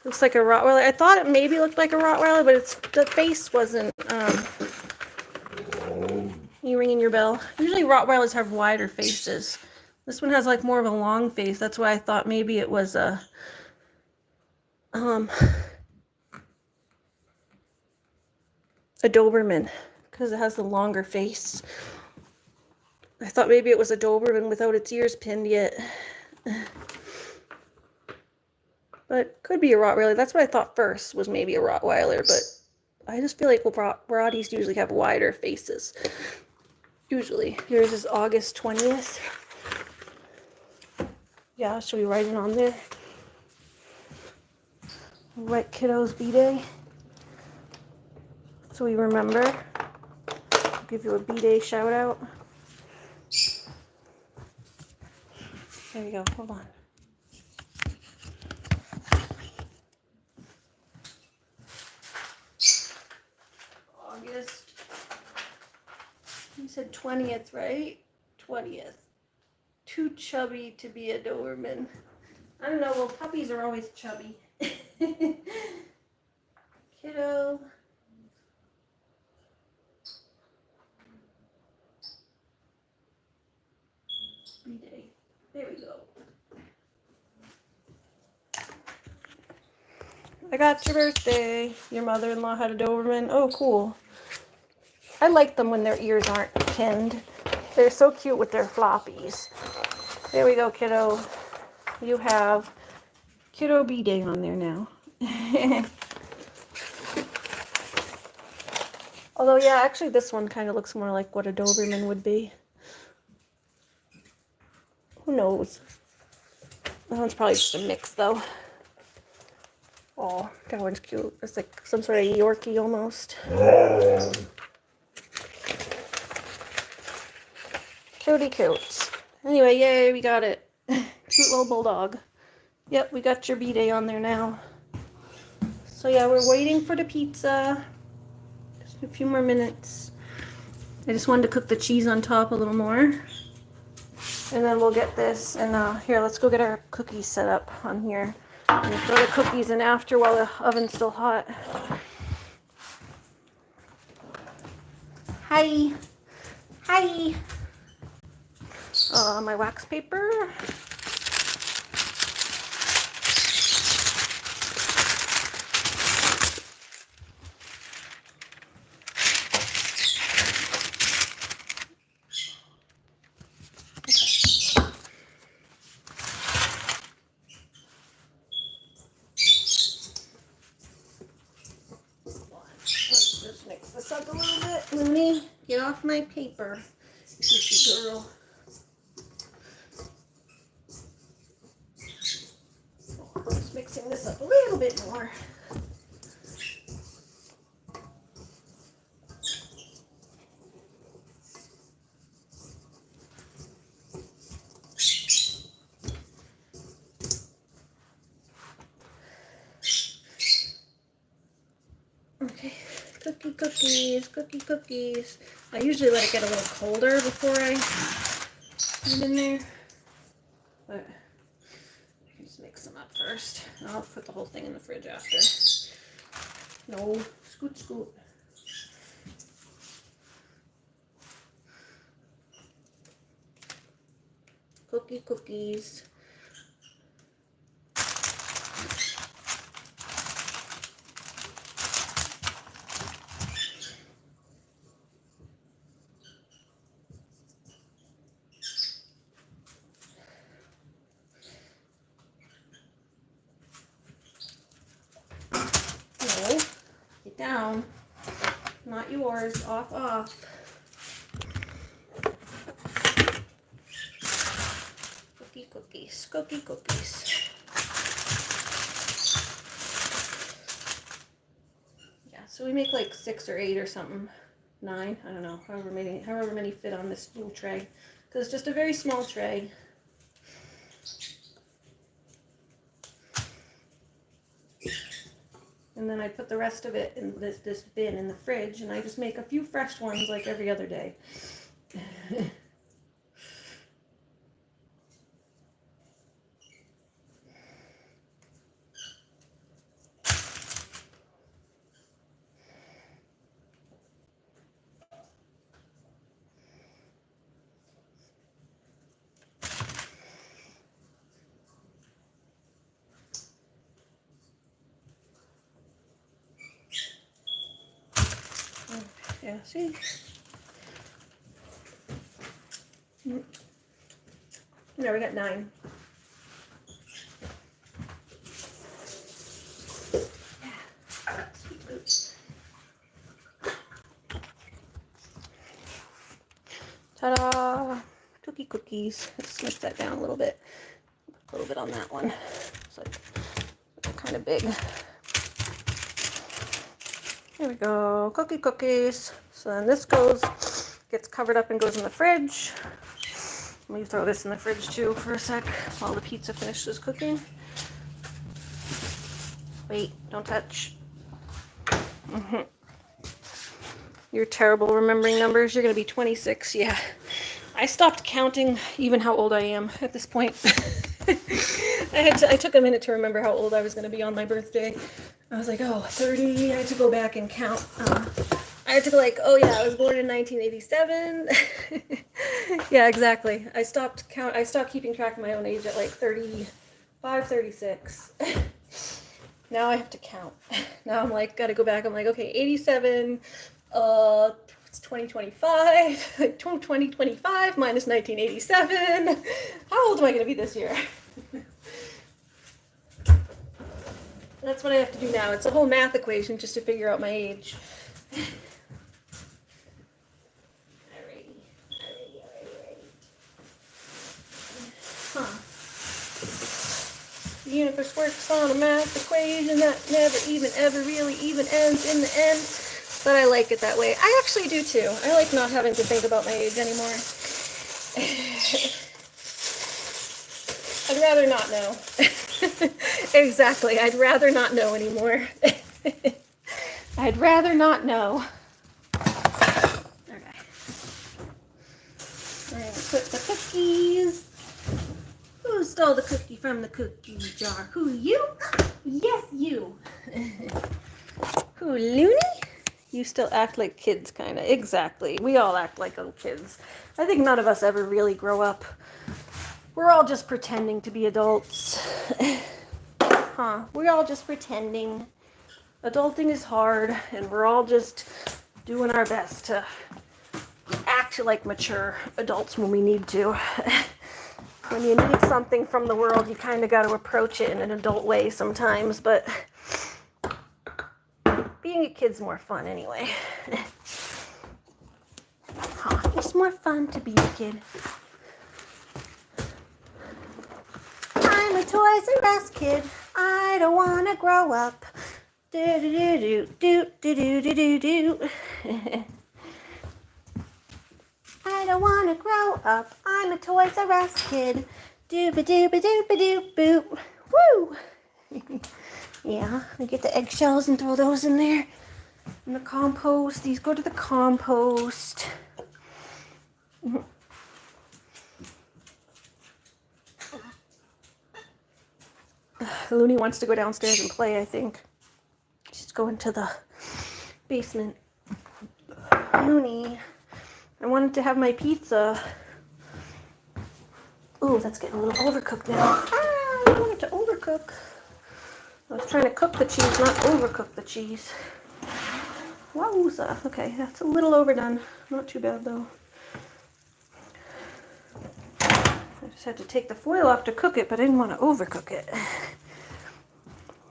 Looks like a Rottweiler. I thought it maybe looked like a Rottweiler, but the face wasn't. You ringing your bell? Usually Rottweilers have wider faces. This one has like more of a long face. That's why I thought maybe it was a Doberman, because it has the longer face. I thought maybe it was a Doberman without its ears pinned yet. But could be a Rottweiler. That's what I thought first, was maybe a Rottweiler, but I just feel like Rotties usually have wider faces. Usually. Yours is August 20th. Yeah, should we write it on there? Write kiddo's B-Day. So we remember. I'll give you a B-Day shout out. There you go. Hold on. August. You said 20th, right? 20th. Too chubby to be a Doberman. I don't know. Well, puppies are always chubby. Kiddo. B-Day. There we go. I got your birthday. Your mother-in-law had a Doberman. Oh, cool. I like them when their ears aren't pinned. They're so cute with their floppies. There we go, kiddo. You have kiddo B-Day on there now. Although, yeah, actually this one kind of looks more like what a Doberman would be. Who knows? That one's probably just a mix, though. Oh, that one's cute. It's like some sort of Yorkie almost. Cutie cute. Anyway, yay, we got it. Cute little bulldog. Yep, we got your B-Day on there now. So yeah, we're waiting for the pizza. Just a few more minutes. I just wanted to cook the cheese on top a little more. And then we'll get this. And here, let's go get our cookies set up on here. And throw the cookies in after while the oven's still hot. Hi. Hi. My wax paper. Let's just mix this up a little bit. Looney, get off my paper. Good girl. Just mixing this up a little bit more. Okay, cookies. I usually let it get a little colder before I put it in there. But I can just mix them up first. I'll put the whole thing in the fridge after. No, scoot. Cookies. No, get down. Not yours. Off. Cookies. Yeah, so we make like 6 or 8 or something. 9, I don't know, however many fit on this little tray. Because it's just a very small tray. And then I put the rest of it in this bin in the fridge, and I just make a few fresh ones like every other day. Yeah, see? There, we got 9. Ta-da! Cookie cookies. Let's smush that down a little bit. A little bit on that one. It's like kind of big. There we go. Cookie cookies. So then this gets covered up and goes in the fridge. Let me throw this in the fridge too for a sec while the pizza finishes cooking. Wait, don't touch. You're terrible remembering numbers. You're going to be 26. Yeah. I stopped counting even how old I am at this point. I took a minute to remember how old I was going to be on my birthday. I was like, oh, 30. I had to go back and count. I had to go like, oh yeah, I was born in 1987. Yeah, exactly. I stopped keeping track of my own age at like 35, 36. Now I have to count. Now I'm like, gotta go back. I'm like, okay, 87, it's 2025, 2025 minus 1987. How old am I gonna be this year? That's what I have to do now. It's a whole math equation just to figure out my age. Alrighty. Huh. The universe works on a math equation that never even ever really even ends in the end. But I like it that way. I actually do too. I like not having to think about my age anymore. I'd rather not know. Exactly. I'd rather not know anymore. I'd rather not know. Okay. We're going to put the cookies. Who stole the cookie from the cookie jar? Who, you? Yes, you. Who, Looney? You still act like kids, kind of. Exactly. We all act like little kids. I think none of us ever really grow up. We're all just pretending to be adults. Huh. We're all just pretending. Adulting is hard, and we're all just doing our best to act like mature adults when we need to. When you need something from the world, you kind of got to approach it in an adult way sometimes, but being a kid's more fun anyway. Huh, it's more fun to be a kid. I'm a Toys R Us kid. I don't want to grow up. Do do do do do do do do do. I don't want to grow up. I'm a Toys R Us kid. Dooba-dooba-dooba-doop-boop. Woo! Yeah, I get the eggshells and throw those in there. In the compost. These go to the compost. Looney wants to go downstairs and play, I think. She's going to the basement. Looney. I wanted to have my pizza. Ooh, that's getting a little overcooked now. Ah, I wanted to overcook. I was trying to cook the cheese, not overcook the cheese. Wowza. Okay, that's a little overdone. Not too bad, though. I just had to take the foil off to cook it, but I didn't want to overcook it.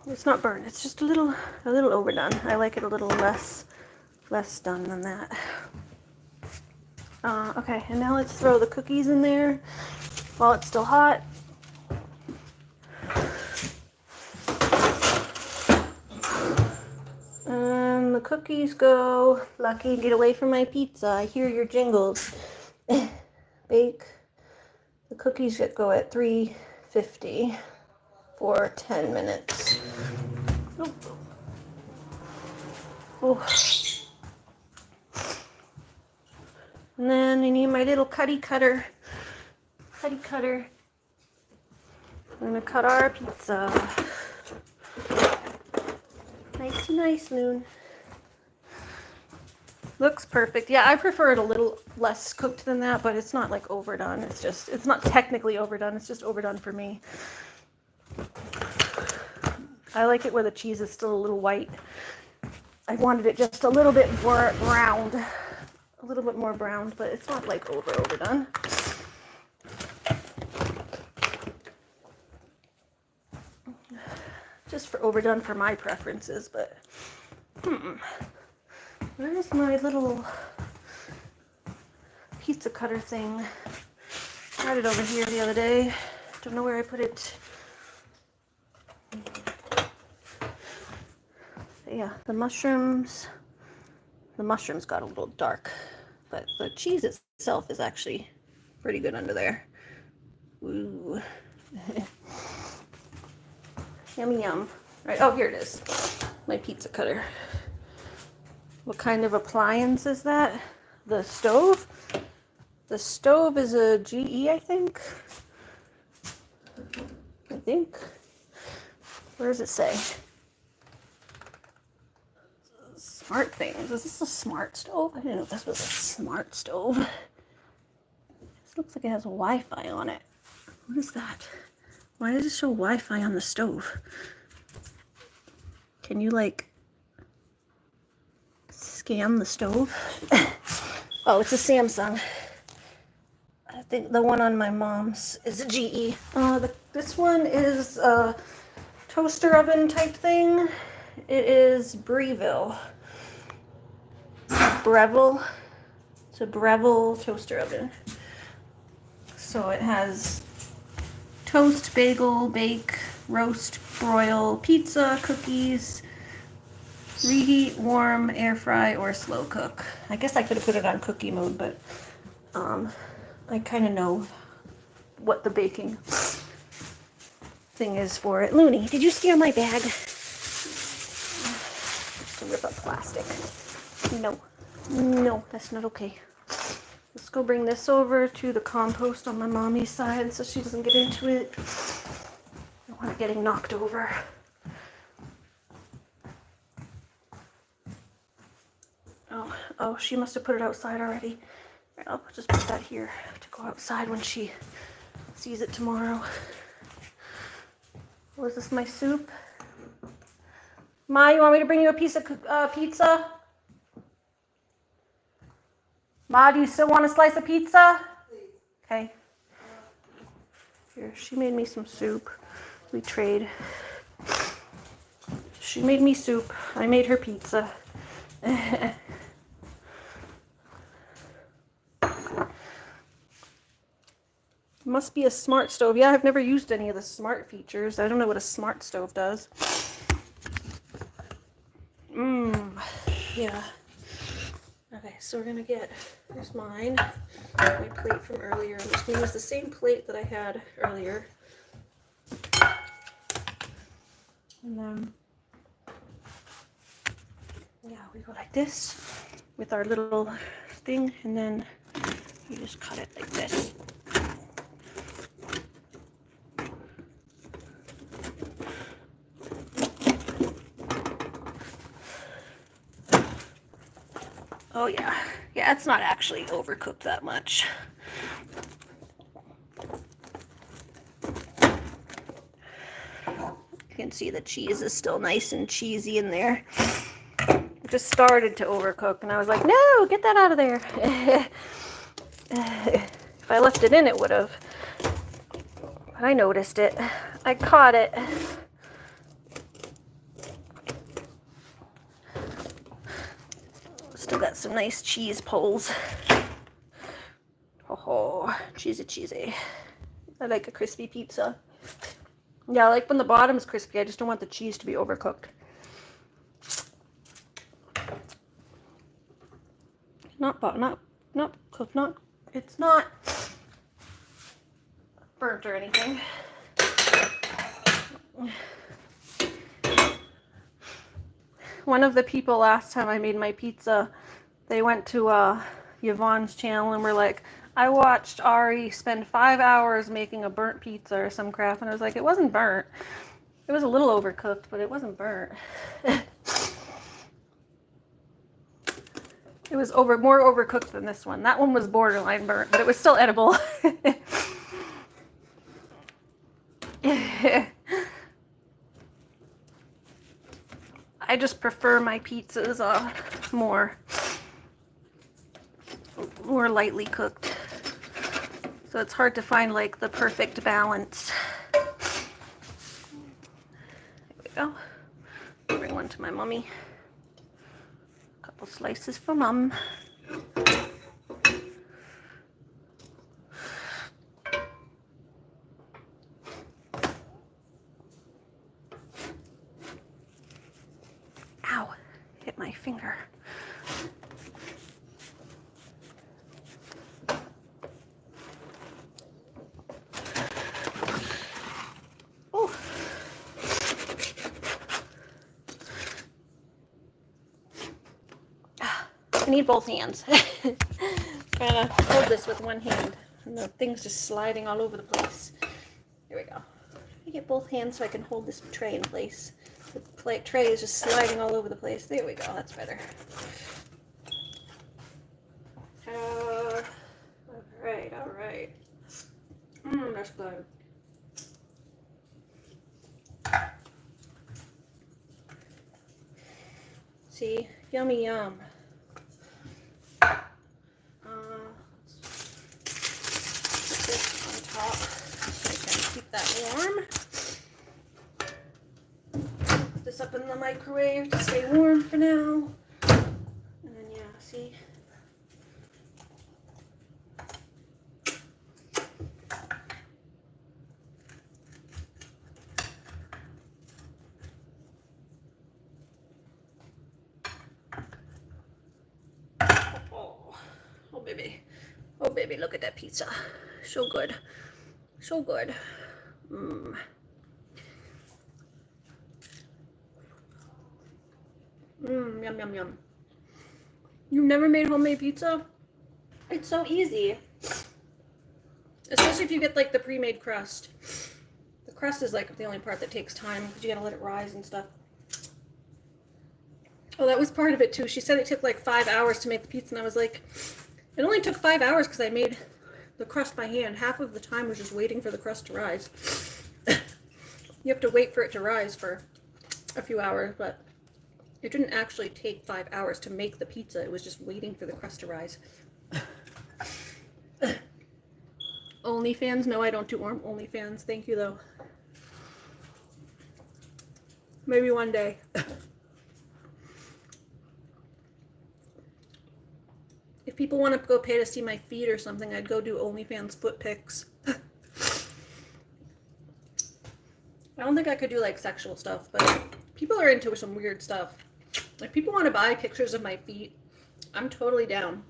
It's not burnt. It's just a little overdone. I like it a little less done than that. Okay, and now let's throw the cookies in there while it's still hot. And the cookies go. Lucky, get away from my pizza. I hear your jingles. Bake. The cookies go at 350 for 10 minutes. Oh. Oh. And then I need my little cutty cutter. Cutty cutter. I'm gonna cut our pizza. Nice, Moon. Looks perfect. Yeah, I prefer it a little less cooked than that, but it's not like overdone. It's not technically overdone. It's just overdone for me. I like it where the cheese is still a little white. I wanted it just a little bit more browned. A little bit more browned, but it's not like overdone. Just for overdone for my preferences, but where's my little pizza cutter thing? I had it over here the other day. Don't know where I put it. Yeah, the mushrooms got a little dark, but the cheese itself is actually pretty good under there. Ooh. Yummy yum. Right, oh, here it is. My pizza cutter. What kind of appliance is that? The stove? The stove is a GE, I think. Where does it say? Smart things. Is this a smart stove? I didn't know if this was a smart stove. This looks like it has Wi-Fi on it. What is that? Why does it show Wi-Fi on the stove? Can you like scan the stove? Oh, it's a Samsung. I think the one on my mom's is a GE. This one is a toaster oven type thing. It is Breville. It's a Breville toaster oven. So it has toast, bagel, bake, roast, broil, pizza, cookies, reheat, warm, air fry, or slow cook. I guess I could have put it on cookie mode, but I kind of know what the baking thing is for it. Looney, did you steal my bag? To rip up plastic. No, that's not okay. Let's go bring this over to the compost on my mommy's side so she doesn't get into it. I don't want it getting knocked over. Oh, she must have put it outside already. Right, I'll just put that here to go outside when she sees it tomorrow. Was this my soup? Ma, you want me to bring you a piece of pizza? Ma, do you still want a slice of pizza? Okay. Here, she made me some soup. We trade. She made me soup. I made her pizza. Must be a smart stove. Yeah, I've never used any of the smart features. I don't know what a smart stove does. Yeah. Okay, so we're gonna get, here's mine, my plate from earlier. I'm just gonna use the same plate that I had earlier. And then, yeah, we go like this with our little thing, and then you just cut it like this. Oh yeah, it's not actually overcooked that much. You can see the cheese is still nice and cheesy in there. It just started to overcook and I was like, no, get that out of there. If I left it in, it would have. But I noticed it. I caught it. Still got some nice cheese pulls. Oh, cheesy. I like a crispy pizza. Yeah, I like when the bottom's crispy. I just don't want the cheese to be overcooked. It's not burnt or anything. one of the people last time I made my pizza, they went to Yvonne's channel and were like, I watched Ari spend 5 hours making a burnt pizza or some crap, and I was like, it wasn't burnt. It was a little overcooked, but it wasn't burnt. It was more overcooked than this one. That one was borderline burnt, but it was still edible. I just prefer my pizzas more lightly cooked. So it's hard to find like the perfect balance. There we go. Bring one to my mommy. A couple slices for mom. Ow, hit my finger. I need both hands. Trying to hold this with one hand, and the thing's just sliding all over the place. Here we go. Let me get both hands so I can hold this tray in place. The tray is just sliding all over the place. There we go. That's better. All right, all right. That's good. See, yummy yum. Put this on top so I can keep that warm. Put this up in the microwave to stay warm for now. And then, yeah, see? Oh baby, look at that pizza. So good. So good. Yum yum yum. You've never made homemade pizza? It's so easy. Especially if you get like the pre-made crust. The crust is like the only part that takes time because you gotta let it rise and stuff. Oh, that was part of it too. She said it took like 5 hours to make the pizza, and I was like, it only took 5 hours because I made the crust by hand. Half of the time was just waiting for the crust to rise. You have to wait for it to rise for a few hours, but it didn't actually take 5 hours to make the pizza. It was just waiting for the crust to rise. OnlyFans? No, I don't do OnlyFans. Thank you, though. Maybe one day. If people want to go pay to see my feet or something, I'd go do OnlyFans foot pics. I don't think I could do like sexual stuff, but people are into some weird stuff. If people want to buy pictures of my feet, I'm totally down.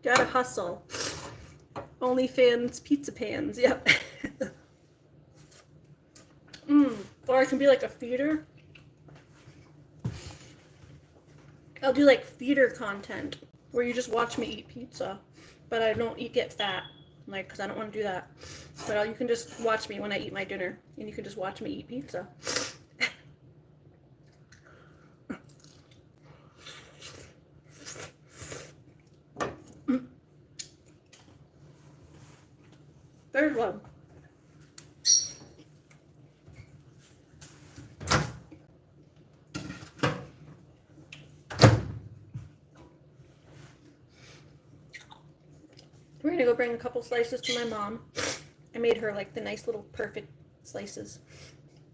Gotta hustle. OnlyFans pizza pans, yep. Or I can be like a feeder. I'll do like feeder content where you just watch me eat pizza, but I don't get fat, like, because I don't want to do that. But you can just watch me when I eat my dinner, and you can just watch me eat pizza. Third one. We're gonna go bring a couple slices to my mom. I made her like the nice little perfect slices.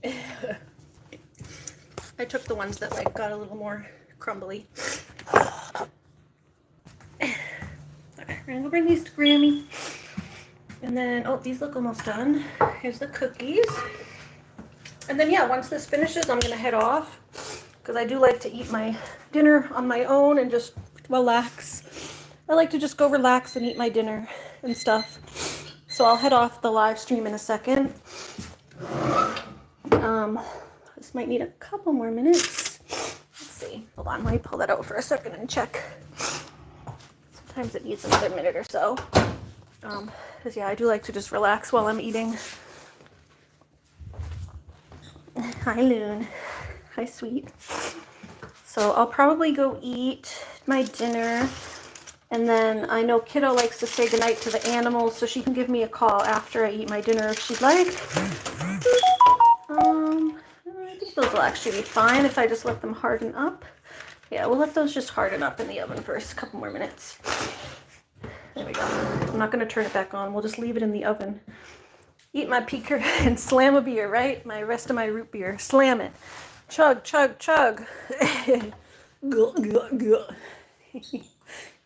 I took the ones that like got a little more crumbly. We're gonna go bring these to Grammy. And then, oh, these look almost done. Here's the cookies. And then, yeah, once this finishes, I'm gonna head off because I do like to eat my dinner on my own and just relax. I like to just go relax and eat my dinner and stuff. So I'll head off the live stream in a second. This might need a couple more minutes. Let's see. Hold on, let me pull that out for a second and check. Sometimes it needs another minute or so. Because yeah, I do like to just relax while I'm eating. Hi, Loon. Hi, sweet. So I'll probably go eat my dinner. And then I know Kiddo likes to say goodnight to the animals, so she can give me a call after I eat my dinner if she'd like. I think those will actually be fine if I just let them harden up. Yeah, we'll let those just harden up in the oven for a couple more minutes. There we go. I'm not going to turn it back on. We'll just leave it in the oven. Eat my peaker and slam a beer, right? My rest of my root beer. Slam it. Chug, chug, chug. Guh, guh, guh.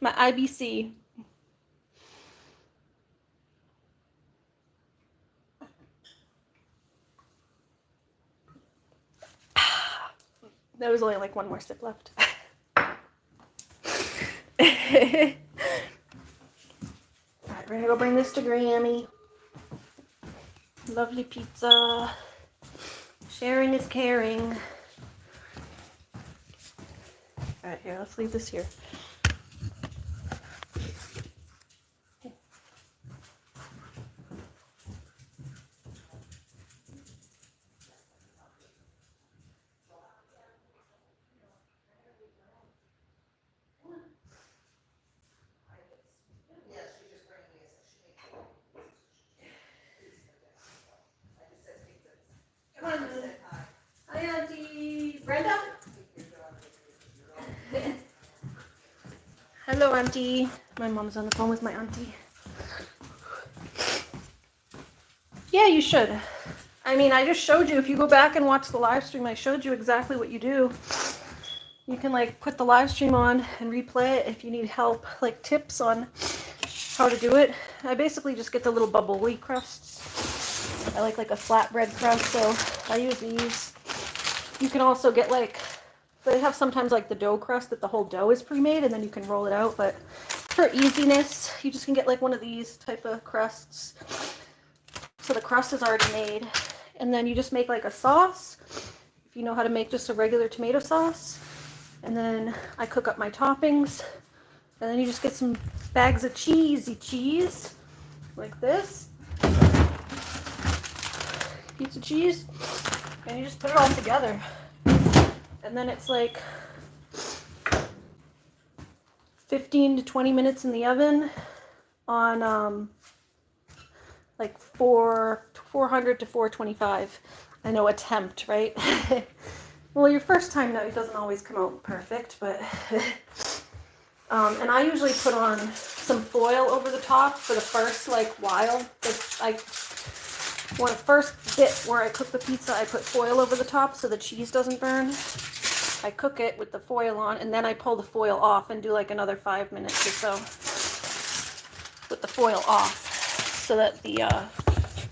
My IBC. There was only like one more sip left. Alright, we're gonna go bring this to Grammy. Lovely pizza. Sharing is caring. Alright, here, let's leave this here. Come on. Hi, Auntie. Brenda? Hello, Auntie. My mom's on the phone with my auntie. Yeah, you should. I mean, I just showed you. If you go back and watch the live stream, I showed you exactly what you do. You can like put the live stream on and replay it if you need help, like tips on how to do it. I basically just get the little bubbly crusts. I like a flatbread crust, so I use these. You can also get like, they have sometimes like the dough crust that the whole dough is pre-made and then you can roll it out, but for easiness, you just can get like one of these type of crusts. So the crust is already made, and then you just make like a sauce, if you know how to make just a regular tomato sauce, and then I cook up my toppings, and then you just get some bags of cheese, like this, piece of cheese, and you just put it all together, and then it's like 15 to 20 minutes in the oven on like 400 to 425. I know, attempt, right? Well, your first time now, it doesn't always come out perfect, but and I usually put on some foil over the top for the first like while. When the first bit where I cook the pizza, I put foil over the top so the cheese doesn't burn. I cook it with the foil on, and then I pull the foil off and do like another 5 minutes or so with the foil off, so that the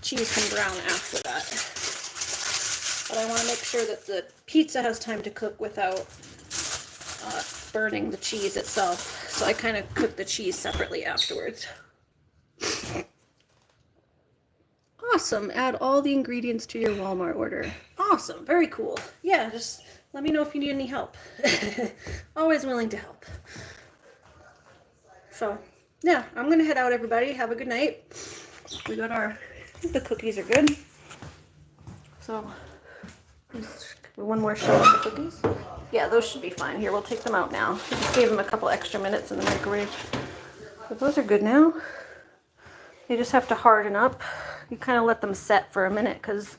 cheese can brown after that. But I want to make sure that the pizza has time to cook without burning the cheese itself. So I kind of cook the cheese separately afterwards. Awesome. Add all the ingredients to your Walmart order. Awesome. Very cool. Yeah, just let me know if you need any help. Always willing to help. So, yeah, I'm going to head out, everybody. Have a good night. We got I think the cookies are good. So, one more shot of the cookies. Yeah, those should be fine. Here, we'll take them out now. I just gave them a couple extra minutes in the microwave. But those are good now. They just have to harden up. You kind of let them set for a minute, because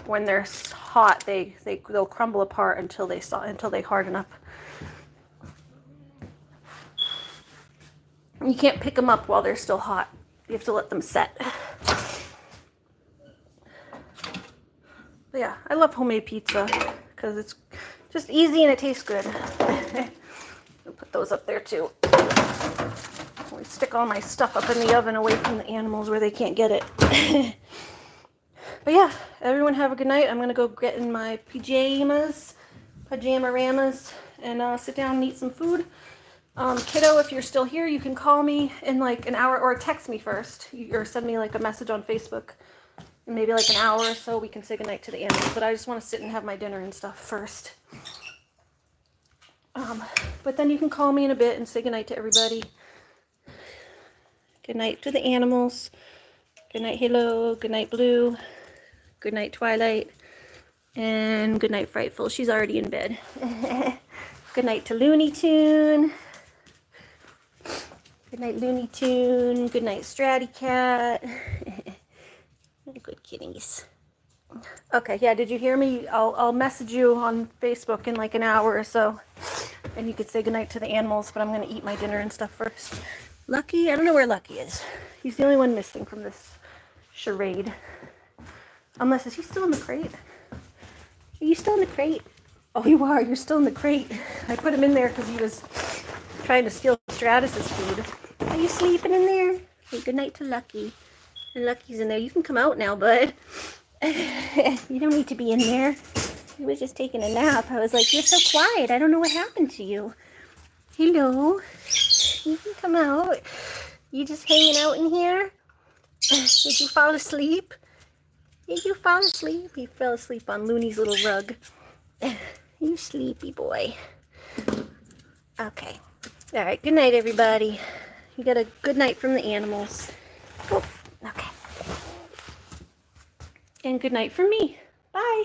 when they're hot, they'll crumble apart until they harden up. You can't pick them up while they're still hot. You have to let them set. But yeah, I love homemade pizza because it's just easy and it tastes good. I'll put those up there too. I stick all my stuff up in the oven away from the animals where they can't get it. But yeah, everyone have a good night. I'm going to go get in my pajama-ramas, and sit down and eat some food. Kiddo, if you're still here, you can call me in like an hour or text me first or send me like a message on Facebook. In maybe like an hour or so we can say goodnight to the animals, but I just want to sit and have my dinner and stuff first. But then you can call me in a bit and say goodnight to everybody. Good night to the animals. Good night, Halo. Good night, Blue. Good night, Twilight. And good night, Frightful. She's already in bed. Good night to Looney Tune. Good night, Looney Tune. Good night, Stratty Cat. Good kitties. Okay, yeah, did you hear me? I'll message you on Facebook in like an hour or so. And you could say goodnight to the animals, but I'm going to eat my dinner and stuff first. Lucky? I don't know where Lucky is. He's the only one missing from this charade. Unless, is he still in the crate? Are you still in the crate? Oh, you are. You're still in the crate. I put him in there because he was trying to steal Stratus's food. Are you sleeping in there? Hey, good night to Lucky. And Lucky's in there. You can come out now, bud. You don't need to be in there. He was just taking a nap. I was like, you're so quiet. I don't know what happened to you. Hello. You can come out. You just hanging out in here? Did you fall asleep? Did you fall asleep? He fell asleep on Looney's little rug. You sleepy boy. Okay. All right. Good night, everybody. You got a good night from the animals. Oh, okay. And good night from me. Bye.